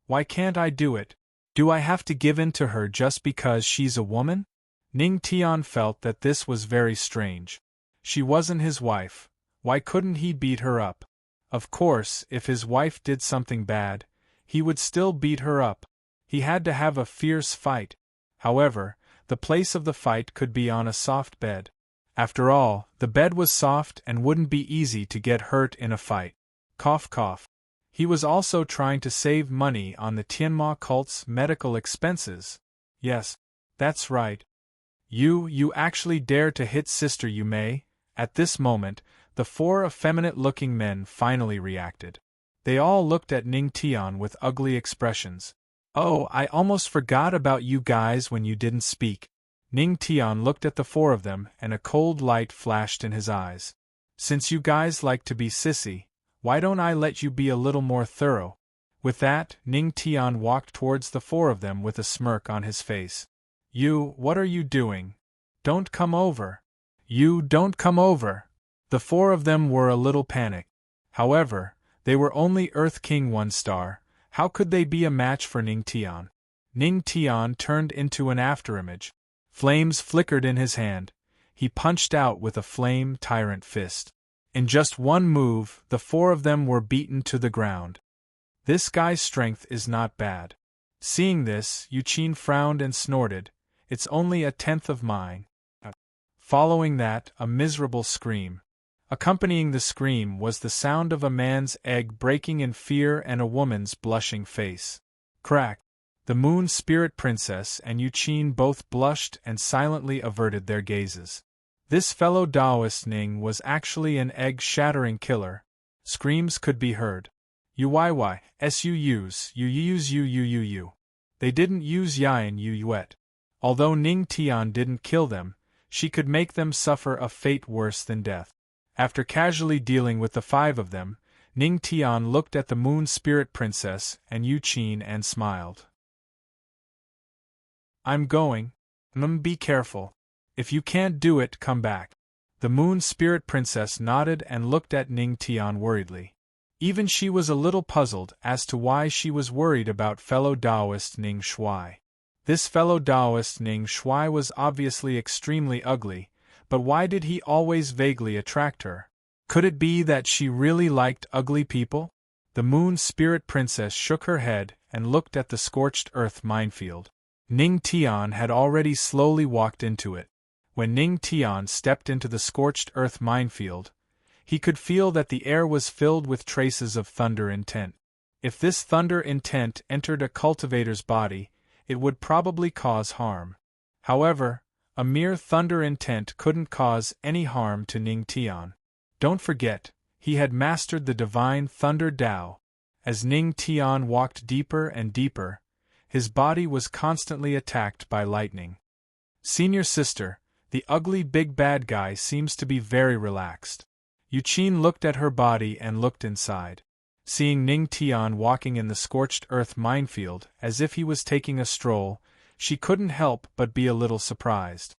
Why can't I do it? Do I have to give in to her just because she's a woman? Ning Tian felt that this was very strange. She wasn't his wife. Why couldn't he beat her up? Of course, if his wife did something bad, he would still beat her up. He had to have a fierce fight. However, the place of the fight could be on a soft bed. After all, the bed was soft and wouldn't be easy to get hurt in a fight. Cough cough. He was also trying to save money on the Tianma cult's medical expenses. Yes, that's right. You actually dare to hit Sister Yu Mei? At this moment, the four effeminate-looking men finally reacted. They all looked at Ning Tian with ugly expressions. Oh, I almost forgot about you guys when you didn't speak. Ning Tian looked at the four of them and a cold light flashed in his eyes. Since you guys like to be sissy, why don't I let you be a little more thorough? With that, Ning Tian walked towards the four of them with a smirk on his face. You, what are you doing? Don't come over. You don't come over. The four of them were a little panicked. However, they were only Earth King 1-star. How could they be a match for Ning Tian? Ning Tian turned into an afterimage. Flames flickered in his hand. He punched out with a flame tyrant fist. In just one move, the four of them were beaten to the ground. This guy's strength is not bad. Seeing this, Yu Qin frowned and snorted. It's only a tenth of mine. Following that, a miserable scream. Accompanying the scream was the sound of a man's egg breaking in fear and a woman's blushing face. Crack! The Moon Spirit Princess and Yu Qin both blushed and silently averted their gazes. This fellow Taoist Ning was actually an egg-shattering killer. Screams could be heard. Uyy, su. They didn't use Yin Yuyuet. Although Ning Tian didn't kill them, she could make them suffer a fate worse than death. After casually dealing with the five of them, Ning Tian looked at the Moon Spirit Princess and Yu Qin and smiled. I'm going. Be careful. If you can't do it, come back. The Moon Spirit Princess nodded and looked at Ning Tian worriedly. Even she was a little puzzled as to why she was worried about fellow Taoist Ning Shuai. This fellow Taoist Ning Shuai was obviously extremely ugly, but why did he always vaguely attract her? Could it be that she really liked ugly people? The Moon Spirit Princess shook her head and looked at the scorched earth minefield. Ning Tian had already slowly walked into it. When Ning Tian stepped into the scorched earth minefield, he could feel that the air was filled with traces of thunder intent. If this thunder intent entered a cultivator's body, it would probably cause harm. However, a mere thunder intent couldn't cause any harm to Ning Tian. Don't forget, he had mastered the divine Thunder Tao. As Ning Tian walked deeper and deeper, his body was constantly attacked by lightning. Senior sister, the ugly big bad guy seems to be very relaxed. Yuqin looked at her body and looked inside. Seeing Ning Tian walking in the scorched earth minefield as if he was taking a stroll, she couldn't help but be a little surprised.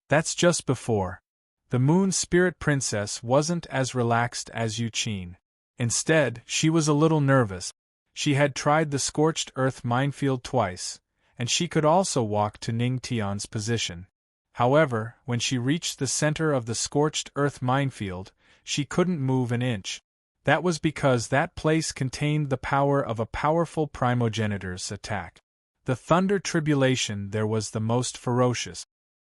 That's just before. The Moon Spirit Princess wasn't as relaxed as Yuqin. Instead, she was a little nervous. She had tried the scorched earth minefield twice, and she could also walk to Ning Tian's position. However, when she reached the center of the scorched earth minefield, she couldn't move an inch. That was because that place contained the power of a powerful primogenitor's attack. The thunder tribulation there was the most ferocious.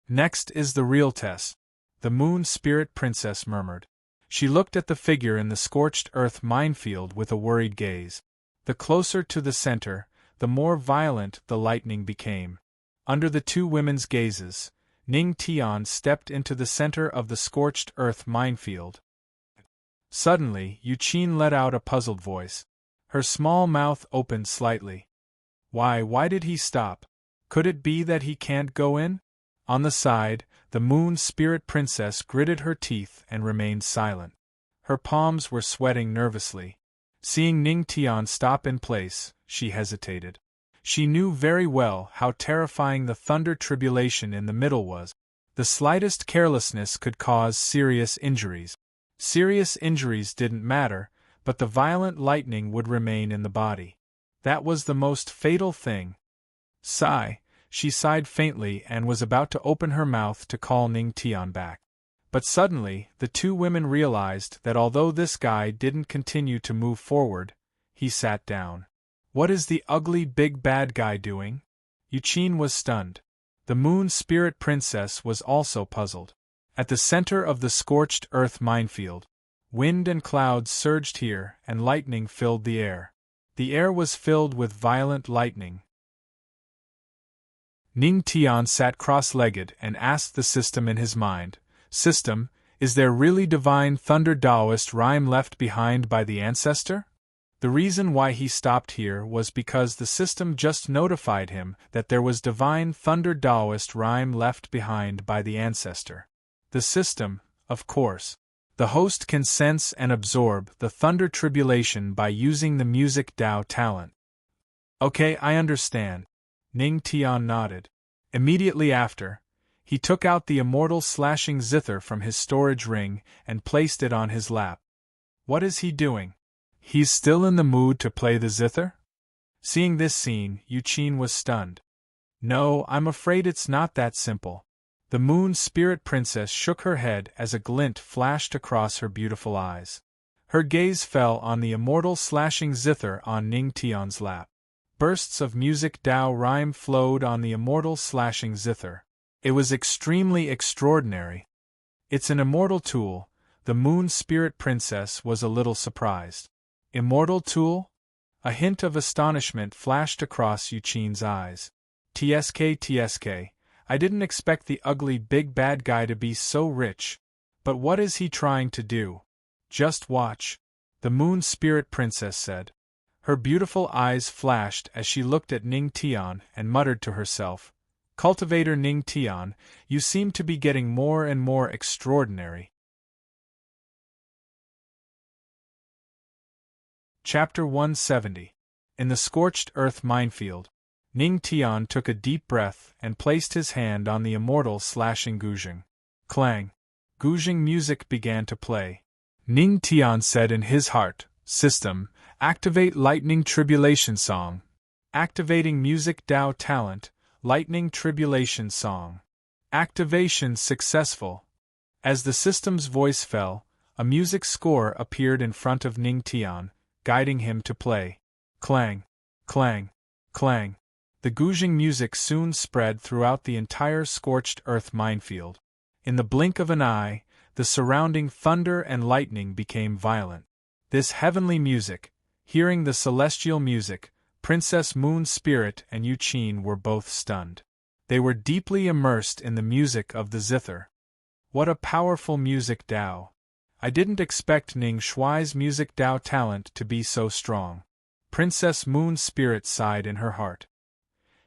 Next is the real test, the Moon Spirit Princess murmured. She looked at the figure in the scorched earth minefield with a worried gaze. The closer to the center, the more violent the lightning became. Under the two women's gazes, Ning Tian stepped into the center of the scorched earth minefield. Suddenly, Yuqin let out a puzzled voice. Her small mouth opened slightly. Why did he stop? Could it be that he can't go in? On the side, the Moon Spirit Princess gritted her teeth and remained silent. Her palms were sweating nervously. Seeing Ning Tian stop in place, she hesitated. She knew very well how terrifying the thunder tribulation in the middle was. The slightest carelessness could cause serious injuries. Serious injuries didn't matter, but the violent lightning would remain in the body. That was the most fatal thing. Sigh, she sighed faintly and was about to open her mouth to call Ning Tian back. But suddenly, the two women realized that although this guy didn't continue to move forward, he sat down. What is the ugly big bad guy doing? Yuqin was stunned. The Moon Spirit Princess was also puzzled. At the center of the scorched earth minefield, wind and clouds surged here and lightning filled the air. The air was filled with violent lightning. Ning Tian sat cross-legged and asked the system in his mind, System, is there really divine thunder Taoist rhyme left behind by the ancestor? The reason why he stopped here was because the system just notified him that there was divine thunder Taoist rhyme left behind by the ancestor. The system, of course. The host can sense and absorb the thunder tribulation by using the music Tao talent. Okay, I understand. Ning Tian nodded. Immediately after, he took out the immortal slashing zither from his storage ring and placed it on his lap. What is he doing? He's still in the mood to play the zither? Seeing this scene, Yuqin was stunned. No, I'm afraid it's not that simple. The Moon Spirit Princess shook her head as a glint flashed across her beautiful eyes. Her gaze fell on the immortal slashing zither on Ning Tian's lap. Bursts of music Tao rhyme flowed on the immortal slashing zither. It was extremely extraordinary. It's an immortal tool. The Moon Spirit Princess was a little surprised. Immortal tool? A hint of astonishment flashed across Yuqin's eyes. TSK, I didn't expect the ugly big bad guy to be so rich. But what is he trying to do? Just watch, the Moon Spirit Princess said. Her beautiful eyes flashed as she looked at Ning Tian and muttered to herself, Cultivator Ning Tian, you seem to be getting more and more extraordinary. Chapter 170. In the scorched earth minefield, Ning Tian took a deep breath and placed his hand on the immortal slashing guzheng. Clang! Guzheng music began to play. Ning Tian said in his heart, System, activate Lightning Tribulation Song. Activating Music Tao Talent, Lightning Tribulation Song. Activation successful. As the system's voice fell, a music score appeared in front of Ning Tian, guiding him to play. Clang! Clang! Clang! The guzheng music soon spread throughout the entire scorched earth minefield. In the blink of an eye, the surrounding thunder and lightning became violent. This heavenly music, hearing the celestial music, Princess Moon Spirit and Yuqin were both stunned. They were deeply immersed in the music of the zither. What a powerful music Tao! I didn't expect Ning Shuai's music Tao talent to be so strong. Princess Moon's spirit sighed in her heart.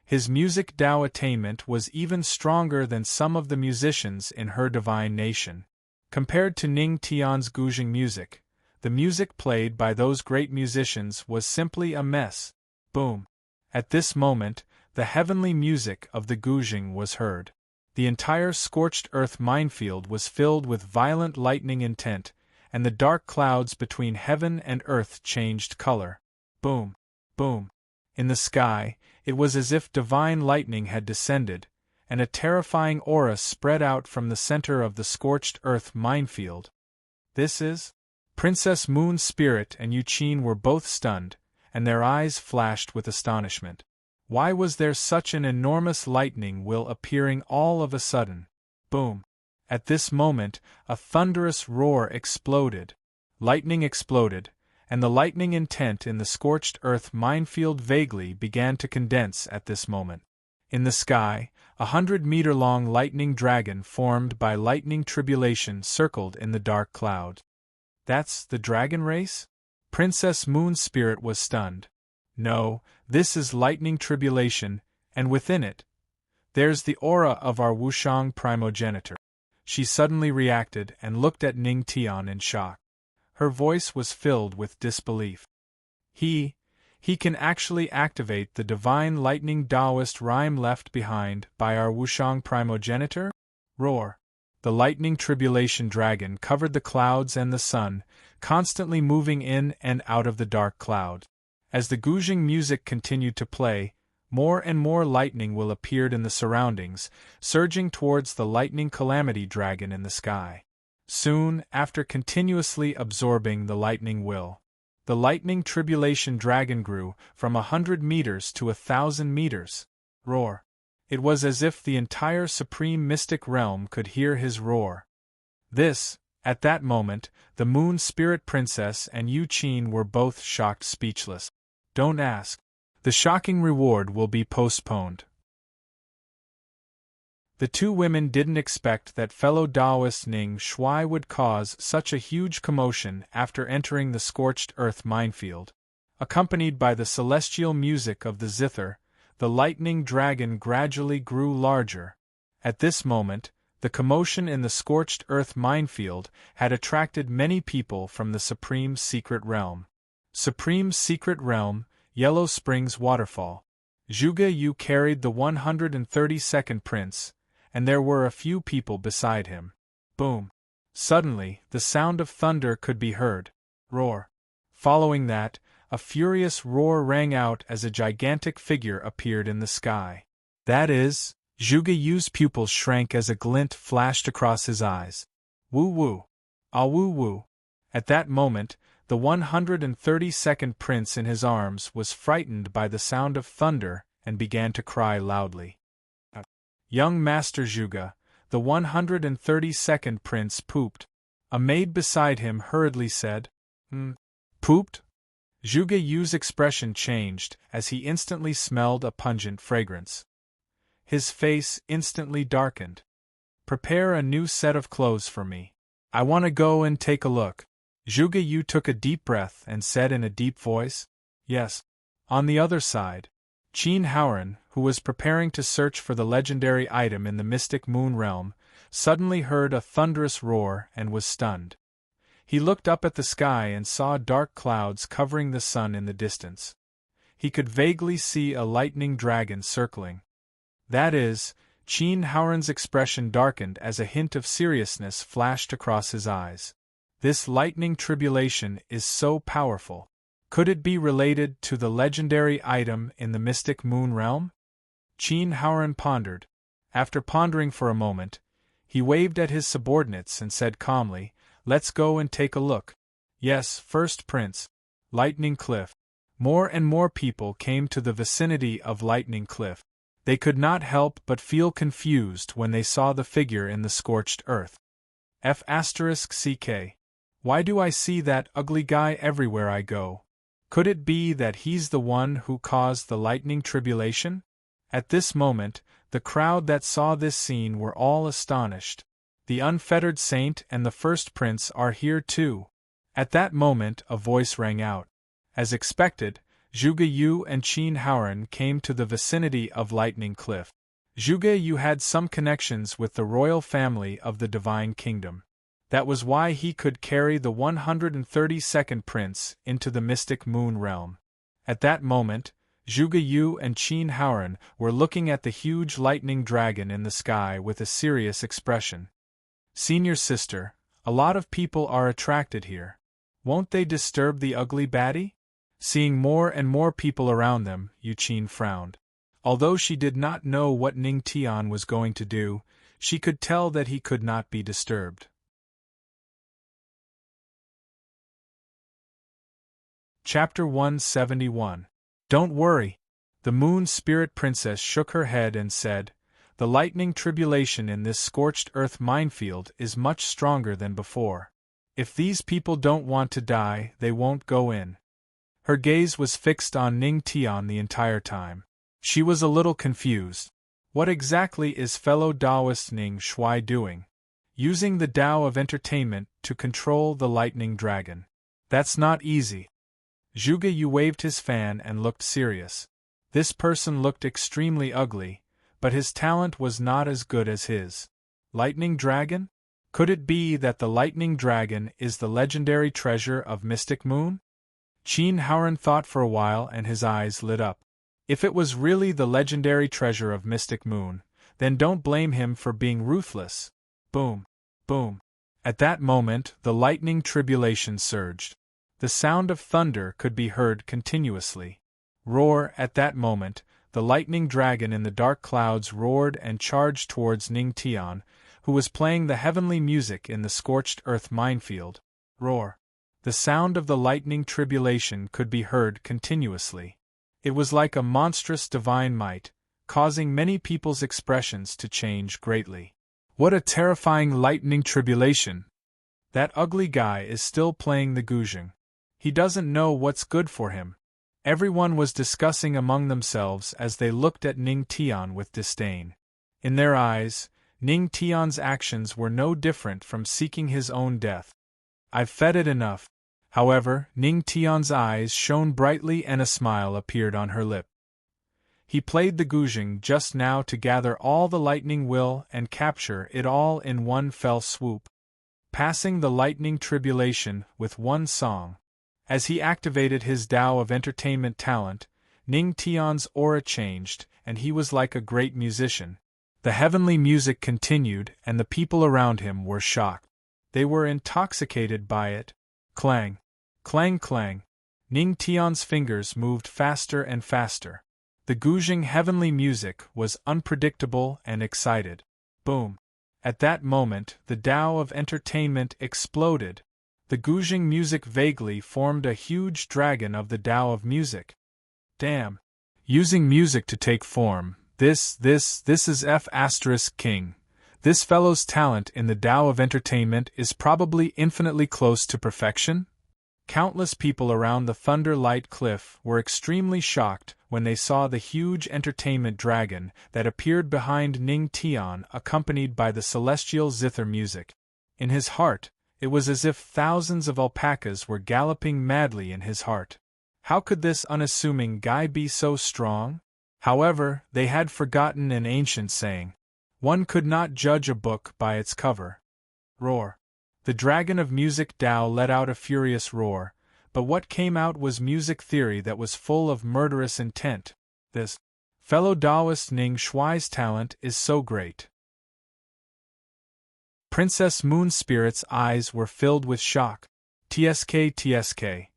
His music Tao attainment was even stronger than some of the musicians in her divine nation. Compared to Ning Tian's Guzheng music, the music played by those great musicians was simply a mess. Boom! At this moment, the heavenly music of the Guzheng was heard. The entire scorched earth minefield was filled with violent lightning intent, and the dark clouds between heaven and earth changed color. Boom! Boom! In the sky, it was as if divine lightning had descended, and a terrifying aura spread out from the center of the scorched earth minefield. This is? Princess Moon's spirit and Yuqin were both stunned, and their eyes flashed with astonishment. Why was there such an enormous lightning will appearing all of a sudden? Boom! At this moment, a thunderous roar exploded. Lightning exploded, and the lightning intent in the scorched earth minefield vaguely began to condense at this moment. In the sky, 100-meter-long lightning dragon formed by lightning tribulation circled in the dark cloud. That's the dragon race? Princess Moon's spirit was stunned. No, this is lightning tribulation, and within it, there's the aura of our Wushang primogenitor. She suddenly reacted and looked at Ning Tian in shock. Her voice was filled with disbelief. He can actually activate the divine lightning Taoist rhyme left behind by our Wushang primogenitor? Roar! The lightning tribulation dragon covered the clouds and the sun, constantly moving in and out of the dark cloud. As the Guzheng music continued to play, more and more lightning will appeared in the surroundings, surging towards the lightning calamity dragon in the sky. Soon, after continuously absorbing the lightning will, the lightning tribulation dragon grew from 100 meters to 1,000 meters. Roar! It was as if the entire supreme mystic realm could hear his roar. At that moment, the Moon Spirit Princess and Yuqin were both shocked speechless. Don't ask. The shocking reward will be postponed. The two women didn't expect that fellow Taoist Ning Shui would cause such a huge commotion after entering the scorched earth minefield. Accompanied by the celestial music of the zither, the lightning dragon gradually grew larger. At this moment, the commotion in the scorched earth minefield had attracted many people from the Supreme Secret Realm. Supreme Secret Realm, Yellow Springs Waterfall. Zhuge Yu carried the 132nd prince, and there were a few people beside him. Boom! Suddenly, the sound of thunder could be heard. Roar! Following that, a furious roar rang out as a gigantic figure appeared in the sky. That is, Zhuge Yu's pupils shrank as a glint flashed across his eyes. Woo woo! Ah woo woo! At that moment, the 132nd prince in his arms was frightened by the sound of thunder and began to cry loudly. Young Master Zhuge, the 132nd prince pooped. A maid beside him hurriedly said, Pooped? Zhuge Yu's expression changed as he instantly smelled a pungent fragrance. His face instantly darkened. Prepare a new set of clothes for me. I want to go and take a look. Zhuge Yu took a deep breath and said in a deep voice, Yes. On the other side, Qin Haoran, who was preparing to search for the legendary item in the mystic moon realm, suddenly heard a thunderous roar and was stunned. He looked up at the sky and saw dark clouds covering the sun in the distance. He could vaguely see a lightning dragon circling. That is, Qin Haoran's expression darkened as a hint of seriousness flashed across his eyes. This lightning tribulation is so powerful. Could it be related to the legendary item in the mystic moon realm? Qin Haoran pondered. After pondering for a moment, he waved at his subordinates and said calmly, Let's go and take a look. Yes, first prince. Lightning Cliff. More and more people came to the vicinity of Lightning Cliff. They could not help but feel confused when they saw the figure in the scorched earth. F***CK. Why do I see that ugly guy everywhere I go? Could it be that he's the one who caused the lightning tribulation? At this moment, the crowd that saw this scene were all astonished. The unfettered saint and the first prince are here too. At that moment a voice rang out. As expected, Zhuge Yu and Qin Haoran came to the vicinity of Lightning Cliff. Zhuge Yu had some connections with the royal family of the Divine Kingdom. That was why he could carry the 132nd prince into the mystic moon realm. At that moment, Zhuge Yu and Qin Haoran were looking at the huge lightning dragon in the sky with a serious expression. Senior sister, a lot of people are attracted here. Won't they disturb the ugly baddie? Seeing more and more people around them, Yu Qin frowned. Although she did not know what Ning Tian was going to do, she could tell that he could not be disturbed. Chapter 171. Don't worry. The Moon Spirit Princess shook her head and said, "The lightning tribulation in this scorched earth minefield is much stronger than before. If these people don't want to die, they won't go in." Her gaze was fixed on Ning Tian the entire time. She was a little confused. What exactly is fellow Taoist Ning Shui doing? Using the Tao of entertainment to control the lightning dragon. That's not easy. Zhuge Yu waved his fan and looked serious. This person looked extremely ugly, but his talent was not as good as his. Lightning dragon? Could it be that the lightning dragon is the legendary treasure of Mystic Moon? Qin Haoran thought for a while and his eyes lit up. If it was really the legendary treasure of Mystic Moon, then don't blame him for being ruthless. Boom! Boom! At that moment, the lightning tribulation surged. The sound of thunder could be heard continuously. Roar! At that moment, the lightning dragon in the dark clouds roared and charged towards Ning Tian, who was playing the heavenly music in the scorched earth minefield. Roar! The sound of the lightning tribulation could be heard continuously. It was like a monstrous divine might, causing many people's expressions to change greatly. What a terrifying lightning tribulation! That ugly guy is still playing the guzheng. He doesn't know what's good for him. Everyone was discussing among themselves as they looked at Ning Tian with disdain. In their eyes, Ning Tian's actions were no different from seeking his own death. I've fed it enough. However, Ning Tian's eyes shone brightly and a smile appeared on her lip. He played the guzheng just now to gather all the lightning will and capture it all in one fell swoop. Passing the lightning tribulation with one song. As he activated his Tao of entertainment talent, Ning Tian's aura changed, and he was like a great musician. The heavenly music continued, and the people around him were shocked. They were intoxicated by it. Clang! Clang clang! Ning Tian's fingers moved faster and faster. The guzheng heavenly music was unpredictable and excited. Boom! At that moment, the Tao of entertainment exploded. The guzheng music vaguely formed a huge dragon of the Tao of music. Damn! Using music to take form, this is F***King. This fellow's talent in the Tao of entertainment is probably infinitely close to perfection? Countless people around the Thunder Light Cliff were extremely shocked when they saw the huge entertainment dragon that appeared behind Ning Tian accompanied by the celestial zither music. In his heart, it was as if thousands of alpacas were galloping madly in his heart. How could this unassuming guy be so strong? However, they had forgotten an ancient saying. One could not judge a book by its cover. Roar! The dragon of music Tao let out a furious roar, but what came out was music theory that was full of murderous intent. This fellow Taoist Ning Shui's talent is so great. Princess Moon Spirit's eyes were filled with shock. TSK.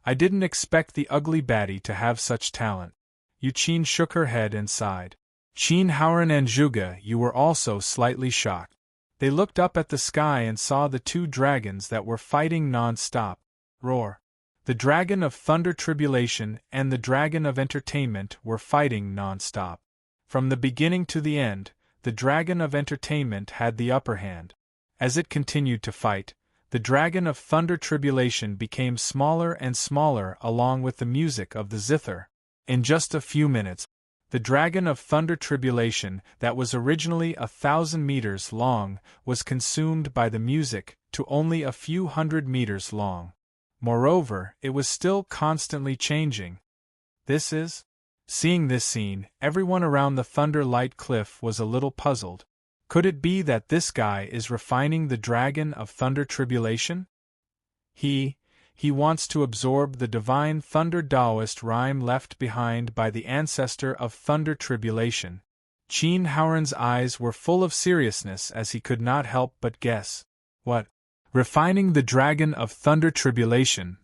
I didn't expect the ugly baddie to have such talent. Yu Qin shook her head and sighed. Qin Haoran and Zhuge Yu were also slightly shocked. They looked up at the sky and saw the two dragons that were fighting non-stop. Roar! The dragon of thunder tribulation and the dragon of entertainment were fighting non-stop. From the beginning to the end, the dragon of entertainment had the upper hand. As it continued to fight, the dragon of thunder tribulation became smaller and smaller along with the music of the zither. In just a few minutes, the dragon of thunder tribulation that was originally 1,000 meters long was consumed by the music to only a few hundred meters long. Moreover, it was still constantly changing. This is? Seeing this scene, everyone around the Thunder Light Cliff was a little puzzled. Could it be that this guy is refining the dragon of Thunder Tribulation? He wants to absorb the divine Thunder Taoist rhyme left behind by the ancestor of Thunder Tribulation. Qin Haoran's eyes were full of seriousness as he could not help but guess. What? Refining the dragon of Thunder Tribulation.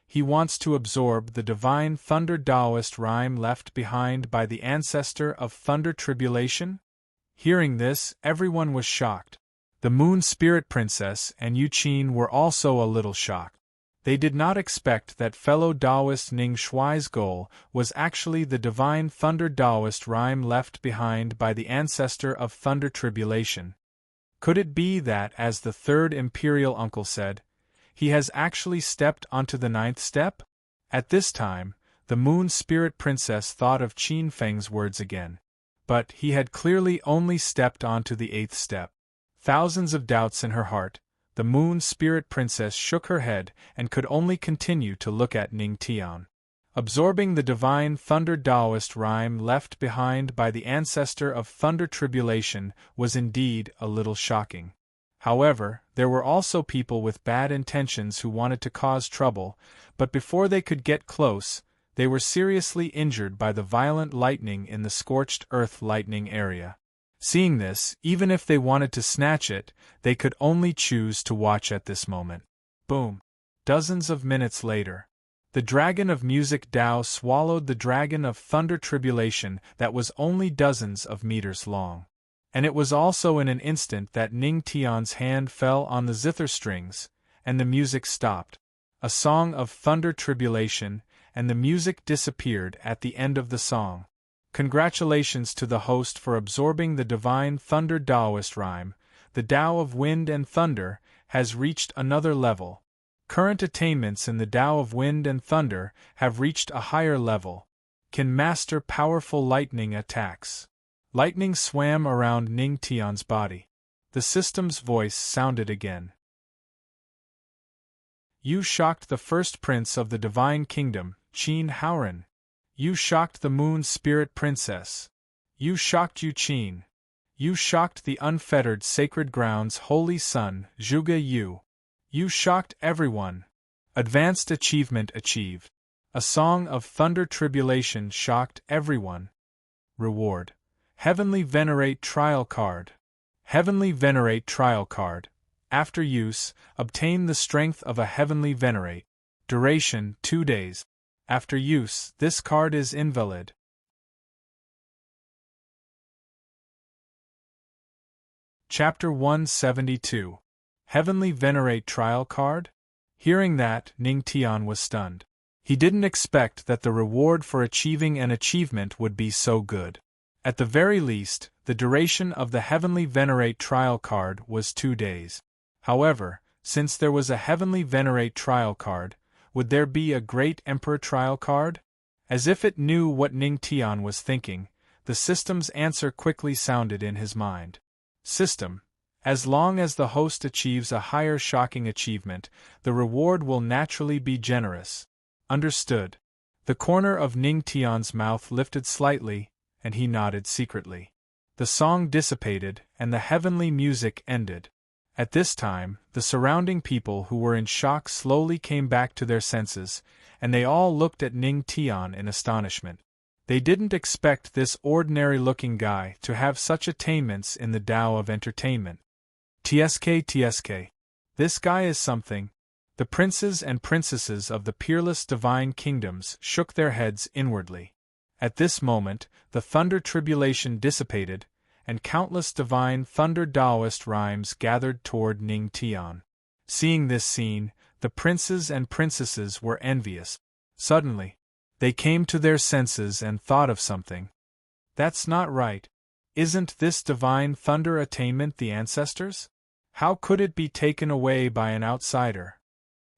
He wants to absorb the divine Thunder Taoist rhyme left behind by the ancestor of Thunder Tribulation? Hearing this, everyone was shocked. The Moon Spirit Princess and Yu Qin were also a little shocked. They did not expect that fellow Taoist Ning Shuai's goal was actually the divine Thunder Taoist rhyme left behind by the ancestor of Thunder Tribulation. Could it be that, as the third imperial uncle said, he has actually stepped onto the 9th step? At this time, the Moon Spirit Princess thought of Qin Feng's words again. But he had clearly only stepped onto the 8th step. Thousands of doubts in her heart, the Moon Spirit Princess shook her head and could only continue to look at Ning Tian. Absorbing the divine Thunder Taoist rhyme left behind by the ancestor of Thunder Tribulation was indeed a little shocking. However, there were also people with bad intentions who wanted to cause trouble, but before they could get close, they were seriously injured by the violent lightning in the scorched earth lightning area. Seeing this, even if they wanted to snatch it, they could only choose to watch at this moment. Boom! Dozens of minutes later, the Dragon of Music Dao swallowed the Dragon of Thunder Tribulation that was only dozens of meters long. And it was also in an instant that Ning Tian's hand fell on the zither strings, and the music stopped. A song of Thunder Tribulation, and the music disappeared at the end of the song. Congratulations to the host for absorbing the divine Thunder Taoist rhyme. The Tao of Wind and Thunder has reached another level. Current attainments in the Tao of Wind and Thunder have reached a higher level. Can master powerful lightning attacks. Lightning swam around Ning Tian's body. The system's voice sounded again. You shocked the first prince of the Divine Kingdom, Qin Haoran. You shocked the Moon Spirit Princess. You shocked Yu Qin. You shocked the unfettered Sacred Ground's Holy Son, Zhuge Yu. You shocked everyone. Advanced achievement achieved. A song of Thunder Tribulation shocked everyone. Reward. Heavenly Venerate Trial Card. Heavenly Venerate Trial Card. After use, obtain the strength of a Heavenly Venerate. Duration 2 days. After use, this card is invalid. Chapter 172. Heavenly Venerate Trial Card? Hearing that, Ning Tian was stunned. He didn't expect that the reward for achieving an achievement would be so good. At the very least, the duration of the Heavenly Venerate Trial Card was 2 days. However, since there was a Heavenly Venerate Trial Card, would there be a Great Emperor Trial Card? As if it knew what Ning Tian was thinking, the system's answer quickly sounded in his mind. System. As long as the host achieves a higher shocking achievement, the reward will naturally be generous. Understood. The corner of Ning Tian's mouth lifted slightly, and he nodded secretly. The song dissipated, and the heavenly music ended. At this time, the surrounding people who were in shock slowly came back to their senses, and they all looked at Ning Tian in astonishment. They didn't expect this ordinary-looking guy to have such attainments in the Tao of Entertainment. TSK. This guy is something. The princes and princesses of the peerless divine kingdoms shook their heads inwardly. At this moment, the Thunder Tribulation dissipated, and countless divine Thunder Taoist rhymes gathered toward Ning Tian. Seeing this scene, the princes and princesses were envious. Suddenly, they came to their senses and thought of something. That's not right. Isn't this divine thunder attainment the ancestors? How could it be taken away by an outsider?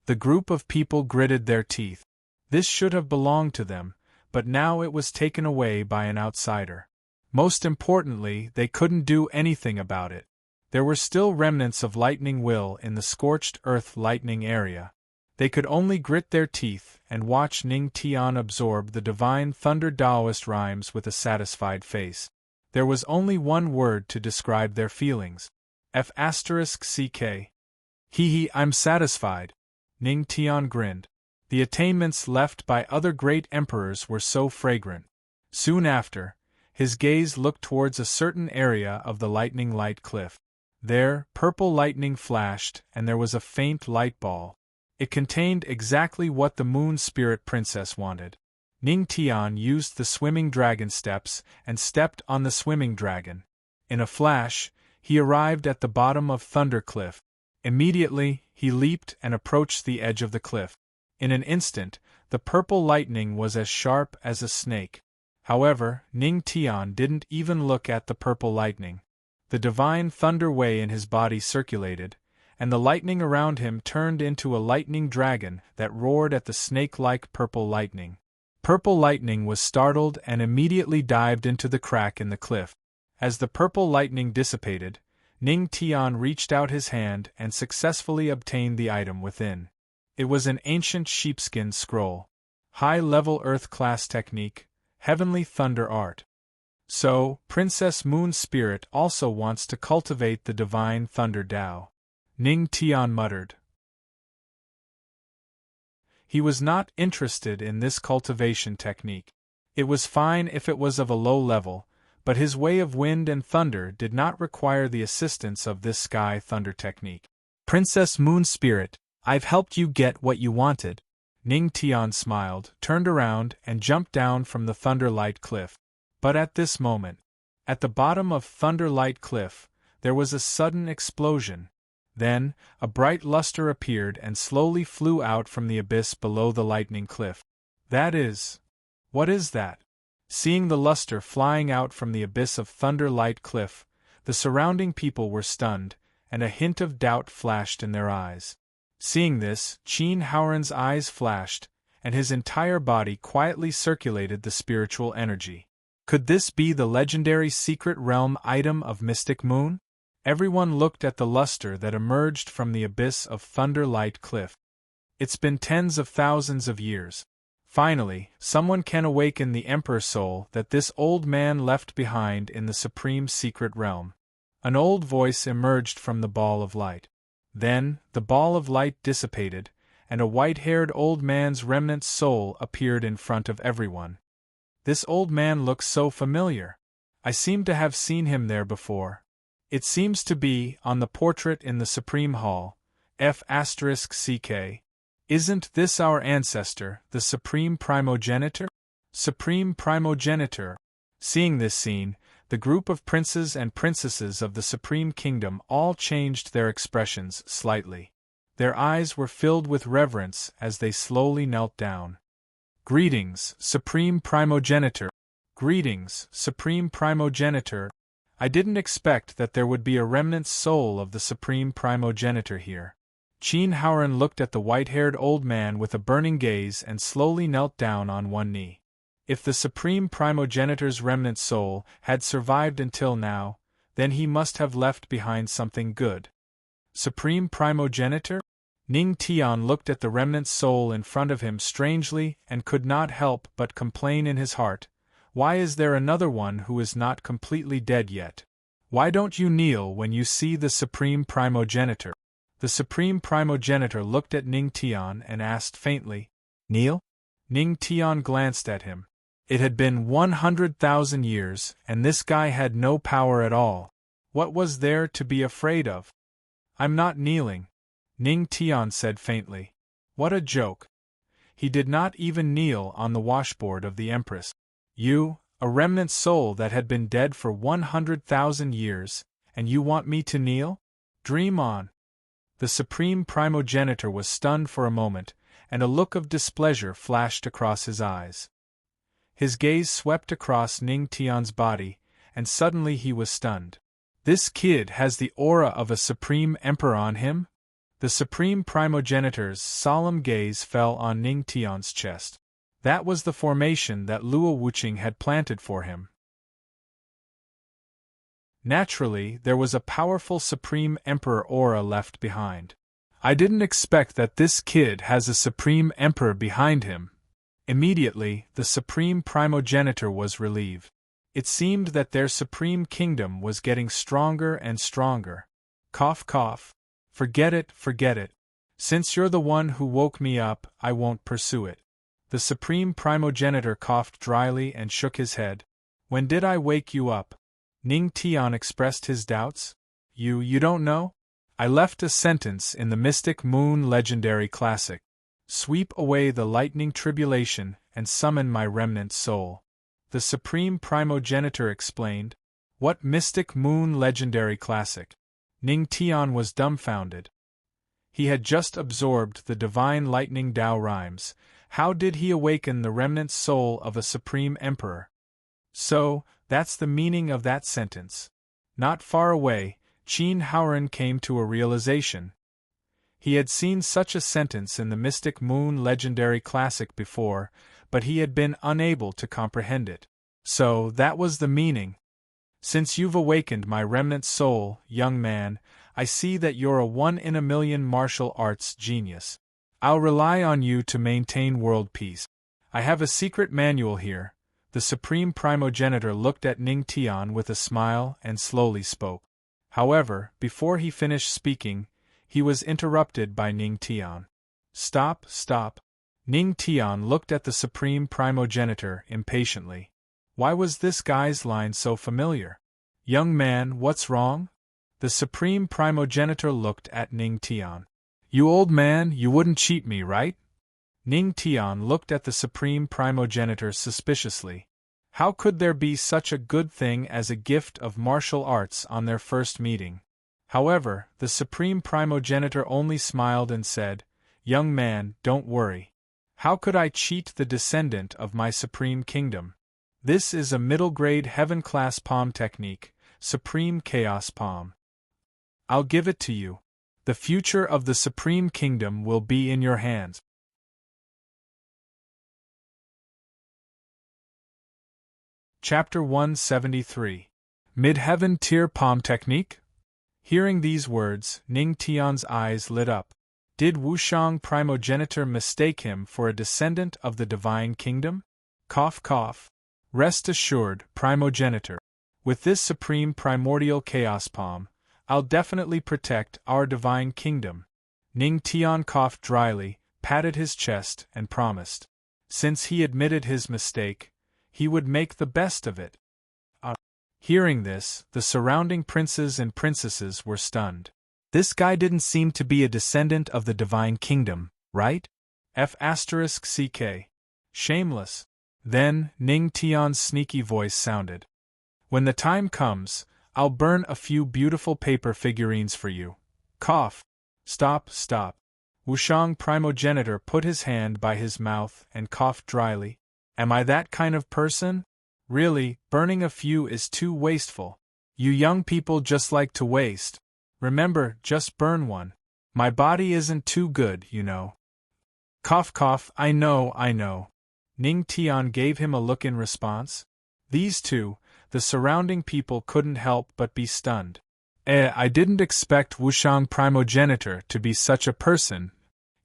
The group of people gritted their teeth. This should have belonged to them, but now it was taken away by an outsider. Most importantly, they couldn't do anything about it. There were still remnants of lightning will in the scorched earth lightning area. They could only grit their teeth and watch Ning Tian absorb the divine thunder Taoist rhymes with a satisfied face. There was only one word to describe their feelings. F***ck. Hee, I'm satisfied. Ning Tian grinned. The attainments left by other great emperors were so fragrant. Soon after, his gaze looked towards a certain area of the lightning light cliff. There, purple lightning flashed, and there was a faint light ball. It contained exactly what the Moon Spirit Princess wanted. Ning Tian used the swimming dragon steps and stepped on the swimming dragon. In a flash, he arrived at the bottom of Thunder Cliff. Immediately, he leaped and approached the edge of the cliff. In an instant, the purple lightning was as sharp as a snake. However, Ning Tian didn't even look at the purple lightning. The divine thunder way in his body circulated, and the lightning around him turned into a lightning dragon that roared at the snake-like purple lightning. Purple lightning was startled and immediately dived into the crack in the cliff. As the purple lightning dissipated, Ning Tian reached out his hand and successfully obtained the item within. It was an ancient sheepskin scroll. High-level Earth-class technique, heavenly thunder art. So, Princess Moon Spirit also wants to cultivate the divine thunder Tao. Ning Tian muttered. He was not interested in this cultivation technique. It was fine if it was of a low level, but his way of wind and thunder did not require the assistance of this sky thunder technique. Princess Moon Spirit, I've helped you get what you wanted. Ning Tian smiled, turned around, and jumped down from the Thunderlight Cliff. But at this moment, at the bottom of Thunderlight Cliff, there was a sudden explosion. Then, a bright luster appeared and slowly flew out from the abyss below the lightning cliff. What is that? Seeing the luster flying out from the abyss of Thunderlight Cliff, the surrounding people were stunned, and a hint of doubt flashed in their eyes. Seeing this, Qin Haoran's eyes flashed, and his entire body quietly circulated the spiritual energy. Could this be the legendary secret realm item of Mystic Moon? Everyone looked at the luster that emerged from the abyss of Thunderlight Cliff. It's been tens of thousands of years. Finally, someone can awaken the Emperor soul that this old man left behind in the supreme secret realm. An old voice emerged from the ball of light. Then, the ball of light dissipated, and a white-haired old man's remnant soul appeared in front of everyone. This old man looks so familiar. I seem to have seen him there before. It seems to be on the portrait in the Supreme Hall, F***ck. Isn't this our ancestor, the Supreme Primogenitor? Supreme Primogenitor. Seeing this scene, the group of princes and princesses of the Supreme Kingdom all changed their expressions slightly. Their eyes were filled with reverence as they slowly knelt down. Greetings, Supreme Primogenitor. Greetings, Supreme Primogenitor. I didn't expect that there would be a remnant soul of the Supreme Primogenitor here. Qin Haoran looked at the white-haired old man with a burning gaze and slowly knelt down on one knee. If the Supreme Primogenitor's remnant soul had survived until now, then he must have left behind something good. Supreme Primogenitor? Ning Tian looked at the remnant soul in front of him strangely and could not help but complain in his heart, why is there another one who is not completely dead yet? Why don't you kneel when you see the Supreme Primogenitor? The Supreme Primogenitor looked at Ning Tian and asked faintly, Kneel? Ning Tian glanced at him. It had been 100,000 years, and this guy had no power at all. What was there to be afraid of? I'm not kneeling, Ning Tian said faintly. What a joke. He did not even kneel on the washboard of the Empress. You, a remnant soul that had been dead for 100,000 years, and you want me to kneel? Dream on. The Supreme Primogenitor was stunned for a moment, and a look of displeasure flashed across his eyes. His gaze swept across Ning Tian's body, and suddenly he was stunned. This kid has the aura of a Supreme Emperor on him? The Supreme Primogenitor's solemn gaze fell on Ning Tian's chest. That was the formation that Luo Wuqing had planted for him. Naturally, there was a powerful Supreme Emperor aura left behind. I didn't expect that this kid has a Supreme Emperor behind him. Immediately, the Supreme Primogenitor was relieved. It seemed that their supreme kingdom was getting stronger and stronger. Cough, cough. Forget it, forget it. Since you're the one who woke me up, I won't pursue it. The Supreme Primogenitor coughed dryly and shook his head. When did I wake you up? Ning Tian expressed his doubts. You don't know? I left a sentence in the Mystic Moon Legendary Classic. Sweep away the lightning tribulation and summon my remnant soul. The Supreme Primogenitor explained. What Mystic Moon Legendary Classic? Ning Tian was dumbfounded. He had just absorbed the divine lightning Tao rhymes. How did he awaken the remnant soul of a Supreme Emperor? So, that's the meaning of that sentence. Not far away, Qin Haoren came to a realization. He had seen such a sentence in the Mystic Moon Legendary Classic before, but he had been unable to comprehend it. So, that was the meaning. Since you've awakened my remnant soul, young man, I see that you're a one-in-a-million martial arts genius. I'll rely on you to maintain world peace. I have a secret manual here. The Supreme Primogenitor looked at Ning Tian with a smile and slowly spoke. However, before he finished speaking, he was interrupted by Ning Tian. Stop, stop. Ning Tian looked at the Supreme Primogenitor impatiently. Why was this guy's line so familiar? Young man, what's wrong? The Supreme Primogenitor looked at Ning Tian. You old man, you wouldn't cheat me, right? Ning Tian looked at the Supreme Primogenitor suspiciously. How could there be such a good thing as a gift of martial arts on their first meeting? However, the Supreme Primogenitor only smiled and said, Young man, don't worry. How could I cheat the descendant of my Supreme Kingdom? This is a middle-grade heaven-class palm technique, Supreme Chaos Palm. I'll give it to you. The future of the Supreme Kingdom will be in your hands. Chapter 173. Mid-Heaven Tier Palm Technique? Hearing these words, Ning Tian's eyes lit up. Did Wushang Primogenitor mistake him for a descendant of the Divine Kingdom? Cough, cough. Rest assured, Primogenitor. With this Supreme Primordial Chaos Palm, I'll definitely protect our Divine Kingdom. Ning Tian coughed dryly, patted his chest, and promised. Since he admitted his mistake, he would make the best of it. Hearing this, the surrounding princes and princesses were stunned. This guy didn't seem to be a descendant of the Divine Kingdom, right? F***CK. Shameless. Then, Ning Tian's sneaky voice sounded. When the time comes, I'll burn a few beautiful paper figurines for you. Cough. Stop, stop. Wushang Primogenitor put his hand by his mouth and coughed dryly. Am I that kind of person? Really, burning a few is too wasteful. You young people just like to waste. Remember, just burn one. My body isn't too good, you know. Cough, cough, I know. Ning Tian gave him a look in response. These two, the surrounding people couldn't help but be stunned. I didn't expect Wushang Primogenitor to be such a person.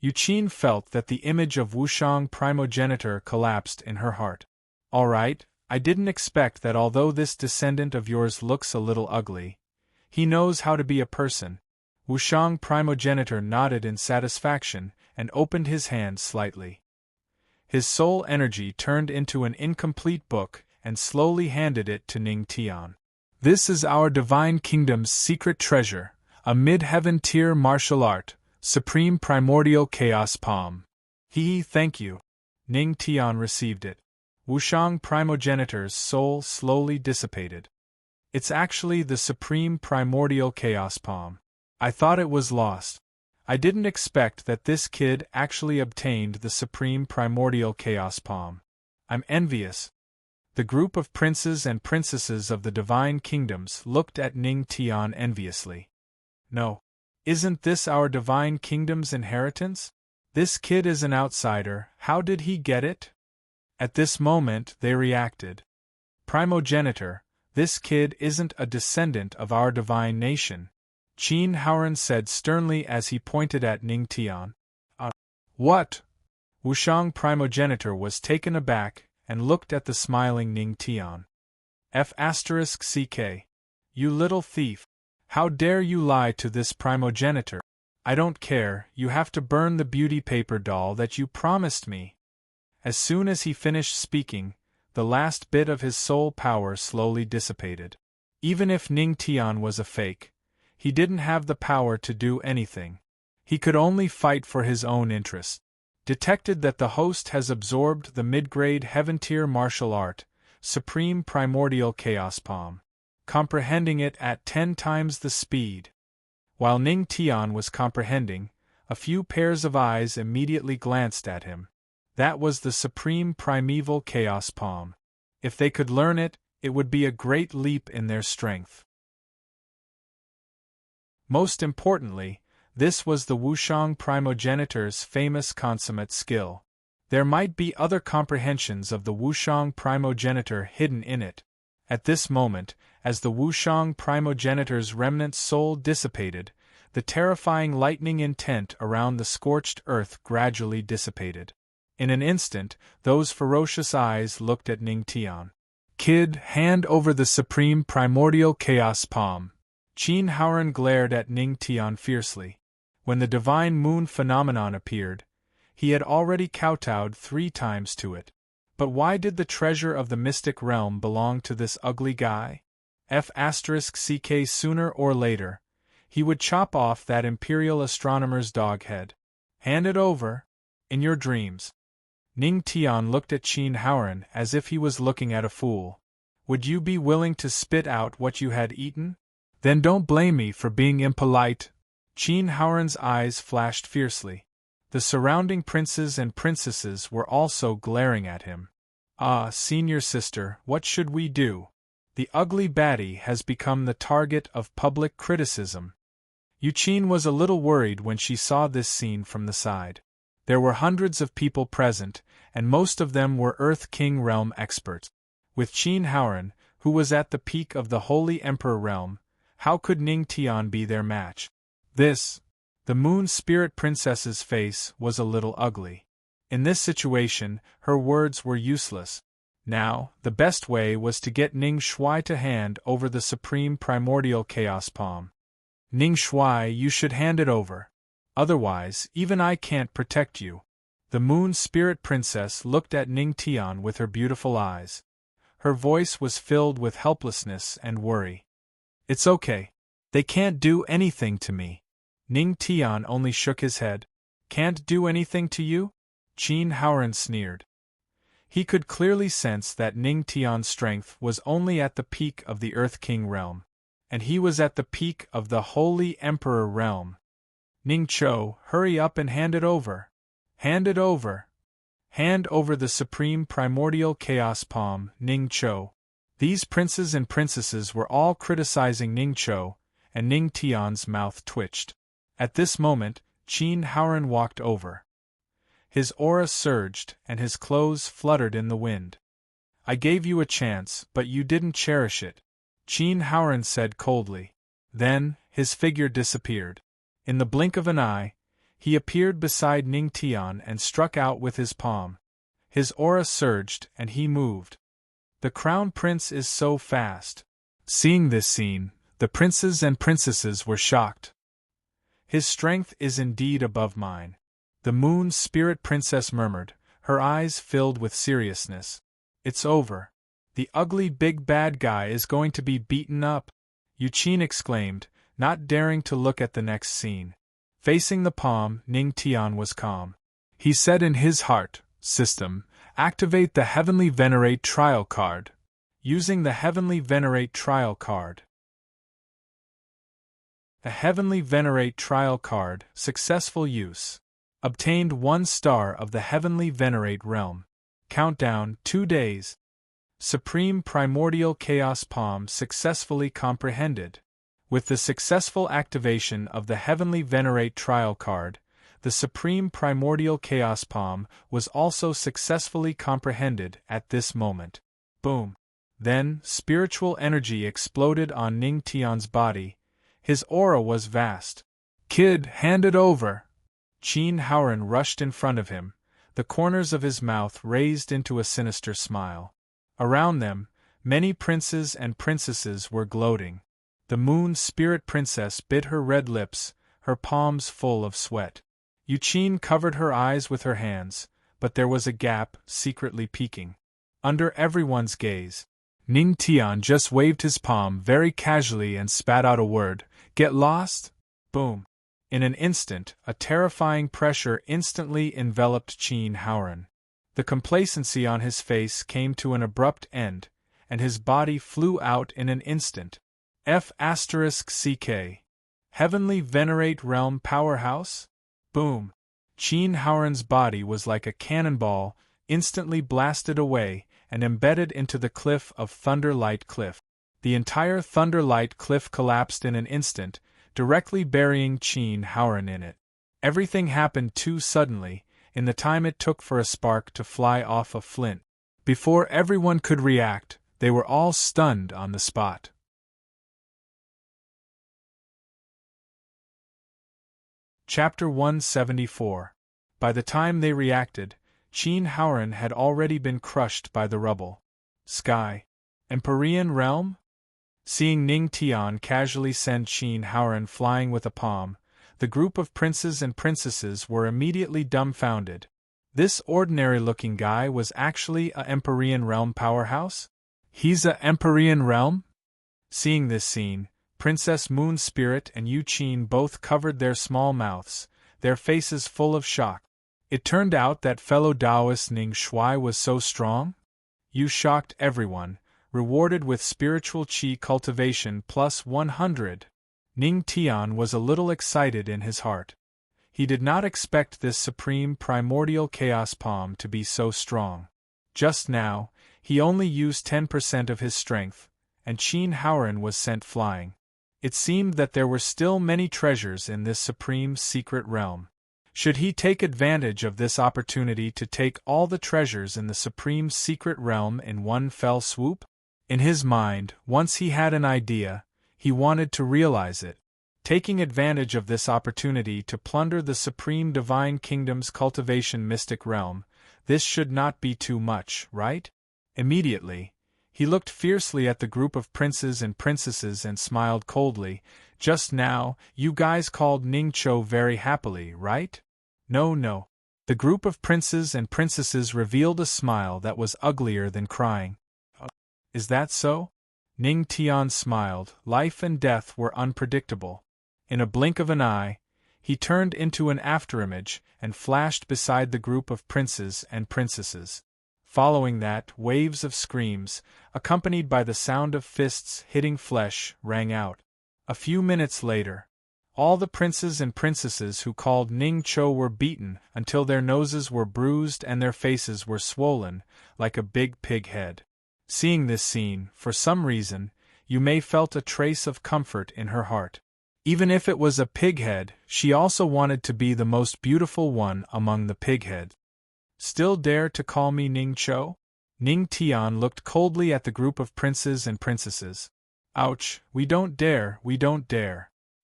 Yuqin felt that the image of Wushang Primogenitor collapsed in her heart. All right, I didn't expect that although this descendant of yours looks a little ugly, he knows how to be a person. Wushang Primogenitor nodded in satisfaction and opened his hand slightly. His soul energy turned into an incomplete book and slowly handed it to Ning Tian. This is our Divine Kingdom's secret treasure, a mid-heaven tier martial art, Supreme Primordial Chaos Palm. Thank you. Ning Tian received it. Wushang Primogenitor's soul slowly dissipated. It's actually the Supreme Primordial Chaos Palm. I thought it was lost. I didn't expect that this kid actually obtained the Supreme Primordial Chaos Palm. I'm envious. The group of princes and princesses of the Divine Kingdoms looked at Ning Tian enviously. No. Isn't this our Divine Kingdom's inheritance? This kid is an outsider, how did he get it? At this moment they reacted. Primogenitor, this kid isn't a descendant of our divine nation. Qin Haoran said sternly as he pointed at Ning Tian. What? Wushang primogenitor was taken aback and looked at the smiling Ning Tian. F***ck. You little thief. How dare you lie to this primogenitor? I don't care, you have to burn the beauty paper doll that you promised me. As soon as he finished speaking, the last bit of his soul power slowly dissipated. Even if Ning Tian was a fake, he didn't have the power to do anything. He could only fight for his own interest. Detected that the host has absorbed the mid-grade heaven-tier martial art, Supreme Primordial Chaos Palm, comprehending it at 10 times the speed. While Ning Tian was comprehending, a few pairs of eyes immediately glanced at him. That was the Supreme Primeval Chaos Palm. If they could learn it, it would be a great leap in their strength. Most importantly, this was the Wushang primogenitor's famous consummate skill. There might be other comprehensions of the Wushang primogenitor hidden in it. At this moment, as the Wushang primogenitor's remnant soul dissipated, the terrifying lightning intent around the scorched earth gradually dissipated. In an instant, those ferocious eyes looked at Ning Tian. Kid, hand over the Supreme Primordial Chaos Palm. Qin Haoran glared at Ning Tian fiercely. When the divine moon phenomenon appeared, he had already kowtowed 3 times to it. But why did the treasure of the mystic realm belong to this ugly guy? F***ck sooner or later, he would chop off that imperial astronomer's dog head. Hand it over. In your dreams. Ning Tian looked at Qin Haoran as if he was looking at a fool. Would you be willing to spit out what you had eaten? Then don't blame me for being impolite. Qin Haoran's eyes flashed fiercely. The surrounding princes and princesses were also glaring at him. Ah, senior sister, what should we do? The ugly baddie has become the target of public criticism. Yuqin was a little worried when she saw this scene from the side. There were hundreds of people present, and most of them were Earth King realm experts. With Qin Haoran, who was at the peak of the Holy Emperor realm, how could Ning Tian be their match? The Moon Spirit Princess's face was a little ugly. In this situation, her words were useless. Now, the best way was to get Ning Shui to hand over the Supreme Primordial Chaos Palm. Ning Shui, you should hand it over. Otherwise, even I can't protect you. The Moon Spirit Princess looked at Ning Tian with her beautiful eyes. Her voice was filled with helplessness and worry. It's okay. They can't do anything to me. Ning Tian only shook his head. Can't do anything to you? Qin Haoran sneered. He could clearly sense that Ning Tian's strength was only at the peak of the Earth King realm, and he was at the peak of the Holy Emperor realm. Ning Cho, hurry up and hand it over. Hand it over. Hand over the Supreme Primordial Chaos Palm, Ning Cho. These princes and princesses were all criticizing Ning Cho, and Ning Tian's mouth twitched. At this moment, Qin Haoran walked over. His aura surged, and his clothes fluttered in the wind. I gave you a chance, but you didn't cherish it, Qin Haoran said coldly. Then, his figure disappeared. In the blink of an eye, he appeared beside Ning Tian and struck out with his palm. His aura surged, and he moved. The Crown Prince is so fast. Seeing this scene, the princes and princesses were shocked. His strength is indeed above mine, the Moon Spirit Princess murmured, her eyes filled with seriousness. It's over. The ugly big bad guy is going to be beaten up, Yuqin exclaimed, not daring to look at the next scene. Facing the palm, Ning Tian was calm. He said in his heart, System, activate the Heavenly Venerate trial card. Using the Heavenly Venerate trial card. The Heavenly Venerate trial card, successful use. Obtained 1 star of the Heavenly Venerate realm. Countdown 2 days. Supreme Primordial Chaos Palm successfully comprehended. With the successful activation of the Heavenly Venerate trial card, the Supreme Primordial Chaos Palm was also successfully comprehended at this moment. Boom! Then, spiritual energy exploded on Ning Tian's body. His aura was vast. "Kid, hand it over!" Qin Haoran rushed in front of him, the corners of his mouth raised into a sinister smile. Around them, many princes and princesses were gloating. The Moon Spirit Princess bit her red lips, her palms full of sweat. Yuqin covered her eyes with her hands, but there was a gap, secretly peeking. Under everyone's gaze, Ning Tian just waved his palm very casually and spat out a word, "Get lost?" Boom. In an instant, a terrifying pressure instantly enveloped Qin Haoran. The complacency on his face came to an abrupt end, and his body flew out in an instant. F***CK. Heavenly Venerate Realm Powerhouse? Boom. Qin Haoran's body was like a cannonball, instantly blasted away and embedded into the cliff of Thunderlight Cliff. The entire Thunderlight Cliff collapsed in an instant, directly burying Qin Haoran in it. Everything happened too suddenly, in the time it took for a spark to fly off a flint. Before everyone could react, they were all stunned on the spot. Chapter 174. By the time they reacted, Qin Haoran had already been crushed by the rubble. Sky. Empyrean Realm? Seeing Ning Tian casually send Qin Haoran flying with a palm, the group of princes and princesses were immediately dumbfounded. This ordinary-looking guy was actually a Empyrean Realm powerhouse? He's a Empyrean Realm? Seeing this scene, Princess Moon Spirit and Yuqin both covered their small mouths, their faces full of shock. It turned out that fellow Taoist Ning Shui was so strong? You shocked everyone, rewarded with spiritual qi cultivation plus 100. Ning Tian was a little excited in his heart. He did not expect this supreme primordial chaos palm to be so strong. Just now, he only used 10% of his strength, and Qin Haoran was sent flying. It seemed that there were still many treasures in this supreme secret realm. Should he take advantage of this opportunity to take all the treasures in the supreme secret realm in one fell swoop? In his mind, once he had an idea, he wanted to realize it. Taking advantage of this opportunity to plunder the supreme divine kingdom's cultivation mystic realm, this should not be too much, right? Immediately, he looked fiercely at the group of princes and princesses and smiled coldly. "Just now, you guys called Ning Cho very happily, right?" No. The group of princes and princesses revealed a smile that was uglier than crying. Is that so? Ning Tian smiled. Life and death were unpredictable. In a blink of an eye, he turned into an afterimage and flashed beside the group of princes and princesses. Following that, waves of screams, accompanied by the sound of fists hitting flesh, rang out. A few minutes later, all the princes and princesses who called Ning Cho were beaten until their noses were bruised and their faces were swollen, like a big pig head. Seeing this scene, for some reason, Yume felt a trace of comfort in her heart. Even if it was a pig head, she also wanted to be the most beautiful one among the pig heads. Still dare to call me Ning Cho? Ning Tian looked coldly at the group of princes and princesses. Ouch, we don't dare.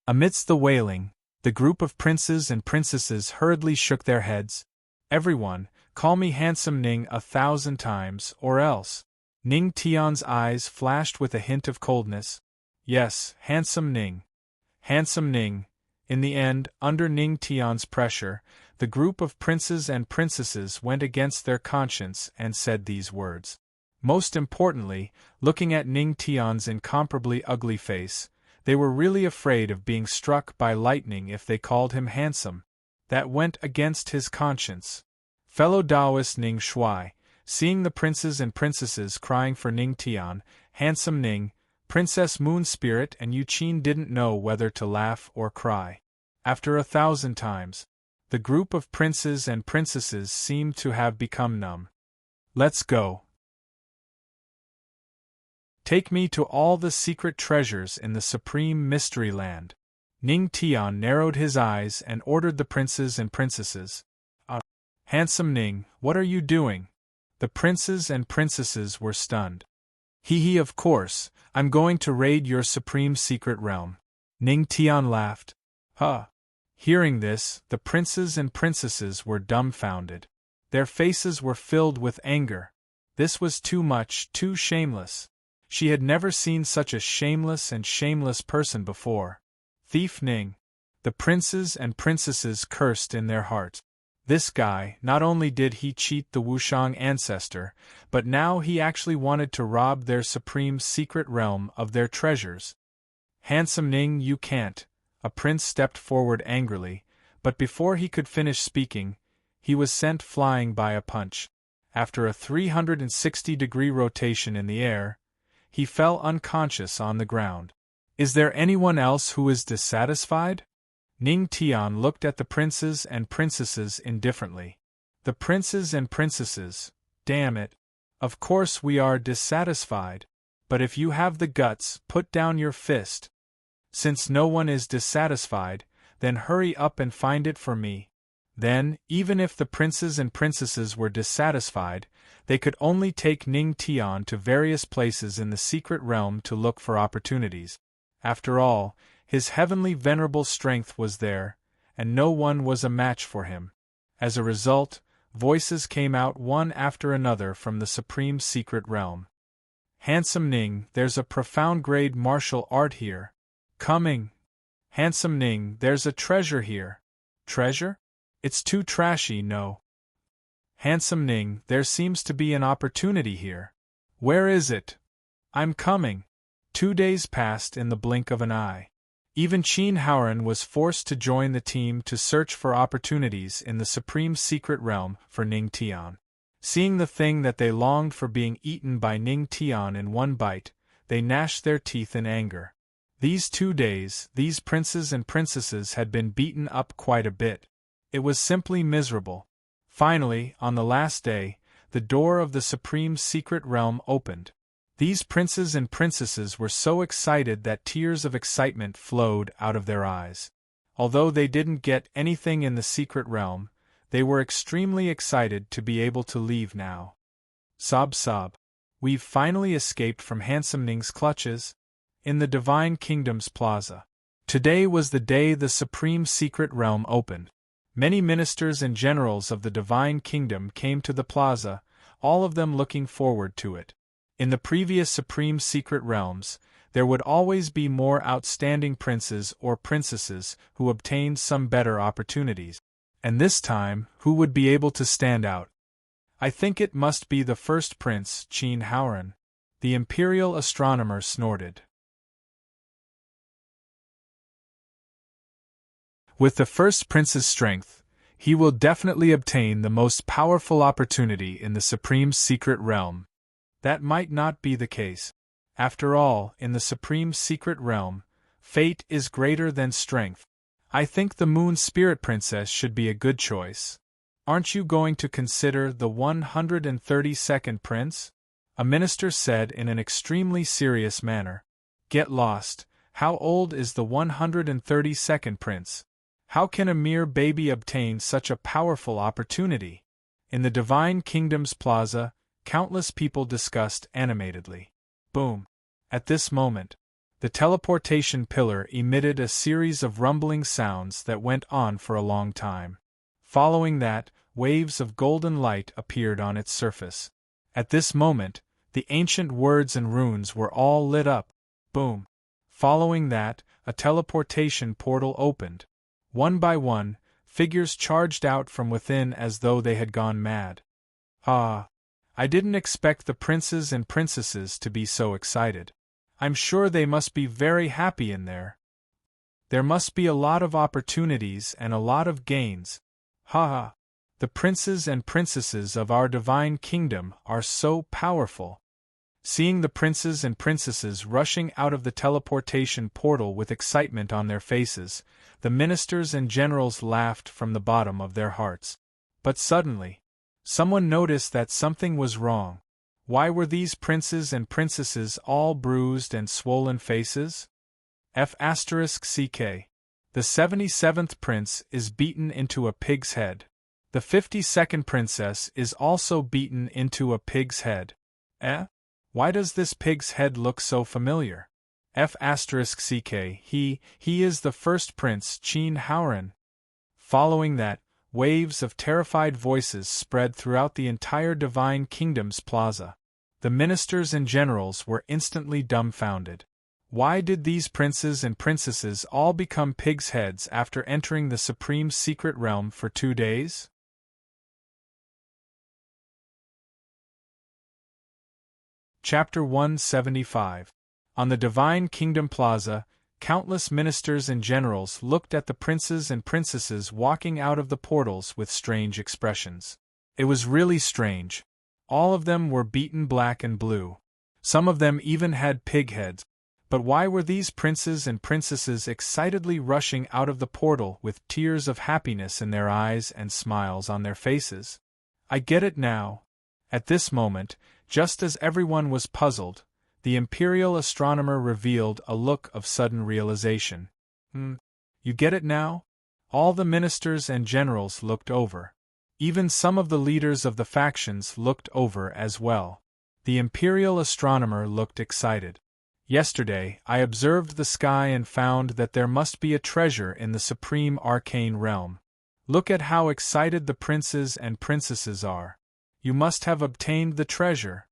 Amidst the wailing, the group of princes and princesses hurriedly shook their heads. Everyone, call me handsome Ning 1,000 times, or else. Ning Tian's eyes flashed with a hint of coldness. Yes, handsome Ning. Handsome Ning. In the end, under Ning Tian's pressure, the group of princes and princesses went against their conscience and said these words. Most importantly, looking at Ning Tian's incomparably ugly face, they were really afraid of being struck by lightning if they called him handsome. That went against his conscience. Fellow Taoist Ning Shui, seeing the princes and princesses crying for Ning Tian, handsome Ning, Princess Moon Spirit and Yuqin didn't know whether to laugh or cry. After 1,000 times, the group of princes and princesses seemed to have become numb. Let's go. Take me to all the secret treasures in the Supreme Mystery Land. Ning Tian narrowed his eyes and ordered the princes and princesses. Handsome Ning, what are you doing? The princes and princesses were stunned. Of course, I'm going to raid your supreme secret realm. Ning Tian laughed. Huh. Hearing this, the princes and princesses were dumbfounded. Their faces were filled with anger. This was too much, too shameless. She had never seen such a shameless person before. Thief Ning. The princes and princesses cursed in their hearts. This guy, not only did he cheat the Wushang ancestor, but now he actually wanted to rob their supreme secret realm of their treasures. Handsome Ning, you can't. A prince stepped forward angrily, but before he could finish speaking, he was sent flying by a punch. After a 360-degree rotation in the air, he fell unconscious on the ground. Is there anyone else who is dissatisfied? Ning Tian looked at the princes and princesses indifferently. The princes and princesses, damn it. Of course we are dissatisfied. But if you have the guts, put down your fist. Since no one is dissatisfied, then hurry up and find it for me. Then, even if the princes and princesses were dissatisfied, they could only take Ning Tian to various places in the secret realm to look for opportunities. After all, his heavenly venerable strength was there, and no one was a match for him. As a result, voices came out one after another from the supreme secret realm. Handsome Ning, there's a profound grade martial art here. Coming. Handsome Ning, there's a treasure here. Treasure? It's too trashy, no. Handsome Ning, there seems to be an opportunity here. Where is it? I'm coming. 2 days passed in the blink of an eye. Even Qin Haoran was forced to join the team to search for opportunities in the supreme secret realm for Ning Tian. Seeing the thing that they longed for being eaten by Ning Tian in one bite, they gnashed their teeth in anger. These 2 days, these princes and princesses had been beaten up quite a bit. It was simply miserable. Finally, on the last day, the door of the supreme secret realm opened. These princes and princesses were so excited that tears of excitement flowed out of their eyes. Although they didn't get anything in the secret realm, they were extremely excited to be able to leave now. Sob sob. We've finally escaped from Handsome Ning's clutches. In the Divine Kingdom's plaza. Today was the day the supreme secret realm opened. Many ministers and generals of the Divine Kingdom came to the plaza, all of them looking forward to it. In the previous supreme secret realms, there would always be more outstanding princes or princesses who obtained some better opportunities. And this time, who would be able to stand out? I think it must be the first prince, Qin Haoran. The imperial astronomer snorted. With the first prince's strength, he will definitely obtain the most powerful opportunity in the supreme secret realm. That might not be the case. After all, in the supreme secret realm, fate is greater than strength. I think the Moon Spirit Princess should be a good choice. Aren't you going to consider the 132nd prince? A minister said in an extremely serious manner. Get lost. How old is the 132nd prince? How can a mere baby obtain such a powerful opportunity? In the Divine Kingdom's plaza, countless people discussed animatedly. Boom. At this moment, the teleportation pillar emitted a series of rumbling sounds that went on for a long time. Following that, waves of golden light appeared on its surface. At this moment, the ancient words and runes were all lit up. Boom. Following that, a teleportation portal opened. One by one, figures charged out from within as though they had gone mad. Ah! I didn't expect the princes and princesses to be so excited. I'm sure they must be very happy in there. There must be a lot of opportunities and a lot of gains. Ha ha! The princes and princesses of our divine kingdom are so powerful. Seeing the princes and princesses rushing out of the teleportation portal with excitement on their faces, the ministers and generals laughed from the bottom of their hearts. But suddenly, someone noticed that something was wrong. Why were these princes and princesses all bruised and swollen faces? F***CK. The 77th prince is beaten into a pig's head. The 52nd princess is also beaten into a pig's head. Why does this pig's head look so familiar? F*ck, he is the first prince Qin Haoran. Following that, waves of terrified voices spread throughout the entire Divine Kingdom's plaza. The ministers and generals were instantly dumbfounded. Why did these princes and princesses all become pigs' heads after entering the supreme secret realm for 2 days? Chapter 175. On the Divine Kingdom Plaza, countless ministers and generals looked at the princes and princesses walking out of the portals with strange expressions. It was really strange. All of them were beaten black and blue. Some of them even had pig heads. But why were these princes and princesses excitedly rushing out of the portal with tears of happiness in their eyes and smiles on their faces? I get it now. At this moment, just as everyone was puzzled, the imperial astronomer revealed a look of sudden realization. You get it now? All the ministers and generals looked over. Even some of the leaders of the factions looked over as well. The imperial astronomer looked excited. Yesterday, I observed the sky and found that there must be a treasure in the supreme arcane realm. Look at how excited the princes and princesses are. You must have obtained the treasure.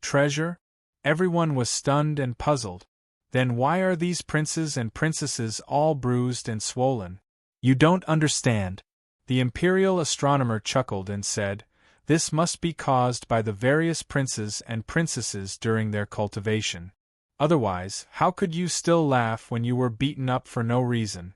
Treasure? Everyone was stunned and puzzled. Then why are these princes and princesses all bruised and swollen? You don't understand. The imperial astronomer chuckled and said, "This must be caused by the various princes and princesses during their cultivation. Otherwise, how could you still laugh when you were beaten up for no reason?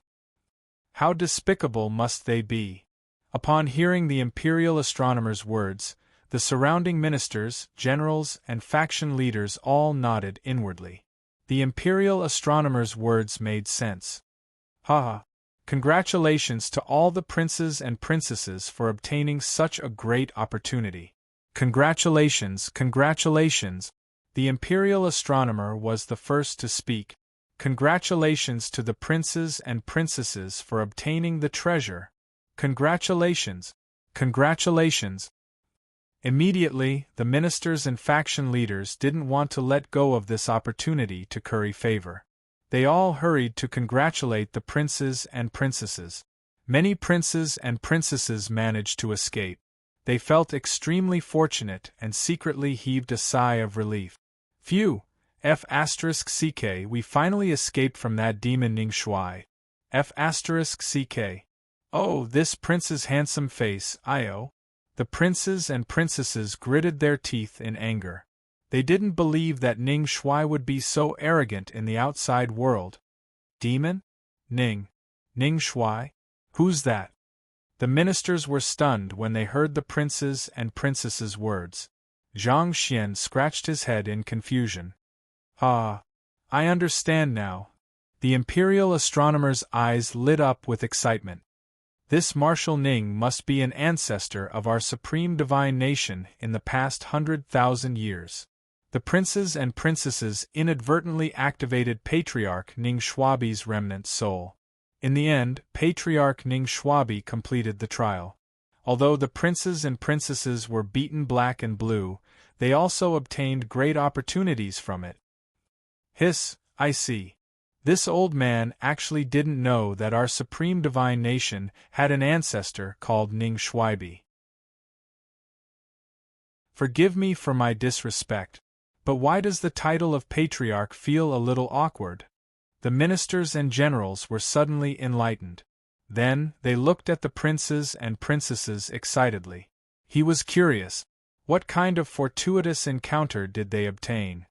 How despicable must they be?" Upon hearing the imperial astronomer's words, the surrounding ministers, generals, and faction leaders all nodded inwardly. The imperial astronomer's words made sense. Ha! Congratulations to all the princes and princesses for obtaining such a great opportunity. Congratulations, congratulations! The imperial astronomer was the first to speak. Congratulations to the princes and princesses for obtaining the treasure. Congratulations! Congratulations! Immediately, the ministers and faction leaders didn't want to let go of this opportunity to curry favor. They all hurried to congratulate the princes and princesses. Many princes and princesses managed to escape. They felt extremely fortunate and secretly heaved a sigh of relief. Phew! F*ck, we finally escaped from that demon Ning Shuai. F*ck. Oh, this prince's handsome face, Io. The princes and princesses gritted their teeth in anger. They didn't believe that Ning Shuai would be so arrogant in the outside world. Demon? Ning Shuai? Who's that? The ministers were stunned when they heard the princes and princesses' words. Zhang Xian scratched his head in confusion. Ah, I understand now. The imperial astronomer's eyes lit up with excitement. This Marshal Ning must be an ancestor of our supreme divine nation in the past 100,000 years. The princes and princesses inadvertently activated Patriarch Ning Shuabi's remnant soul. In the end, Patriarch Ning Shuabi completed the trial. Although the princes and princesses were beaten black and blue, they also obtained great opportunities from it. Hiss, I see. This old man actually didn't know that our supreme divine nation had an ancestor called Ning Shuaibi. Forgive me for my disrespect, but why does the title of Patriarch feel a little awkward? The ministers and generals were suddenly enlightened. Then, they looked at the princes and princesses excitedly. He was curious. What kind of fortuitous encounter did they obtain?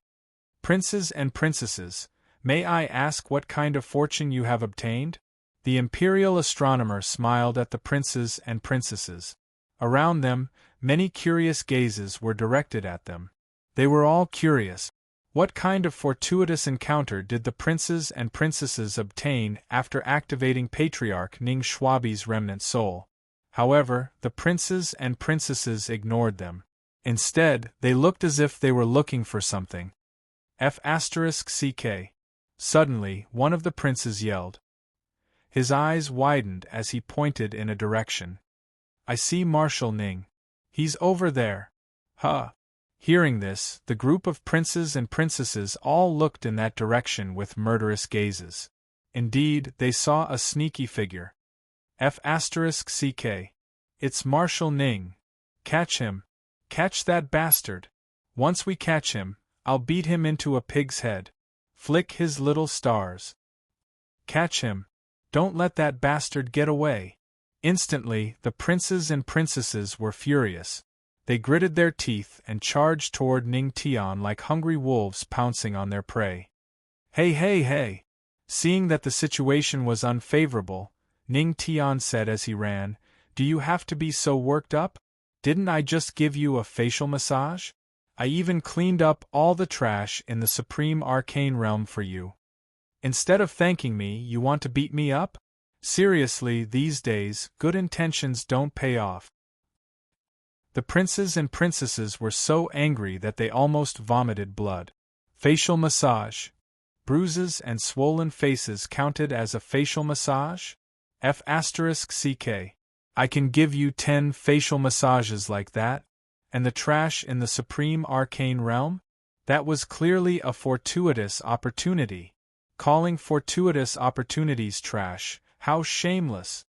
Princes and princesses, may I ask what kind of fortune you have obtained? The imperial astronomer smiled at the princes and princesses. Around them, many curious gazes were directed at them. They were all curious. What kind of fortuitous encounter did the princes and princesses obtain after activating Patriarch Ning Shuabi's remnant soul? However, the princes and princesses ignored them. Instead, they looked as if they were looking for something. F*ck. Suddenly, one of the princes yelled. His eyes widened as he pointed in a direction. I see Marshal Ning. He's over there. Huh. Hearing this, the group of princes and princesses all looked in that direction with murderous gazes. Indeed, they saw a sneaky figure. F***ck. It's Marshal Ning. Catch him. Catch that bastard. Once we catch him, I'll beat him into a pig's head. Flick his little stars. Catch him. Don't let that bastard get away. Instantly, the princes and princesses were furious. They gritted their teeth and charged toward Ning Tian like hungry wolves pouncing on their prey. Hey, hey, hey! Seeing that the situation was unfavorable, Ning Tian said as he ran, "Do you have to be so worked up? Didn't I just give you a facial massage? I even cleaned up all the trash in the Supreme Arcane Realm for you. Instead of thanking me, you want to beat me up? Seriously, these days, good intentions don't pay off." The princes and princesses were so angry that they almost vomited blood. Facial massage. Bruises and swollen faces counted as a facial massage? F***ck. I can give you 10 facial massages like that? And the trash in the Supreme Arcane Realm? That was clearly a fortuitous opportunity. Calling fortuitous opportunities trash, how shameless.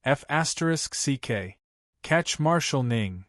F***ck. Catch Marshal Ning.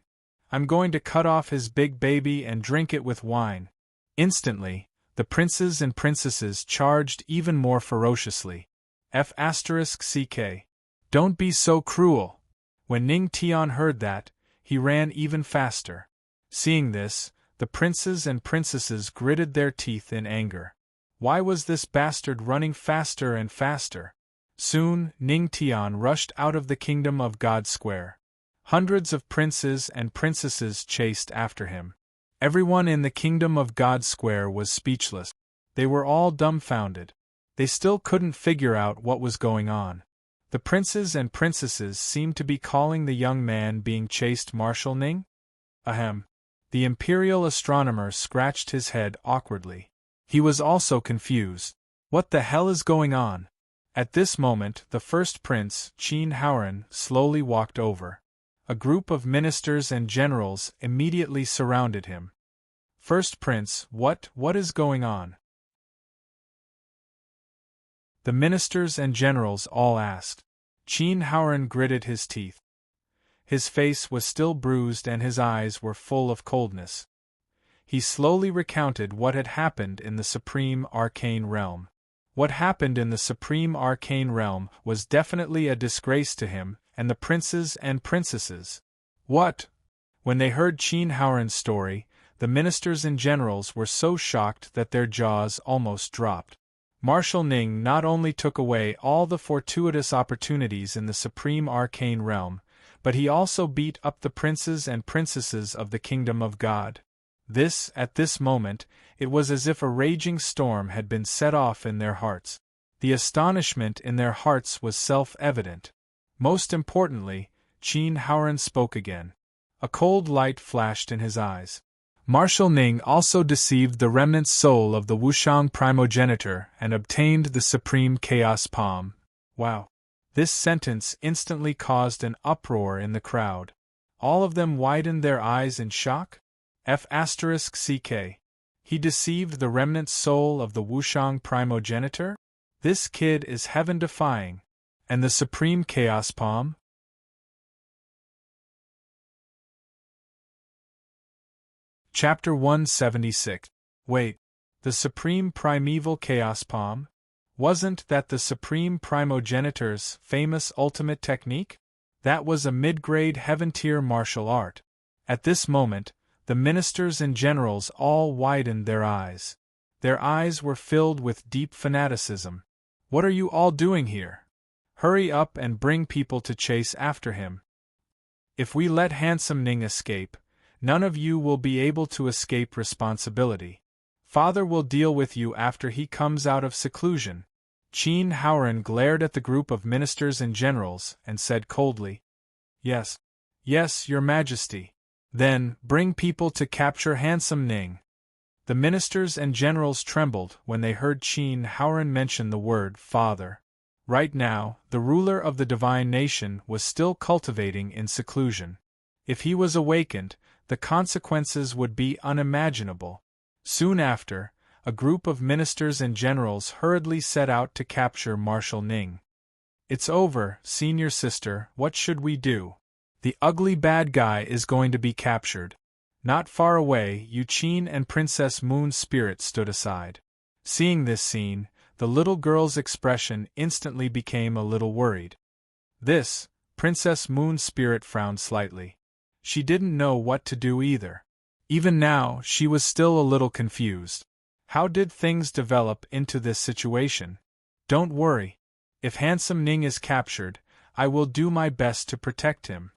I'm going to cut off his big baby and drink it with wine. Instantly, the princes and princesses charged even more ferociously. F***ck. Don't be so cruel. When Ning Tian heard that, he ran even faster. Seeing this, the princes and princesses gritted their teeth in anger. Why was this bastard running faster and faster? Soon, Ning Tian rushed out of the kingdom of God Square. Hundreds of princes and princesses chased after him. Everyone in the kingdom of God Square was speechless. They were all dumbfounded. They still couldn't figure out what was going on. The princes and princesses seemed to be calling the young man being chased Marshal Ning? Ahem. The imperial astronomer scratched his head awkwardly. He was also confused. What the hell is going on? At this moment, the first prince, Qin Haoran, slowly walked over. A group of ministers and generals immediately surrounded him. First Prince, what is going on? The ministers and generals all asked. Qin Haoran gritted his teeth. His face was still bruised and his eyes were full of coldness. He slowly recounted what had happened in the Supreme Arcane Realm. What happened in the Supreme Arcane Realm was definitely a disgrace to him and the princes and princesses. What? When they heard Qin Haoran's story, the ministers and generals were so shocked that their jaws almost dropped. Marshal Ning not only took away all the fortuitous opportunities in the Supreme Arcane Realm, but he also beat up the princes and princesses of the Kingdom of God. At this moment, it was as if a raging storm had been set off in their hearts. The astonishment in their hearts was self-evident. Most importantly, Qin Haoran spoke again. A cold light flashed in his eyes. Marshal Ning also deceived the remnant soul of the Wushang primogeniture and obtained the Supreme Chaos Palm. Wow. This sentence instantly caused an uproar in the crowd. All of them widened their eyes in shock. F***ck. He deceived the remnant soul of the Wushang primogeniture? This kid is heaven-defying. And the Supreme Chaos Palm? Chapter 176. Wait, the Supreme Primeval Chaos Palm? Wasn't that the Supreme Primogenitor's famous ultimate technique? That was a mid-grade heaven-tier martial art. At this moment, the ministers and generals all widened their eyes. Their eyes were filled with deep fanaticism. What are you all doing here? Hurry up and bring people to chase after him. If we let handsome Ning escape, none of you will be able to escape responsibility. Father will deal with you after he comes out of seclusion. Qin Haoran glared at the group of ministers and generals and said coldly, Yes, your majesty. Then, bring people to capture handsome Ning. The ministers and generals trembled when they heard Qin Haoran mention the word father. Right now, the ruler of the divine nation was still cultivating in seclusion. If he was awakened, the consequences would be unimaginable. Soon after, a group of ministers and generals hurriedly set out to capture Marshal Ning. "It's over, senior sister, what should we do? The ugly bad guy is going to be captured." Not far away, Yuqin and Princess Moon's spirit stood aside. Seeing this scene, the little girl's expression instantly became a little worried. This, Princess Moon's spirit frowned slightly. She didn't know what to do either. Even now, she was still a little confused. How did things develop into this situation? "Don't worry. If handsome Ning is captured, I will do my best to protect him."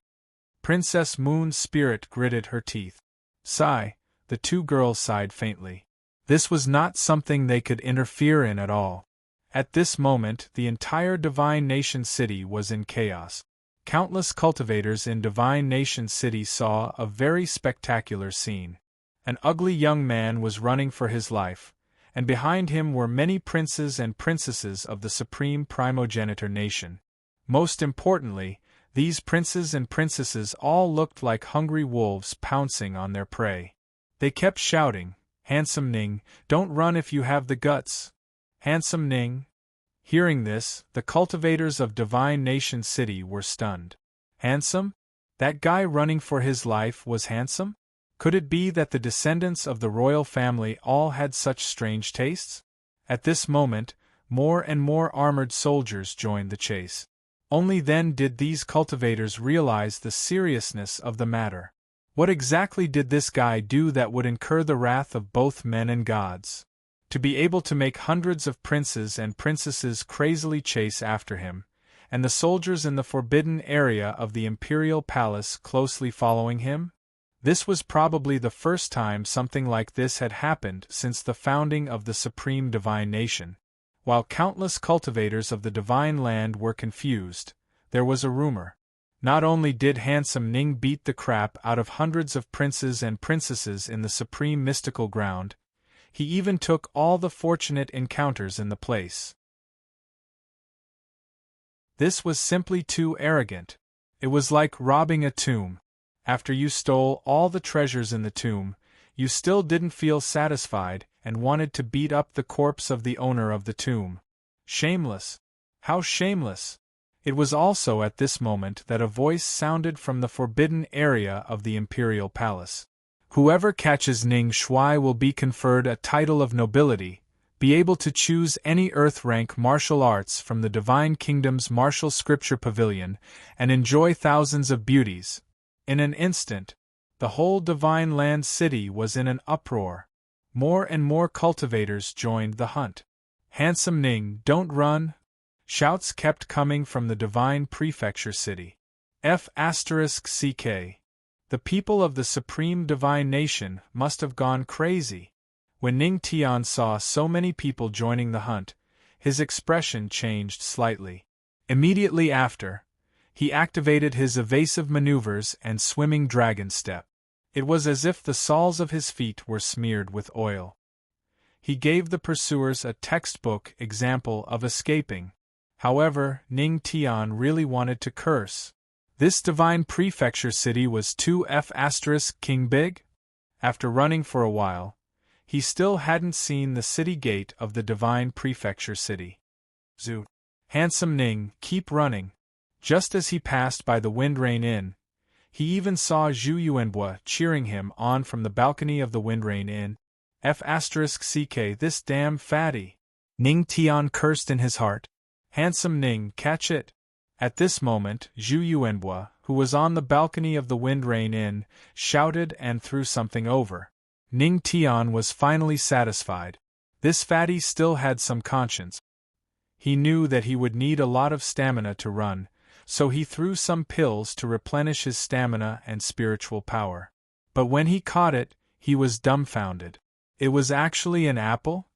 Princess Moon's spirit gritted her teeth. Sigh, the two girls sighed faintly. This was not something they could interfere in at all. At this moment, the entire Divine Nation City was in chaos. Countless cultivators in Divine Nation City saw a very spectacular scene. An ugly young man was running for his life, and behind him were many princes and princesses of the supreme primogenitor nation. Most importantly, these princes and princesses all looked like hungry wolves pouncing on their prey. They kept shouting, "Handsome Ning, don't run if you have the guts! Handsome Ning!" Hearing this, the cultivators of Divine Nation City were stunned. Handsome? That guy running for his life was handsome? Could it be that the descendants of the royal family all had such strange tastes? At this moment, more and more armored soldiers joined the chase. Only then did these cultivators realize the seriousness of the matter. What exactly did this guy do that would incur the wrath of both men and gods? To be able to make hundreds of princes and princesses crazily chase after him, and the soldiers in the forbidden area of the imperial palace closely following him? This was probably the first time something like this had happened since the founding of the Supreme Divine Nation. While countless cultivators of the Divine Land were confused, there was a rumor. Not only did handsome Ning beat the crap out of hundreds of princes and princesses in the supreme mystical ground, he even took all the fortunate encounters in the place. This was simply too arrogant. It was like robbing a tomb. After you stole all the treasures in the tomb, you still didn't feel satisfied and wanted to beat up the corpse of the owner of the tomb. Shameless! How shameless! It was also at this moment that a voice sounded from the forbidden area of the imperial palace. "Whoever catches Ning Shui will be conferred a title of nobility, be able to choose any earth-rank martial arts from the Divine Kingdom's martial scripture pavilion, and enjoy thousands of beauties." In an instant, the whole Divine Land City was in an uproar. More and more cultivators joined the hunt. "Handsome Ning, don't run!" Shouts kept coming from the Divine Prefecture City. F***ck. The people of the Supreme Divine Nation must have gone crazy. When Ning Tian saw so many people joining the hunt, his expression changed slightly. Immediately after, he activated his evasive maneuvers and swimming dragon step. It was as if the soles of his feet were smeared with oil. He gave the pursuers a textbook example of escaping. However, Ning Tian really wanted to curse. This Divine Prefecture City was too F***king big? After running for a while, he still hadn't seen the city gate of the Divine Prefecture City. Zoot! Handsome Ning, keep running. Just as he passed by the Windrain Inn, he even saw Zhu Yuanbua cheering him on from the balcony of the Windrain Inn. F***ck, this damn fatty! Ning Tian cursed in his heart. Handsome Ning, catch it! At this moment, Zhu Yuanbua, who was on the balcony of the Windrain Inn, shouted and threw something over. Ning Tian was finally satisfied. This fatty still had some conscience. He knew that he would need a lot of stamina to run, so he threw some pills to replenish his stamina and spiritual power. But when he caught it, he was dumbfounded. It was actually an apple?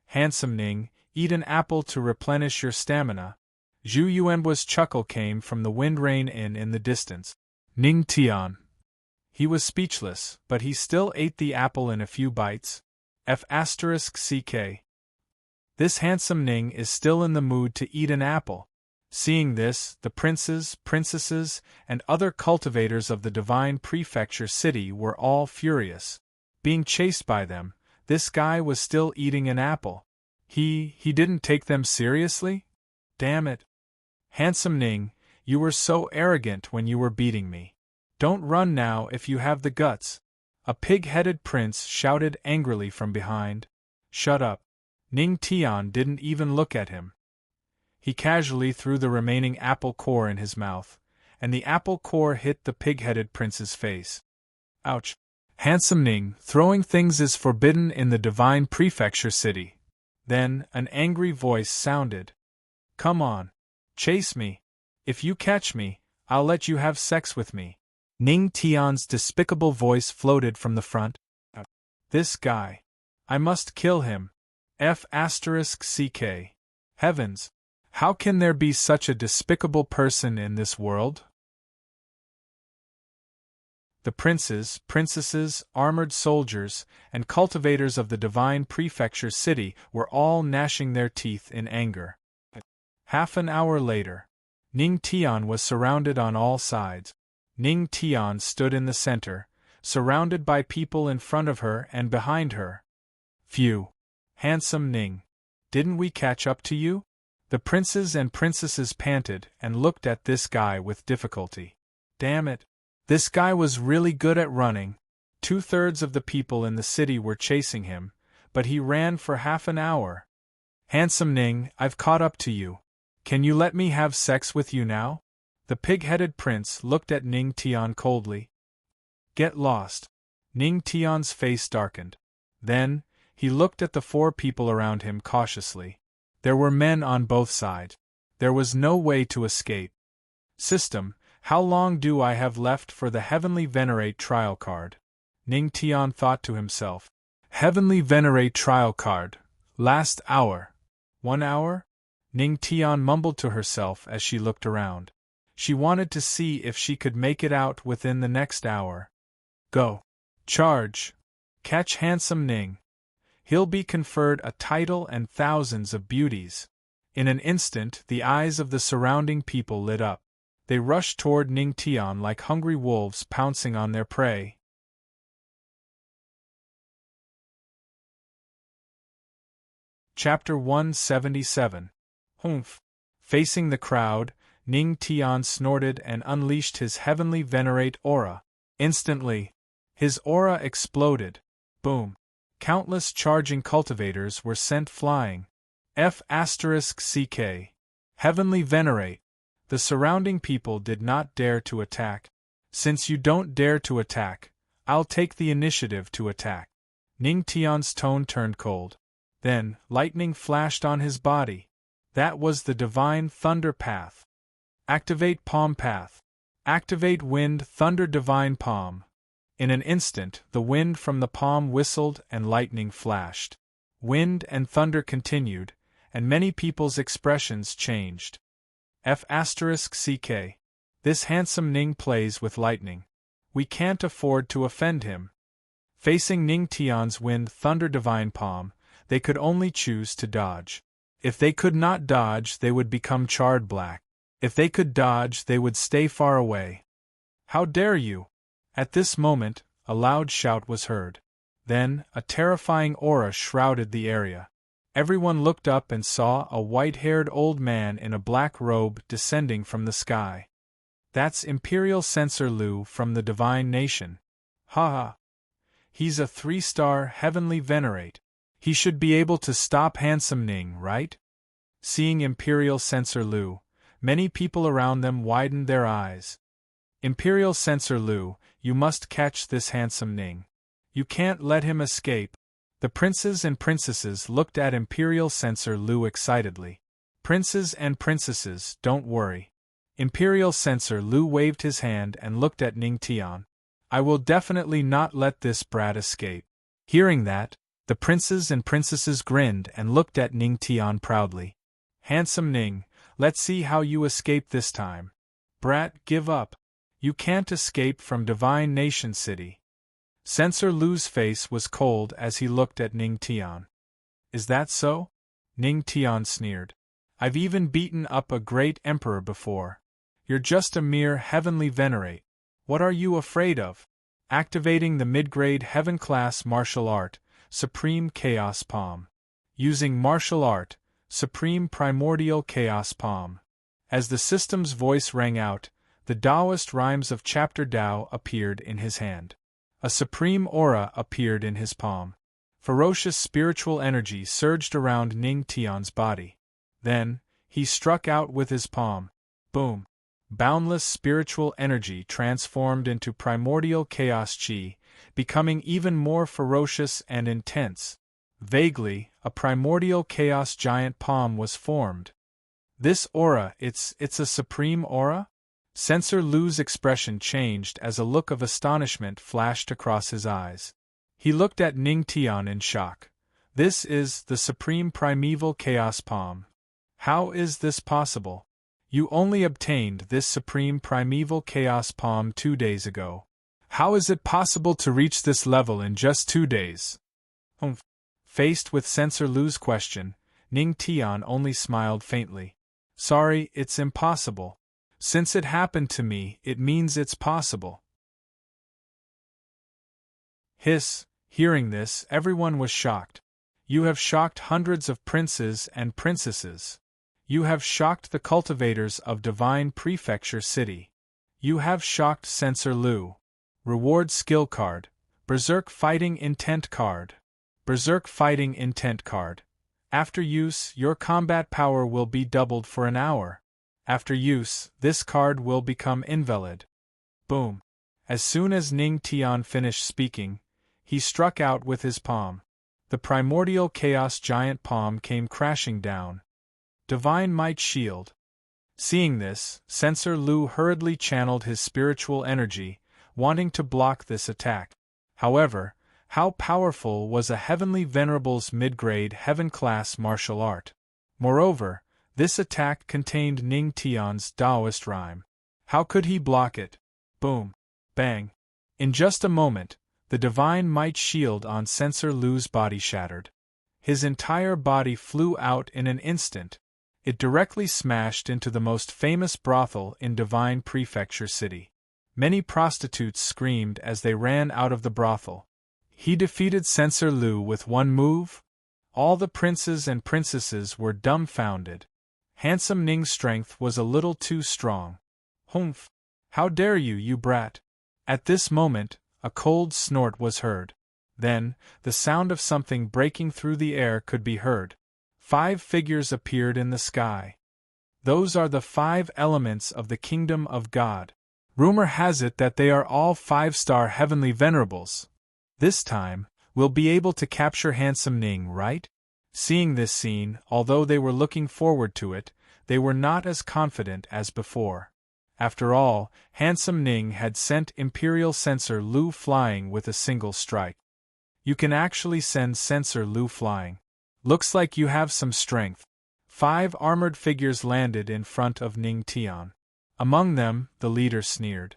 Handsome Ning, eat an apple to replenish your stamina. Zhu Yuanbua's chuckle came from the Windrain Inn in the distance. Ning Tian. He was speechless, but he still ate the apple in a few bites. F***ck. This handsome Ning is still in the mood to eat an apple. Seeing this, the princes, princesses, and other cultivators of the divine prefecture city were all furious. Being chased by them, this guy was still eating an apple. He didn't take them seriously? Damn it. Handsome Ning, you were so arrogant when you were beating me. Don't run now if you have the guts. A pig-headed prince shouted angrily from behind. Shut up. Ning Tian didn't even look at him. He casually threw the remaining apple core in his mouth, and the apple core hit the pig-headed prince's face. Ouch. Handsome Ning, throwing things is forbidden in the divine prefecture city. Then, an angry voice sounded. Come on. Chase me. If you catch me, I'll let you have sex with me. Ning Tian's despicable voice floated from the front. This guy. I must kill him. F***ck. Heavens. How can there be such a despicable person in this world? The princes, princesses, armored soldiers, and cultivators of the divine prefecture city were all gnashing their teeth in anger. Half an hour later, Ning Tian was surrounded on all sides. Ning Tian stood in the center, surrounded by people in front of her and behind her. Phew! Handsome Ning. Didn't we catch up to you? The princes and princesses panted and looked at this guy with difficulty. Damn it! This guy was really good at running. 2/3 of the people in the city were chasing him, but he ran for half an hour. Handsome Ning, I've caught up to you. Can you let me have sex with you now? The pig-headed prince looked at Ning Tian coldly. Get lost. Ning Tian's face darkened. Then, he looked at the 4 people around him cautiously. There were men on both sides. There was no way to escape. System, how long do I have left for the Heavenly Venerate trial card? Ning Tian thought to himself. Heavenly Venerate trial card. Last hour. 1 hour? Ning Tian mumbled to herself as she looked around. She wanted to see if she could make it out within the next hour. Go. Charge. Catch Handsome Ning. He'll be conferred a title and thousands of beauties. In an instant, the eyes of the surrounding people lit up. They rushed toward Ning Tian like hungry wolves pouncing on their prey. Chapter 177. Humph. Facing the crowd, Ning Tian snorted and unleashed his heavenly venerate aura. Instantly, his aura exploded. Boom. Countless charging cultivators were sent flying. F***ck. Heavenly venerate. The surrounding people did not dare to attack. Since you don't dare to attack, I'll take the initiative to attack. Ning Tian's tone turned cold. Then, lightning flashed on his body. That was the divine thunder path. Activate palm path. Activate wind thunder divine palm. In an instant, the wind from the palm whistled and lightning flashed. Wind and thunder continued, and many people's expressions changed. F***ck. This handsome Ning plays with lightning. We can't afford to offend him. Facing Ning Tian's wind thunder divine palm, they could only choose to dodge. If they could not dodge, they would become charred black. If they could dodge, they would stay far away. How dare you! At this moment, a loud shout was heard. Then, a terrifying aura shrouded the area. Everyone looked up and saw a white-haired old man in a black robe descending from the sky. That's Imperial Censor Lu from the Divine Nation. Ha ha! He's a 3-star heavenly venerate. He should be able to stop Handsome Ning, right? Seeing Imperial Censor Lu, many people around them widened their eyes. Imperial Censor Lu, you must catch this Handsome Ning. You can't let him escape. The princes and princesses looked at Imperial Censor Lu excitedly. Princes and princesses, don't worry. Imperial Censor Lu waved his hand and looked at Ning Tian. I will definitely not let this brat escape. Hearing that, the princes and princesses grinned and looked at Ning Tian proudly. Handsome Ning, let's see how you escape this time. Brat, give up. You can't escape from Divine Nation City. Censor Lu's face was cold as he looked at Ning Tian. Is that so? Ning Tian sneered. I've even beaten up a great emperor before. You're just a mere heavenly venerate. What are you afraid of? Activating the mid-grade heaven-class martial art, Supreme Chaos Palm. Using martial art, Supreme Primordial Chaos Palm. As the system's voice rang out, the Taoist rhymes of Chapter Tao appeared in his hand. A supreme aura appeared in his palm. Ferocious spiritual energy surged around Ning Tian's body. Then, he struck out with his palm. Boom! Boundless spiritual energy transformed into primordial chaos chi, becoming even more ferocious and intense. Vaguely, a primordial chaos giant palm was formed. This aura, it's a supreme aura? Sensor Lu's expression changed as a look of astonishment flashed across his eyes. He looked at Ning Tian in shock. This is the supreme primeval chaos palm. How is this possible? You only obtained this supreme primeval chaos palm 2 days ago. How is it possible to reach this level in just 2 days? Faced with Sensor Lu's question, Ning Tian only smiled faintly. Sorry, it's impossible. Since it happened to me, it means it's possible. Hiss. Hearing this, everyone was shocked. You have shocked hundreds of princes and princesses. You have shocked the cultivators of Divine Prefecture City. You have shocked Sensor Lu. Reward skill card. Berserk Fighting Intent card. Berserk Fighting Intent card. After use, your combat power will be doubled for an hour. After use, this card will become invalid. Boom. As soon as Ning Tian finished speaking, he struck out with his palm. The primordial chaos giant palm came crashing down. Divine Might Shield. Seeing this, Sensor Lu hurriedly channeled his spiritual energy, wanting to block this attack. However, how powerful was a Heavenly Venerable's mid-grade heaven-class martial art? Moreover, this attack contained Ning Tian's Taoist rhyme. How could he block it? Boom. Bang. In just a moment, the Divine Might Shield on Sensor Lu's body shattered. His entire body flew out in an instant. It directly smashed into the most famous brothel in Divine Prefecture City. Many prostitutes screamed as they ran out of the brothel. He defeated Sensor Lu with one move? All the princes and princesses were dumbfounded. Handsome Ning's strength was a little too strong. Humph! How dare you, you brat! At this moment, a cold snort was heard. Then, the sound of something breaking through the air could be heard. 5 figures appeared in the sky. Those are the 5 elements of the kingdom of God. Rumor has it that they are all 5-star heavenly venerables. This time, we'll be able to capture handsome Ning, right? Seeing this scene, although they were looking forward to it, they were not as confident as before. After all, handsome Ning had sent Imperial Sensor Lu flying with a single strike. You can actually send Sensor Lu flying. Looks like you have some strength. 5 armored figures landed in front of Ning Tian. Among them, the leader sneered.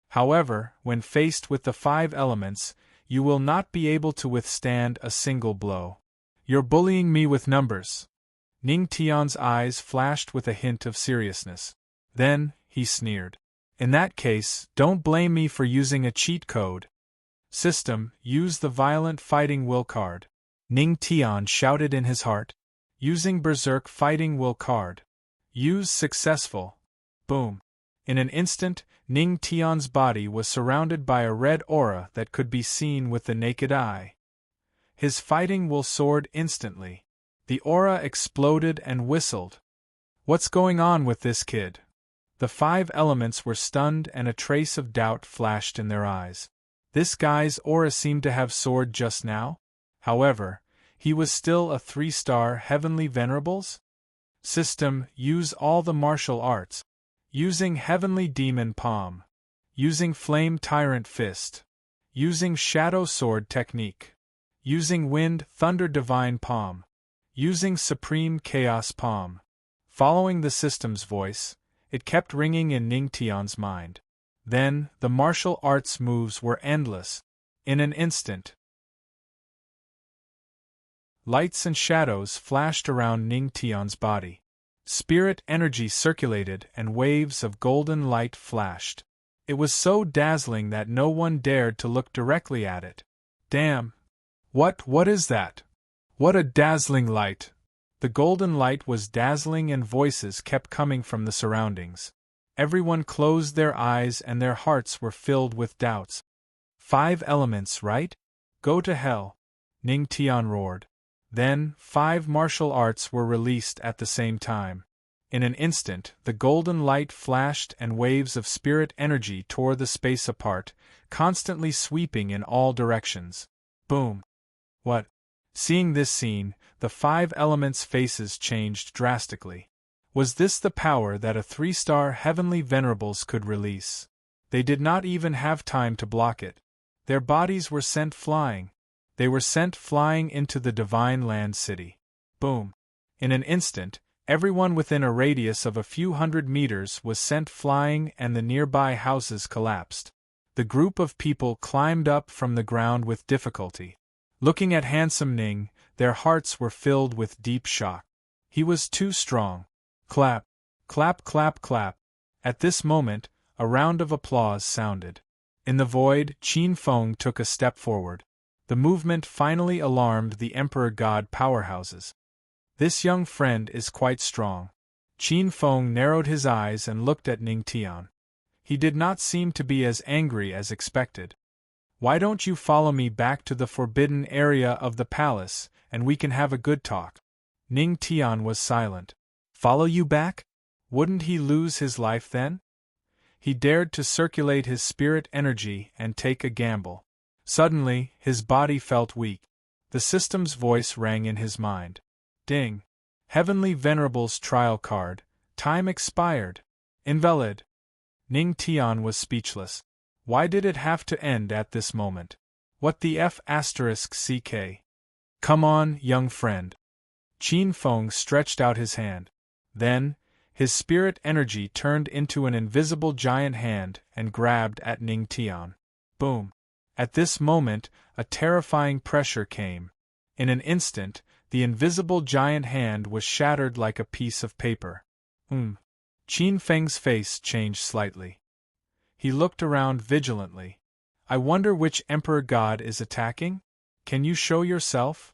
However, when faced with the 5 elements, you will not be able to withstand a single blow. You're bullying me with numbers. Ning Tian's eyes flashed with a hint of seriousness. Then, he sneered. In that case, don't blame me for using a cheat code. System, use the Violent Fighting Will card. Ning Tian shouted in his heart. Using Berserk Fighting Will card. Use successful. Boom. In an instant, Ning Tian's body was surrounded by a red aura that could be seen with the naked eye. His fighting will soared instantly. The aura exploded and whistled. What's going on with this kid? The 5 elements were stunned and a trace of doubt flashed in their eyes. This guy's aura seemed to have soared just now? However, he was still a 3-star Heavenly Venerables? System, use all the martial arts. Using Heavenly Demon Palm. Using Flame Tyrant Fist. Using Shadow Sword Technique. Using Wind Thunder Divine Palm. Using Supreme Chaos Palm. Following the system's voice, it kept ringing in Ning Tian's mind. Then, the martial arts moves were endless. In an instant, lights and shadows flashed around Ning Tian's body. Spirit energy circulated and waves of golden light flashed. It was so dazzling that no one dared to look directly at it. Damn! What is that? What a dazzling light! The golden light was dazzling and voices kept coming from the surroundings. Everyone closed their eyes and their hearts were filled with doubts. 5 elements, right? Go to hell! Ning Tian roared. Then, 5 martial arts were released at the same time. In an instant, the golden light flashed and waves of spirit energy tore the space apart, constantly sweeping in all directions. Boom! What? Seeing this scene, the 5 elements' faces changed drastically. Was this the power that a 3-star heavenly venerables could release? They did not even have time to block it. Their bodies were sent flying. They were sent flying into the divine land city. Boom! In an instant, everyone within a radius of a few hundred meters was sent flying and the nearby houses collapsed. The group of people climbed up from the ground with difficulty. Looking at handsome Ning, their hearts were filled with deep shock. He was too strong. Clap! Clap, clap, clap! At this moment, a round of applause sounded. In the void, Qin Feng took a step forward. The movement finally alarmed the Emperor God powerhouses. This young friend is quite strong. Qin Feng narrowed his eyes and looked at Ning Tian. He did not seem to be as angry as expected. Why don't you follow me back to the forbidden area of the palace, and we can have a good talk? Ning Tian was silent. Follow you back? Wouldn't he lose his life then? He dared to circulate his spirit energy and take a gamble. Suddenly, his body felt weak. The system's voice rang in his mind. Ding! Heavenly Venerable's trial card. Time expired. Invalid. Ning Tian was speechless. Why did it have to end at this moment? What the F***ck? Come on, young friend. Qin Feng stretched out his hand. Then, his spirit energy turned into an invisible giant hand and grabbed at Ning Tian. Boom! At this moment, a terrifying pressure came. In an instant, the invisible giant hand was shattered like a piece of paper. Qin Feng's face changed slightly. He looked around vigilantly. I wonder which Emperor God is attacking? Can you show yourself?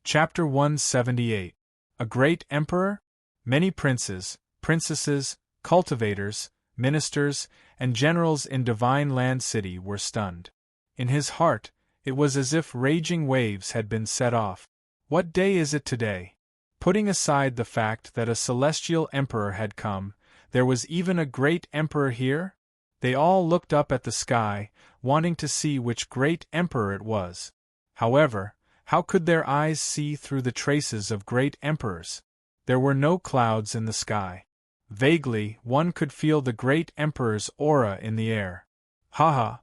Chapter 178. A Great Emperor? Many princes, princesses, cultivators, ministers, and generals in Divine Land City were stunned. In his heart, it was as if raging waves had been set off. What day is it today? Putting aside the fact that a celestial emperor had come, there was even a great emperor here? They all looked up at the sky, wanting to see which great emperor it was. However, how could their eyes see through the traces of great emperors? There were no clouds in the sky. Vaguely, one could feel the great emperor's aura in the air. Ha ha!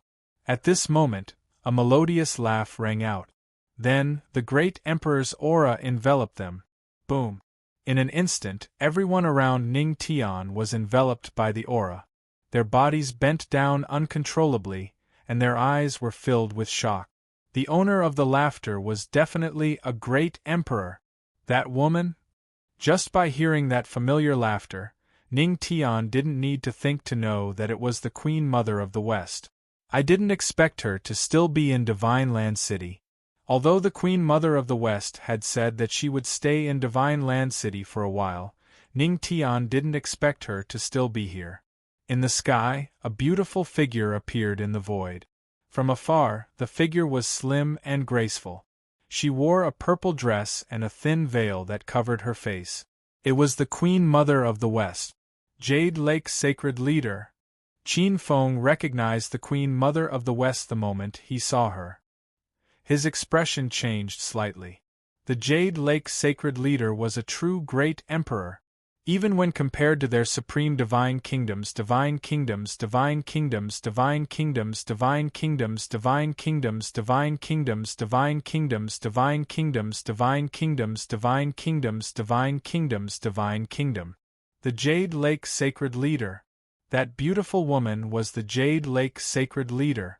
At this moment, a melodious laugh rang out. Then, the great emperor's aura enveloped them. Boom! In an instant, everyone around Ning Tian was enveloped by the aura. Their bodies bent down uncontrollably, and their eyes were filled with shock. The owner of the laughter was definitely a great emperor. That woman? Just by hearing that familiar laughter, Ning Tian didn't need to think to know that it was the Queen Mother of the West. I didn't expect her to still be in Divine Land City. Although the Queen Mother of the West had said that she would stay in Divine Land City for a while, Ning Tian didn't expect her to still be here. In the sky, a beautiful figure appeared in the void. From afar, the figure was slim and graceful. She wore a purple dress and a thin veil that covered her face. It was the Queen Mother of the West. Jade Lake Sacred Leader. Qin Feng recognized the Queen Mother of the West the moment he saw her. His expression changed slightly. The Jade Lake Sacred Leader was a true great emperor. Even when compared to their supreme divine kingdoms, divine kingdoms, divine kingdoms, divine kingdoms, divine kingdoms, divine kingdoms, divine kingdoms, divine kingdoms, divine kingdoms, divine kingdoms, divine kingdoms, divine kingdoms, divine kingdom. The Jade Lake Sacred Leader. That beautiful woman was the Jade Lake Sacred Leader.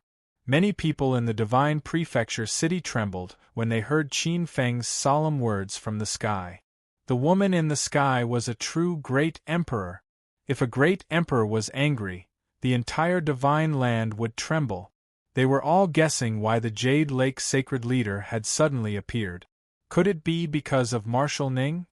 Many people in the Divine Prefecture city trembled when they heard Qin Feng's solemn words from the sky. The woman in the sky was a true great emperor. If a great emperor was angry, the entire divine land would tremble. They were all guessing why the Jade Lake sacred leader had suddenly appeared. Could it be because of Marshal Ning?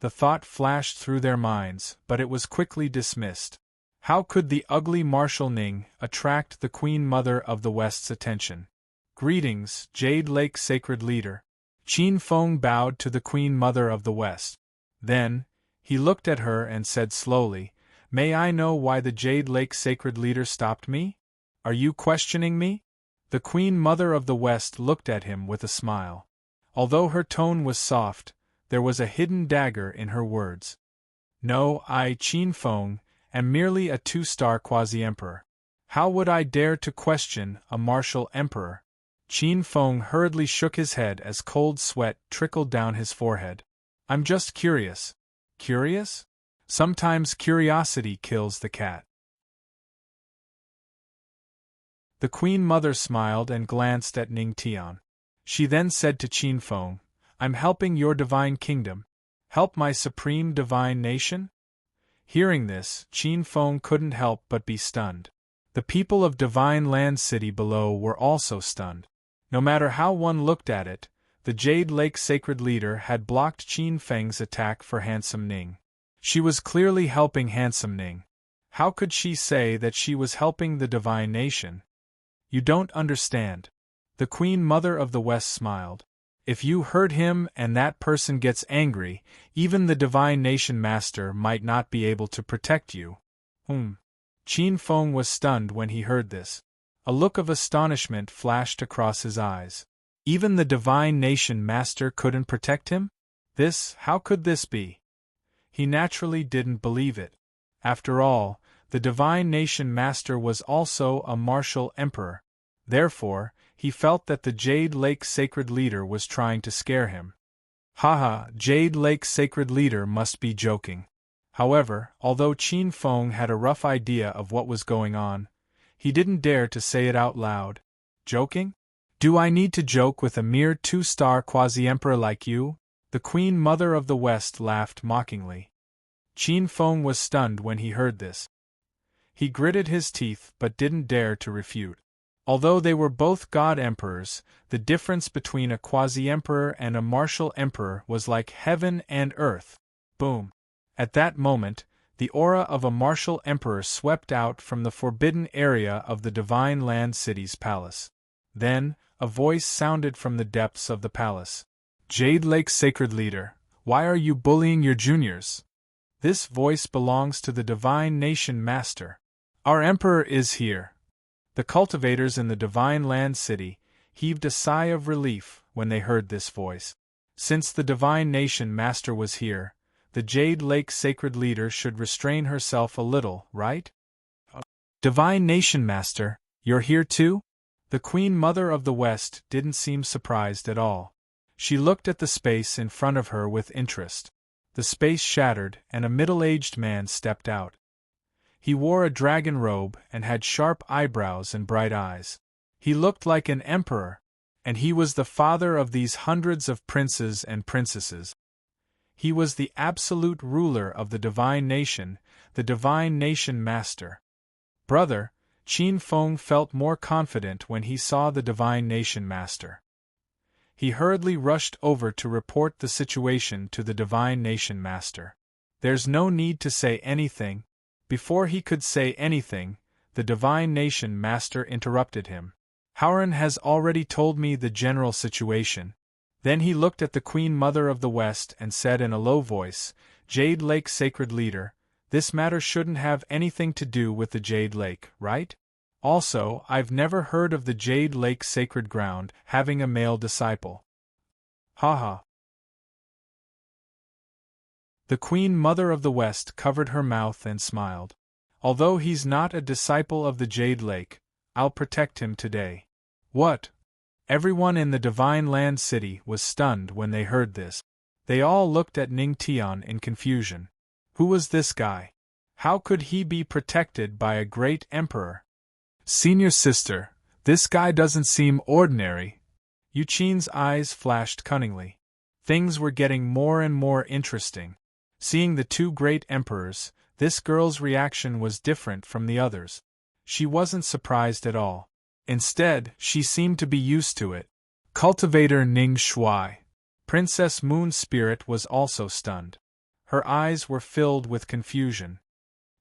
The thought flashed through their minds, but it was quickly dismissed. How could the ugly Marshal Ning attract the Queen Mother of the West's attention? Greetings, Jade Lake sacred leader. Qin Feng bowed to the Queen Mother of the West. Then, he looked at her and said slowly, "May I know why the Jade Lake sacred leader stopped me? Are you questioning me?" The Queen Mother of the West looked at him with a smile. Although her tone was soft, there was a hidden dagger in her words. "No, I, Qin Feng, am merely a two-star quasi-emperor. How would I dare to question a martial emperor?" Qin Feng hurriedly shook his head as cold sweat trickled down his forehead. "I'm just curious." Curious? Sometimes curiosity kills the cat. The Queen Mother smiled and glanced at Ning Tian. She then said to Qin Feng, "I'm helping your divine kingdom. Help my supreme divine nation?" Hearing this, Qin Feng couldn't help but be stunned. The people of Divine Land City below were also stunned. No matter how one looked at it, the Jade Lake sacred leader had blocked Qin Feng's attack for Handsome Ning. She was clearly helping Handsome Ning. How could she say that she was helping the divine nation? "You don't understand." The Queen Mother of the West smiled. "If you hurt him and that person gets angry, even the Divine Nation Master might not be able to protect you." Qin Feng was stunned when he heard this. A look of astonishment flashed across his eyes. Even the Divine Nation Master couldn't protect him? How could this be? He naturally didn't believe it. After all, the Divine Nation Master was also a martial emperor. Therefore, he felt that the Jade Lake sacred leader was trying to scare him. Haha, Jade Lake sacred leader must be joking. However, although Qin Feng had a rough idea of what was going on, he didn't dare to say it out loud. Joking? Do I need to joke with a mere two-star quasi-emperor like you? The Queen Mother of the West laughed mockingly. Qin Feng was stunned when he heard this. He gritted his teeth but didn't dare to refute. Although they were both god emperors, the difference between a quasi-emperor and a martial emperor was like heaven and earth. Boom! At that moment, the aura of a martial emperor swept out from the forbidden area of the Divine Land City's palace. Then, a voice sounded from the depths of the palace. "Jade Lake sacred leader, why are you bullying your juniors?" This voice belongs to the Divine Nation Master. "Our emperor is here." The cultivators in the Divine Land City heaved a sigh of relief when they heard this voice. Since the Divine Nation Master was here, the Jade Lake sacred leader should restrain herself a little, right? "Divine Nation Master, you're here too?" The Queen Mother of the West didn't seem surprised at all. She looked at the space in front of her with interest. The space shattered, and a middle-aged man stepped out. He wore a dragon robe and had sharp eyebrows and bright eyes. He looked like an emperor, and he was the father of these hundreds of princes and princesses. He was the absolute ruler of the Divine Nation, the Divine Nation Master. Brother, Qin Feng felt more confident when he saw the Divine Nation Master. He hurriedly rushed over to report the situation to the Divine Nation Master. "There's no need to say anything." Before he could say anything, the Divine Nation Master interrupted him. "Howren has already told me the general situation." Then he looked at the Queen Mother of the West and said in a low voice, "Jade Lake sacred leader, this matter shouldn't have anything to do with the Jade Lake, right? Also, I've never heard of the Jade Lake sacred ground having a male disciple." Haha. The Queen Mother of the West covered her mouth and smiled. "Although he's not a disciple of the Jade Lake, I'll protect him today." "What?" Everyone in the Divine Land City was stunned when they heard this. They all looked at Ning Tian in confusion. Who was this guy? How could he be protected by a great emperor? "Senior sister, This guy doesn't seem ordinary. Yu Qin's eyes flashed cunningly. Things were getting more and more interesting. Seeing the two great emperors, this girl's reaction was different from the others. She wasn't surprised at all. Instead, she seemed to be used to it. Cultivator Ning Shuai. Princess Moon's spirit was also stunned. Her eyes were filled with confusion.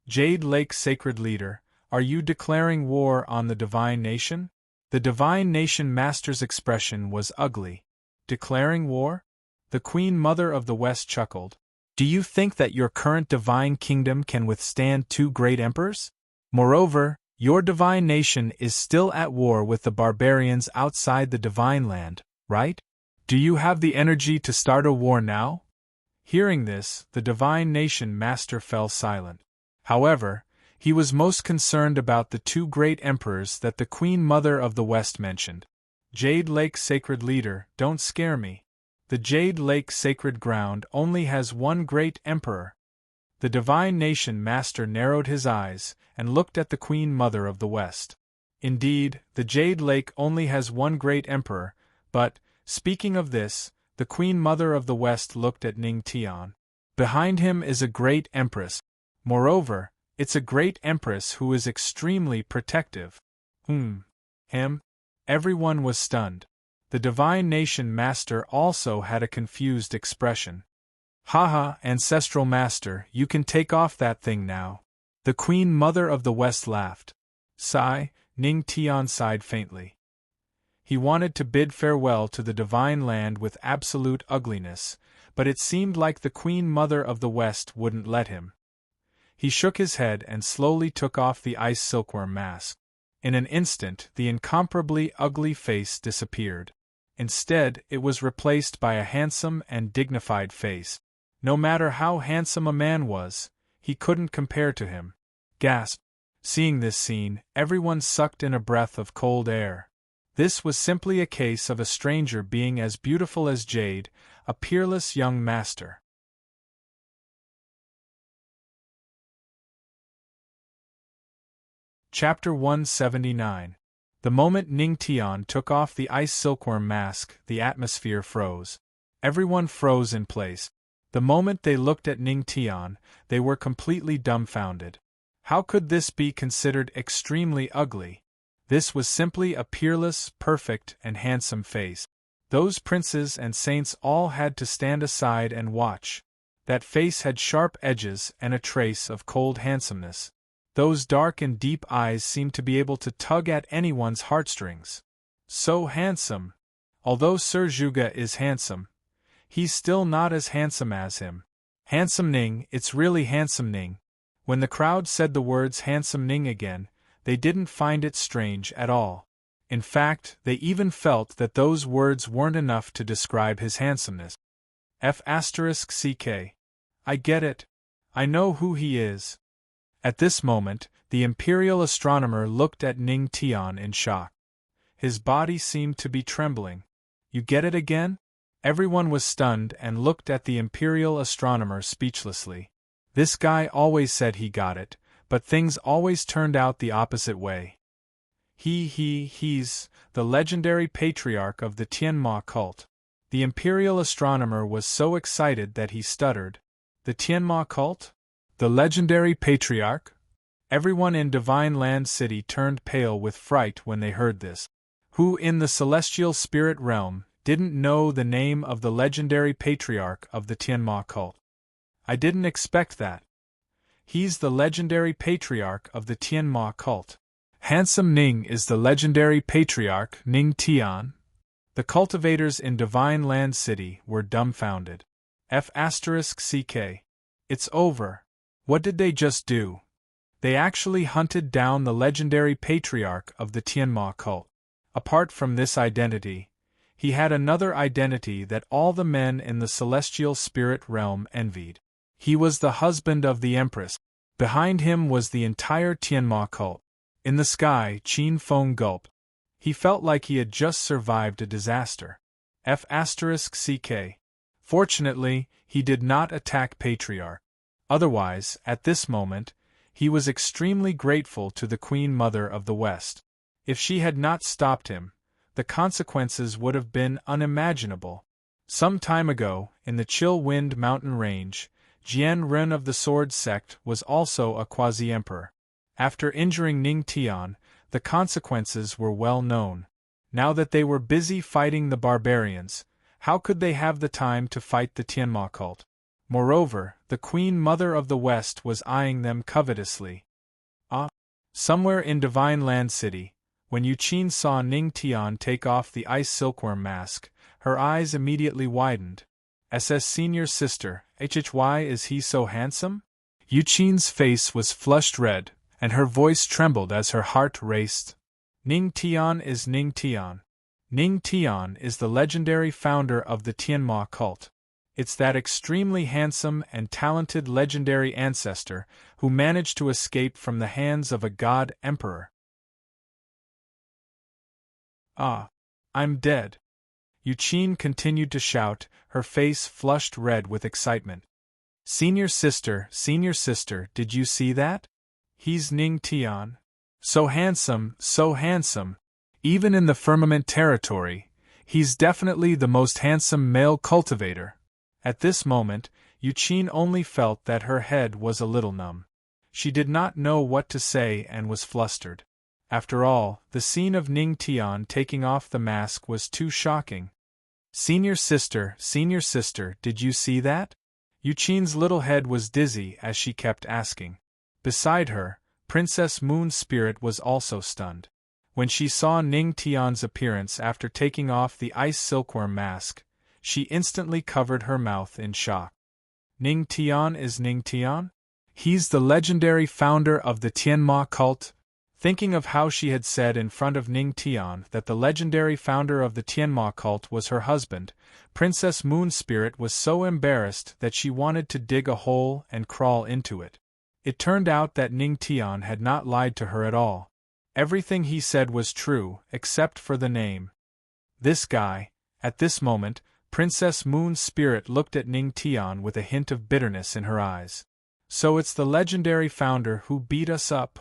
Jade Lake Sacred Leader, are you declaring war on the Divine Nation? The Divine Nation Master's expression was ugly. Declaring war? The Queen Mother of the West chuckled. Do you think that your current divine kingdom can withstand two great emperors? Moreover, your divine nation is still at war with the barbarians outside the divine land, right? Do you have the energy to start a war now? Hearing this, the divine nation master fell silent. However, he was most concerned about the two great emperors that the Queen Mother of the West mentioned. Jade Lake Sacred Leader, don't scare me. The Jade Lake Sacred Ground only has one great emperor. The divine nation master narrowed his eyes and looked at the Queen Mother of the West. Indeed, the Jade Lake only has one great emperor, but, speaking of this, the Queen Mother of the West looked at Ning Tian. Behind him is a great empress. Moreover, it's a great empress who is extremely protective. Him? Everyone was stunned. The divine nation master also had a confused expression. Haha, ancestral master, you can take off that thing now. The Queen Mother of the West laughed. Sigh, Ning Tian sighed faintly. He wanted to bid farewell to the divine land with absolute ugliness, but it seemed like the Queen Mother of the West wouldn't let him. He shook his head and slowly took off the ice silkworm mask. In an instant, the incomparably ugly face disappeared. Instead, it was replaced by a handsome and dignified face. No matter how handsome a man was, he couldn't compare to him. Gasp! Seeing this scene, everyone sucked in a breath of cold air. This was simply a case of a stranger being as beautiful as Jade, a peerless young master. Chapter 179. The moment Ning Tian took off the ice silkworm mask, the atmosphere froze. Everyone froze in place. The moment they looked at Ning Tian, they were completely dumbfounded. How could this be considered extremely ugly? This was simply a peerless, perfect, and handsome face. Those princes and saints all had to stand aside and watch. That face had sharp edges and a trace of cold handsomeness. Those dark and deep eyes seemed to be able to tug at anyone's heartstrings. So handsome! Although Sir Zhuge is handsome, he's still not as handsome as him. Handsome Ning, it's really handsome Ning. When the crowd said the words handsome Ning again, they didn't find it strange at all. In fact, they even felt that those words weren't enough to describe his handsomeness. F***ck. I get it. I know who he is. At this moment, the imperial astronomer looked at Ning Tian in shock. His body seemed to be trembling. You get it again? Everyone was stunned and looked at the imperial astronomer speechlessly. This guy always said he got it, but things always turned out the opposite way. He's the legendary patriarch of the Tianma cult. The imperial astronomer was so excited that he stuttered. The Tianma cult? The legendary patriarch? Everyone in Divine Land City turned pale with fright when they heard this. Who in the celestial spirit realm didn't know the name of the legendary patriarch of the Tianma cult? I didn't expect that. He's the legendary patriarch of the Tianma cult. Handsome Ning is the legendary patriarch Ning Tian? The cultivators in Divine Land City were dumbfounded. F***ck. It's over. What did they just do? They actually hunted down the legendary patriarch of the Tianma cult. Apart from this identity, he had another identity that all the men in the celestial spirit realm envied. He was the husband of the Empress. Behind him was the entire Tianma cult. In the sky, Qin Feng gulped. He felt like he had just survived a disaster. F***ck. Fortunately, he did not attack Patriarch. Otherwise, at this moment, he was extremely grateful to the Queen Mother of the West. If she had not stopped him, the consequences would have been unimaginable. Some time ago, in the Chill Wind mountain range, Jian Ren of the Sword Sect was also a quasi-emperor. After injuring Ning Tian, the consequences were well known. Now that they were busy fighting the barbarians, how could they have the time to fight the Tianma cult? Moreover, the Queen Mother of the West was eyeing them covetously. Somewhere in Divine Land City, when Yuqin saw Ning Tian take off the ice silkworm mask, her eyes immediately widened. SS senior sister, why is he so handsome? Yuqin's face was flushed red, and her voice trembled as her heart raced. Ning Tian is Ning Tian. Ning Tian is the legendary founder of the Tianma cult. It's that extremely handsome and talented legendary ancestor who managed to escape from the hands of a god emperor. I'm dead. Yuqin continued to shout, her face flushed red with excitement. Senior sister, did you see that? He's Ning Tian. So handsome, so handsome. Even in the firmament territory, he's definitely the most handsome male cultivator. At this moment, Yuqin only felt that her head was a little numb. She did not know what to say and was flustered. After all, the scene of Ning Tian taking off the mask was too shocking. Senior sister, did you see that? Yuqin's little head was dizzy as she kept asking. Beside her, Princess Moon's spirit was also stunned. When she saw Ning Tian's appearance after taking off the ice silkworm mask, she instantly covered her mouth in shock. Ning Tian is Ning Tian? He's the legendary founder of the Tianma cult? Thinking of how she had said in front of Ning Tian that the legendary founder of the Tianma cult was her husband, Princess Moon's spirit was so embarrassed that she wanted to dig a hole and crawl into it. It turned out that Ning Tian had not lied to her at all. Everything he said was true, except for the name. This guy. At this moment, Princess Moon's spirit looked at Ning Tian with a hint of bitterness in her eyes. So it's the legendary founder who beat us up.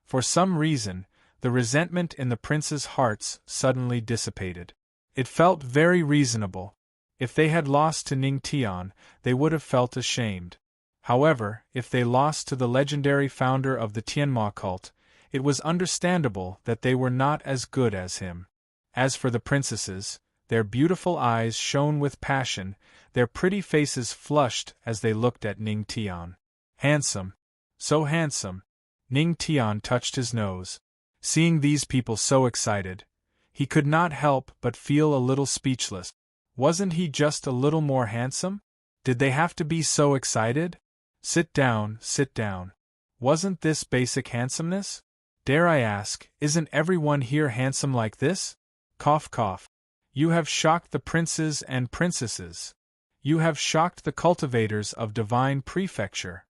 For some reason, the resentment in the prince's hearts suddenly dissipated. It felt very reasonable. If they had lost to Ning Tian, they would have felt ashamed. However, if they lost to the legendary founder of the Tianma cult, it was understandable that they were not as good as him. As for the princesses, their beautiful eyes shone with passion, their pretty faces flushed as they looked at Ning Tian. Handsome. So handsome. Ning Tian touched his nose. Seeing these people so excited, he could not help but feel a little speechless. Wasn't he just a little more handsome? Did they have to be so excited? Sit down, sit down. Wasn't this basic handsomeness? Dare I ask, isn't everyone here handsome like this? Cough cough. You have shocked the princes and princesses. You have shocked the cultivators of divine prefecture.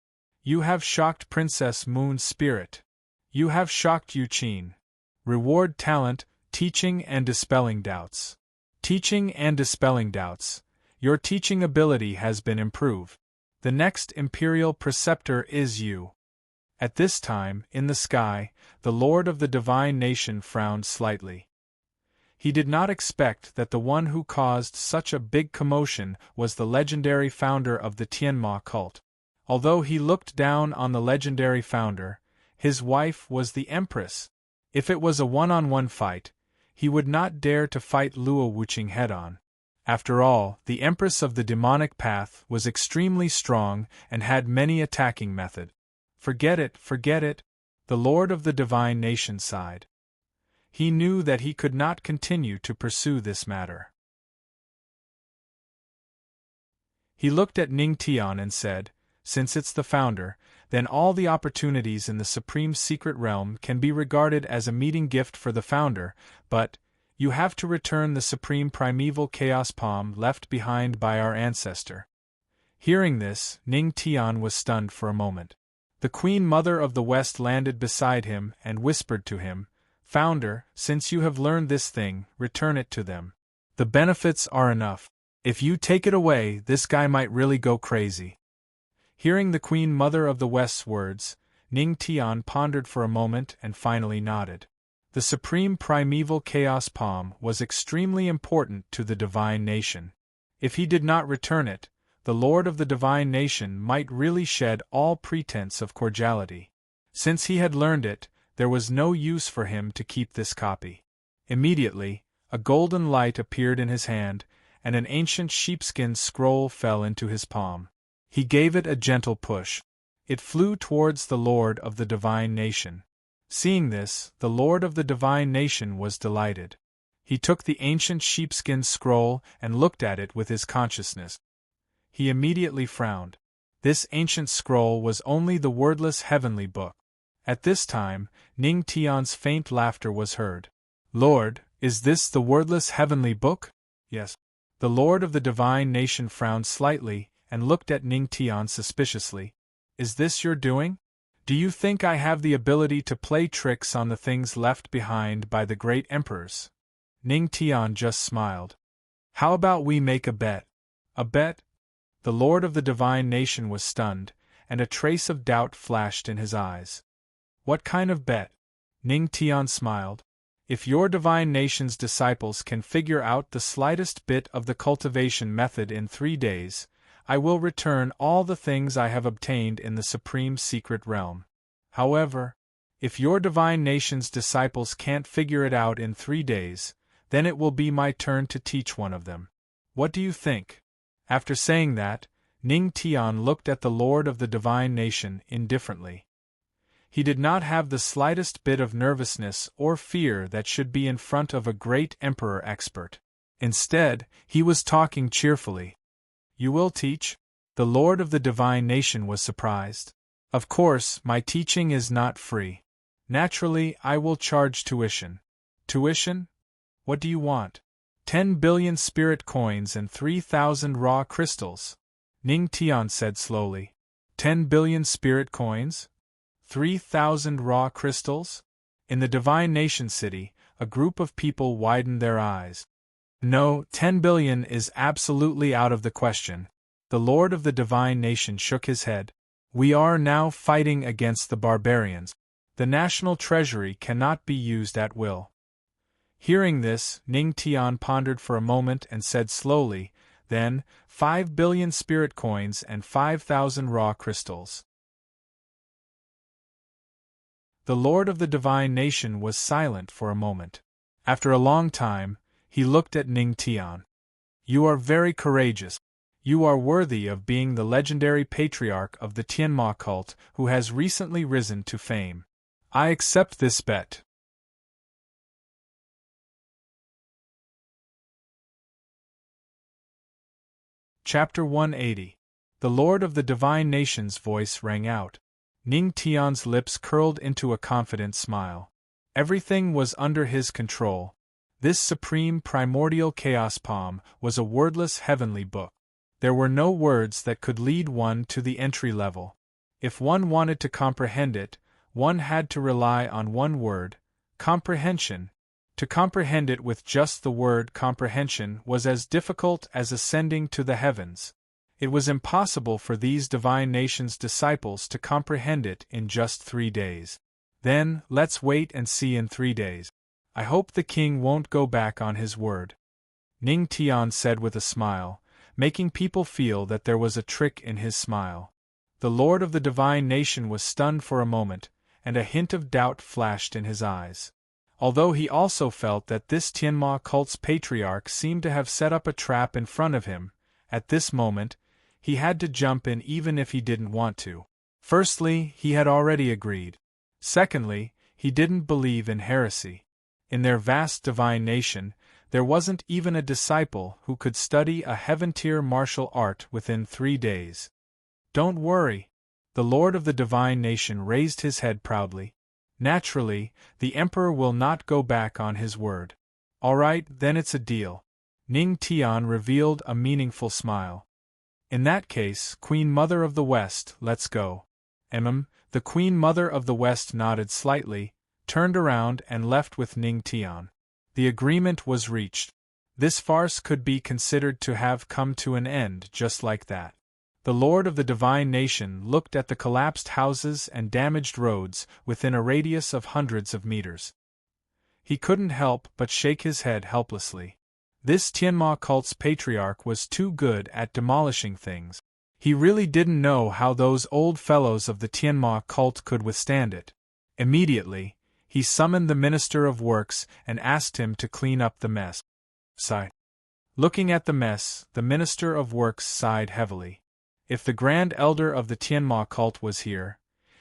You have shocked Princess Moon's spirit. You have shocked Yuqin. Reward talent, teaching and dispelling doubts. Teaching and dispelling doubts. Your teaching ability has been improved. The next imperial preceptor is you. At this time, in the sky, the Lord of the Divine Nation frowned slightly. He did not expect that the one who caused such a big commotion was the legendary founder of the Tianma cult. Although he looked down on the legendary founder, his wife was the Empress. If it was a one-on-one fight, he would not dare to fight Luo Wuqing head-on. After all, the Empress of the demonic path was extremely strong and had many attacking methods. Forget it, the Lord of the Divine Nation sighed. He knew that he could not continue to pursue this matter. He looked at Ning Tian and said, since it's the founder, then all the opportunities in the Supreme Secret Realm can be regarded as a meeting gift for the founder, but you have to return the Supreme Primeval Chaos Palm left behind by our ancestor. Hearing this, Ning Tian was stunned for a moment. The Queen Mother of the West landed beside him and whispered to him, Founder, since you have learned this thing, return it to them. The benefits are enough. If you take it away, this guy might really go crazy. Hearing the Queen Mother of the West's words, Ning Tian pondered for a moment and finally nodded. The supreme primeval chaos palm was extremely important to the divine nation. If he did not return it, the lord of the divine nation might really shed all pretense of cordiality. Since he had learned it, there was no use for him to keep this copy. Immediately, a golden light appeared in his hand, and an ancient sheepskin scroll fell into his palm. He gave it a gentle push. It flew towards the lord of the divine nation. Seeing this, the lord of the divine nation was delighted. He took the ancient sheepskin scroll and looked at it with his consciousness. He immediately frowned. This ancient scroll was only the wordless heavenly book. At this time, Ning Tian's faint laughter was heard. "Lord, is this the wordless heavenly book?" "Yes." The lord of the divine nation frowned slightly and looked at Ning Tian suspiciously. "Is this your doing? Do you think I have the ability to play tricks on the things left behind by the great emperors?" Ning Tian just smiled. "How about we make a bet?" "A bet?" The lord of the divine nation was stunned, and a trace of doubt flashed in his eyes. "What kind of bet?" Ning Tian smiled. "If your divine nation's disciples can figure out the slightest bit of the cultivation method in 3 days, I will return all the things I have obtained in the supreme secret realm. However, if your divine nation's disciples can't figure it out in 3 days, then it will be my turn to teach one of them. What do you think?" After saying that, Ning Tian looked at the lord of the divine nation indifferently. He did not have the slightest bit of nervousness or fear that should be in front of a great emperor expert. Instead, he was talking cheerfully. "You will teach?" The lord of the divine nation was surprised. "Of course, my teaching is not free. Naturally, I will charge tuition." "Tuition? What do you want?" 10 billion spirit coins and 3,000 raw crystals," Ning Tian said slowly. 10 billion spirit coins? 3,000 raw crystals? In the divine nation city, a group of people widened their eyes. "No, 10 billion is absolutely out of the question." The lord of the divine nation shook his head. "We are now fighting against the barbarians. The national treasury cannot be used at will." Hearing this, Ning Tian pondered for a moment and said slowly, "Then, 5 billion spirit coins and 5,000 raw crystals." The lord of the divine nation was silent for a moment. After a long time, he looked at Ning Tian. "You are very courageous. You are worthy of being the legendary patriarch of the Tianma cult who has recently risen to fame. I accept this bet." Chapter 180. The Lord of the Divine Nation's voice rang out. Ning Tian's lips curled into a confident smile. Everything was under his control. This supreme primordial chaos palm was a wordless heavenly book. There were no words that could lead one to the entry level. If one wanted to comprehend it, one had to rely on one word: comprehension. To comprehend it with just the word comprehension was as difficult as ascending to the heavens. It was impossible for these divine nations' disciples to comprehend it in just 3 days. Then, let's wait and see in 3 days. I hope the king won't go back on his word," Ning Tian said with a smile, making people feel that there was a trick in his smile. The lord of the divine nation was stunned for a moment, and a hint of doubt flashed in his eyes. Although he also felt that this Tianma cult's patriarch seemed to have set up a trap in front of him, at this moment, he had to jump in even if he didn't want to. Firstly, he had already agreed. Secondly, he didn't believe in heresy. In their vast divine nation, there wasn't even a disciple who could study a heaven-tier martial art within 3 days. "Don't worry." The lord of the divine nation raised his head proudly. "Naturally, the emperor will not go back on his word." "All right, then it's a deal." Ning Tian revealed a meaningful smile. "In that case, Queen Mother of the West, let's go." The Queen Mother of the West nodded slightly, turned around and left with Ning Tian. The agreement was reached. This farce could be considered to have come to an end just like that. The lord of the divine nation looked at the collapsed houses and damaged roads within a radius of hundreds of meters. He couldn't help but shake his head helplessly. This Tianma cult's patriarch was too good at demolishing things. He really didn't know how those old fellows of the Tianma cult could withstand it. Immediately, he summoned the Minister of Works and asked him to clean up the mess. Sigh. Looking at the mess, the Minister of Works sighed heavily. If the Grand Elder of the Tianma cult was here,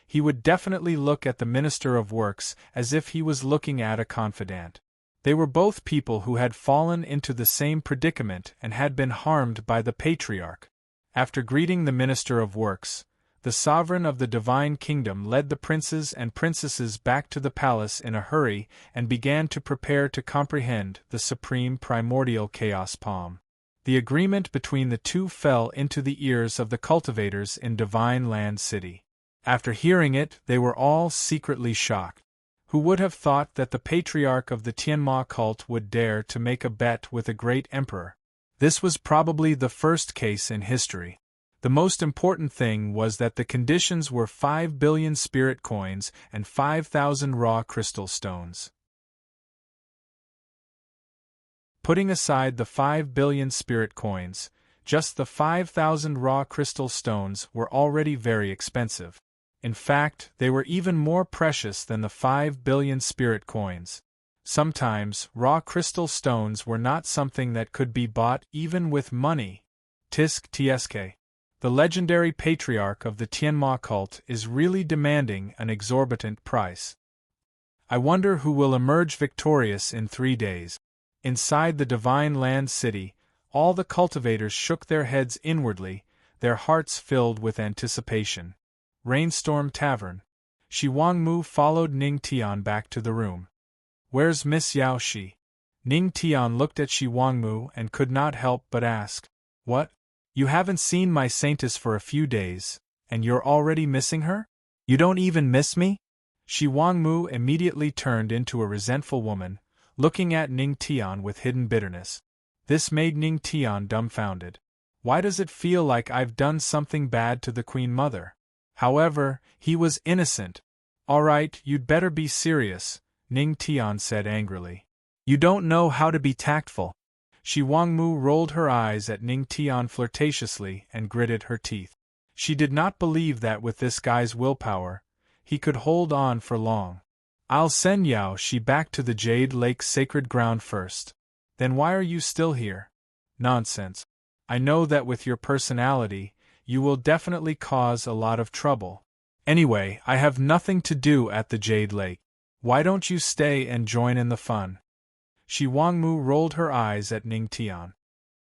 he would definitely look at the Minister of Works as if he was looking at a confidant. They were both people who had fallen into the same predicament and had been harmed by the Patriarch. After greeting the Minister of Works, the sovereign of the Divine Kingdom led the princes and princesses back to the palace in a hurry and began to prepare to comprehend the supreme primordial chaos poem. The agreement between the two fell into the ears of the cultivators in Divine Land City. After hearing it, they were all secretly shocked. Who would have thought that the patriarch of the Tianma cult would dare to make a bet with a great emperor? This was probably the first case in history. The most important thing was that the conditions were 5 billion spirit coins and 5,000 raw crystal stones. Putting aside the 5 billion spirit coins, just the 5,000 raw crystal stones were already very expensive. In fact, they were even more precious than the 5 billion spirit coins. Sometimes, raw crystal stones were not something that could be bought even with money. Tisk Tsk. The legendary patriarch of the Tianma cult is really demanding an exorbitant price. I wonder who will emerge victorious in 3 days. Inside the Divine Land City, all the cultivators shook their heads inwardly, their hearts filled with anticipation. Rainstorm Tavern. Shi Wangmu followed Ning Tian back to the room. Where's Miss Yao Shi? Ning Tian looked at Shi Wangmu and could not help but ask. What? You haven't seen my saintess for a few days, and you're already missing her? You don't even miss me? Shi Wangmu immediately turned into a resentful woman, looking at Ning Tian with hidden bitterness. This made Ning Tian dumbfounded. Why does it feel like I've done something bad to the Queen Mother? However, he was innocent. All right, you'd better be serious, Ning Tian said angrily. You don't know how to be tactful. Shi Wangmu rolled her eyes at Ning Tian flirtatiously and gritted her teeth. She did not believe that with this guy's willpower, he could hold on for long. I'll send Yao Shi back to the Jade Lake sacred ground first. Then why are you still here? Nonsense. I know that with your personality, you will definitely cause a lot of trouble. Anyway, I have nothing to do at the Jade Lake. Why don't you stay and join in the fun? Shi Wangmu rolled her eyes at Ning Tian.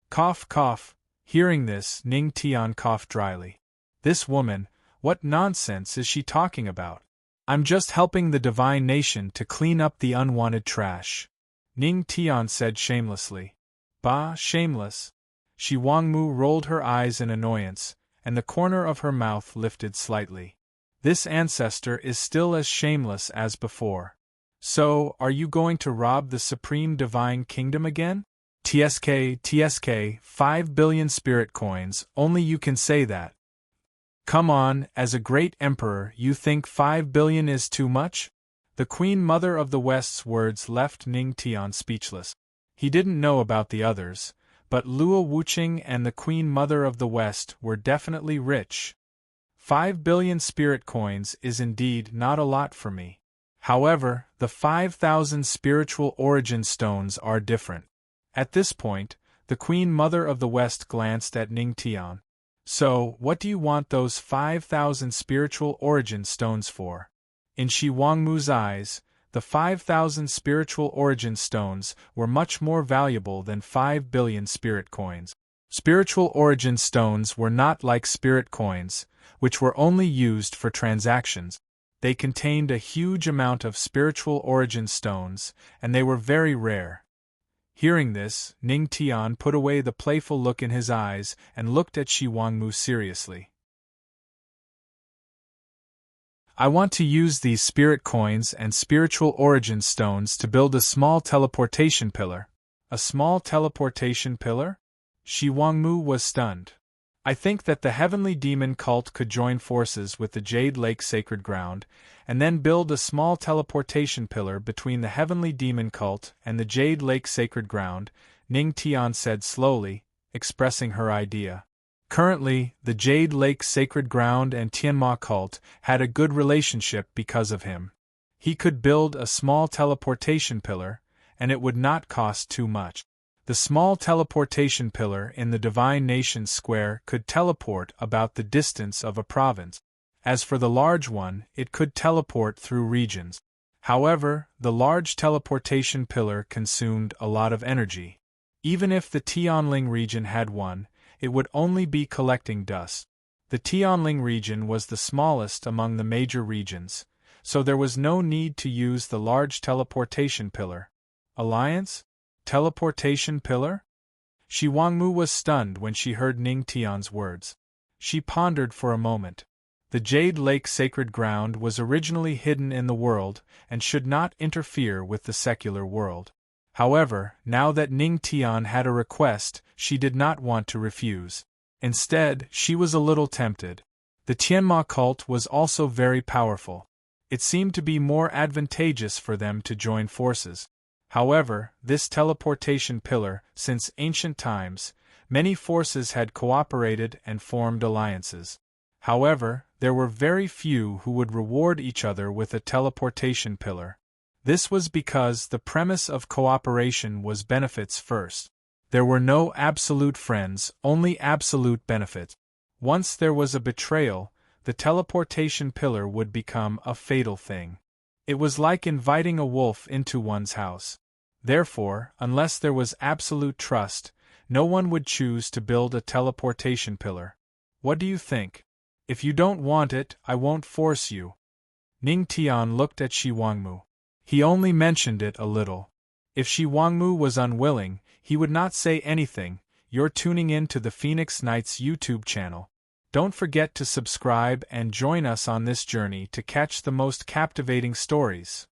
Cough, cough. Hearing this, Ning Tian coughed dryly. This woman, what nonsense is she talking about? I'm just helping the divine nation to clean up the unwanted trash. Ning Tian said shamelessly. Bah, shameless. Shi Wangmu rolled her eyes in annoyance, and the corner of her mouth lifted slightly. This ancestor is still as shameless as before. So, are you going to rob the supreme divine kingdom again? Tsk, 5 billion spirit coins, only you can say that. Come on, as a great emperor, you think 5 billion is too much? The Queen Mother of the West's words left Ning Tian speechless. He didn't know about the others, but Luo Wuqing and the Queen Mother of the West were definitely rich. 5 billion spirit coins is indeed not a lot for me. However, the 5,000 spiritual origin stones are different. At this point, the Queen Mother of the West glanced at Ning Tian. So, what do you want those 5,000 spiritual origin stones for? In Shi Wangmu's eyes, the 5,000 spiritual origin stones were much more valuable than 5 billion spirit coins. Spiritual origin stones were not like spirit coins, which were only used for transactions. They contained a huge amount of spiritual origin stones, and they were very rare. Hearing this, Ning Tian put away the playful look in his eyes and looked at Shi Wangmu seriously. I want to use these spirit coins and spiritual origin stones to build a small teleportation pillar. A small teleportation pillar? Shi Wangmu was stunned. I think that the Heavenly Demon cult could join forces with the Jade Lake Sacred Ground, and then build a small teleportation pillar between the Heavenly Demon cult and the Jade Lake Sacred Ground, Ning Tian said slowly, expressing her idea. Currently, the Jade Lake Sacred Ground and Tianma cult had a good relationship because of him. He could build a small teleportation pillar, and it would not cost too much. The small teleportation pillar in the Divine Nations Square could teleport about the distance of a province. As for the large one, it could teleport through regions. However, the large teleportation pillar consumed a lot of energy. Even if the Tianling region had one, it would only be collecting dust. The Tianling region was the smallest among the major regions, so there was no need to use the large teleportation pillar. Alliance? Teleportation pillar? Shi Wangmu was stunned when she heard Ning Tian's words. She pondered for a moment. The Jade Lake Sacred Ground was originally hidden in the world and should not interfere with the secular world. However, now that Ning Tian had a request, she did not want to refuse. Instead, she was a little tempted. The Tianma cult was also very powerful. It seemed to be more advantageous for them to join forces. However, this teleportation pillar, since ancient times, many forces had cooperated and formed alliances. However, there were very few who would reward each other with a teleportation pillar. This was because the premise of cooperation was benefits first. There were no absolute friends, only absolute benefits. Once there was a betrayal, the teleportation pillar would become a fatal thing. It was like inviting a wolf into one's house. Therefore, unless there was absolute trust, no one would choose to build a teleportation pillar. What do you think? If you don't want it, I won't force you. Ning Tian looked at Shi Wangmu. He only mentioned it a little. If Shi Wangmu was unwilling, he would not say anything. You're tuning in to the Phoenix Knights YouTube channel. Don't forget to subscribe and join us on this journey to catch the most captivating stories.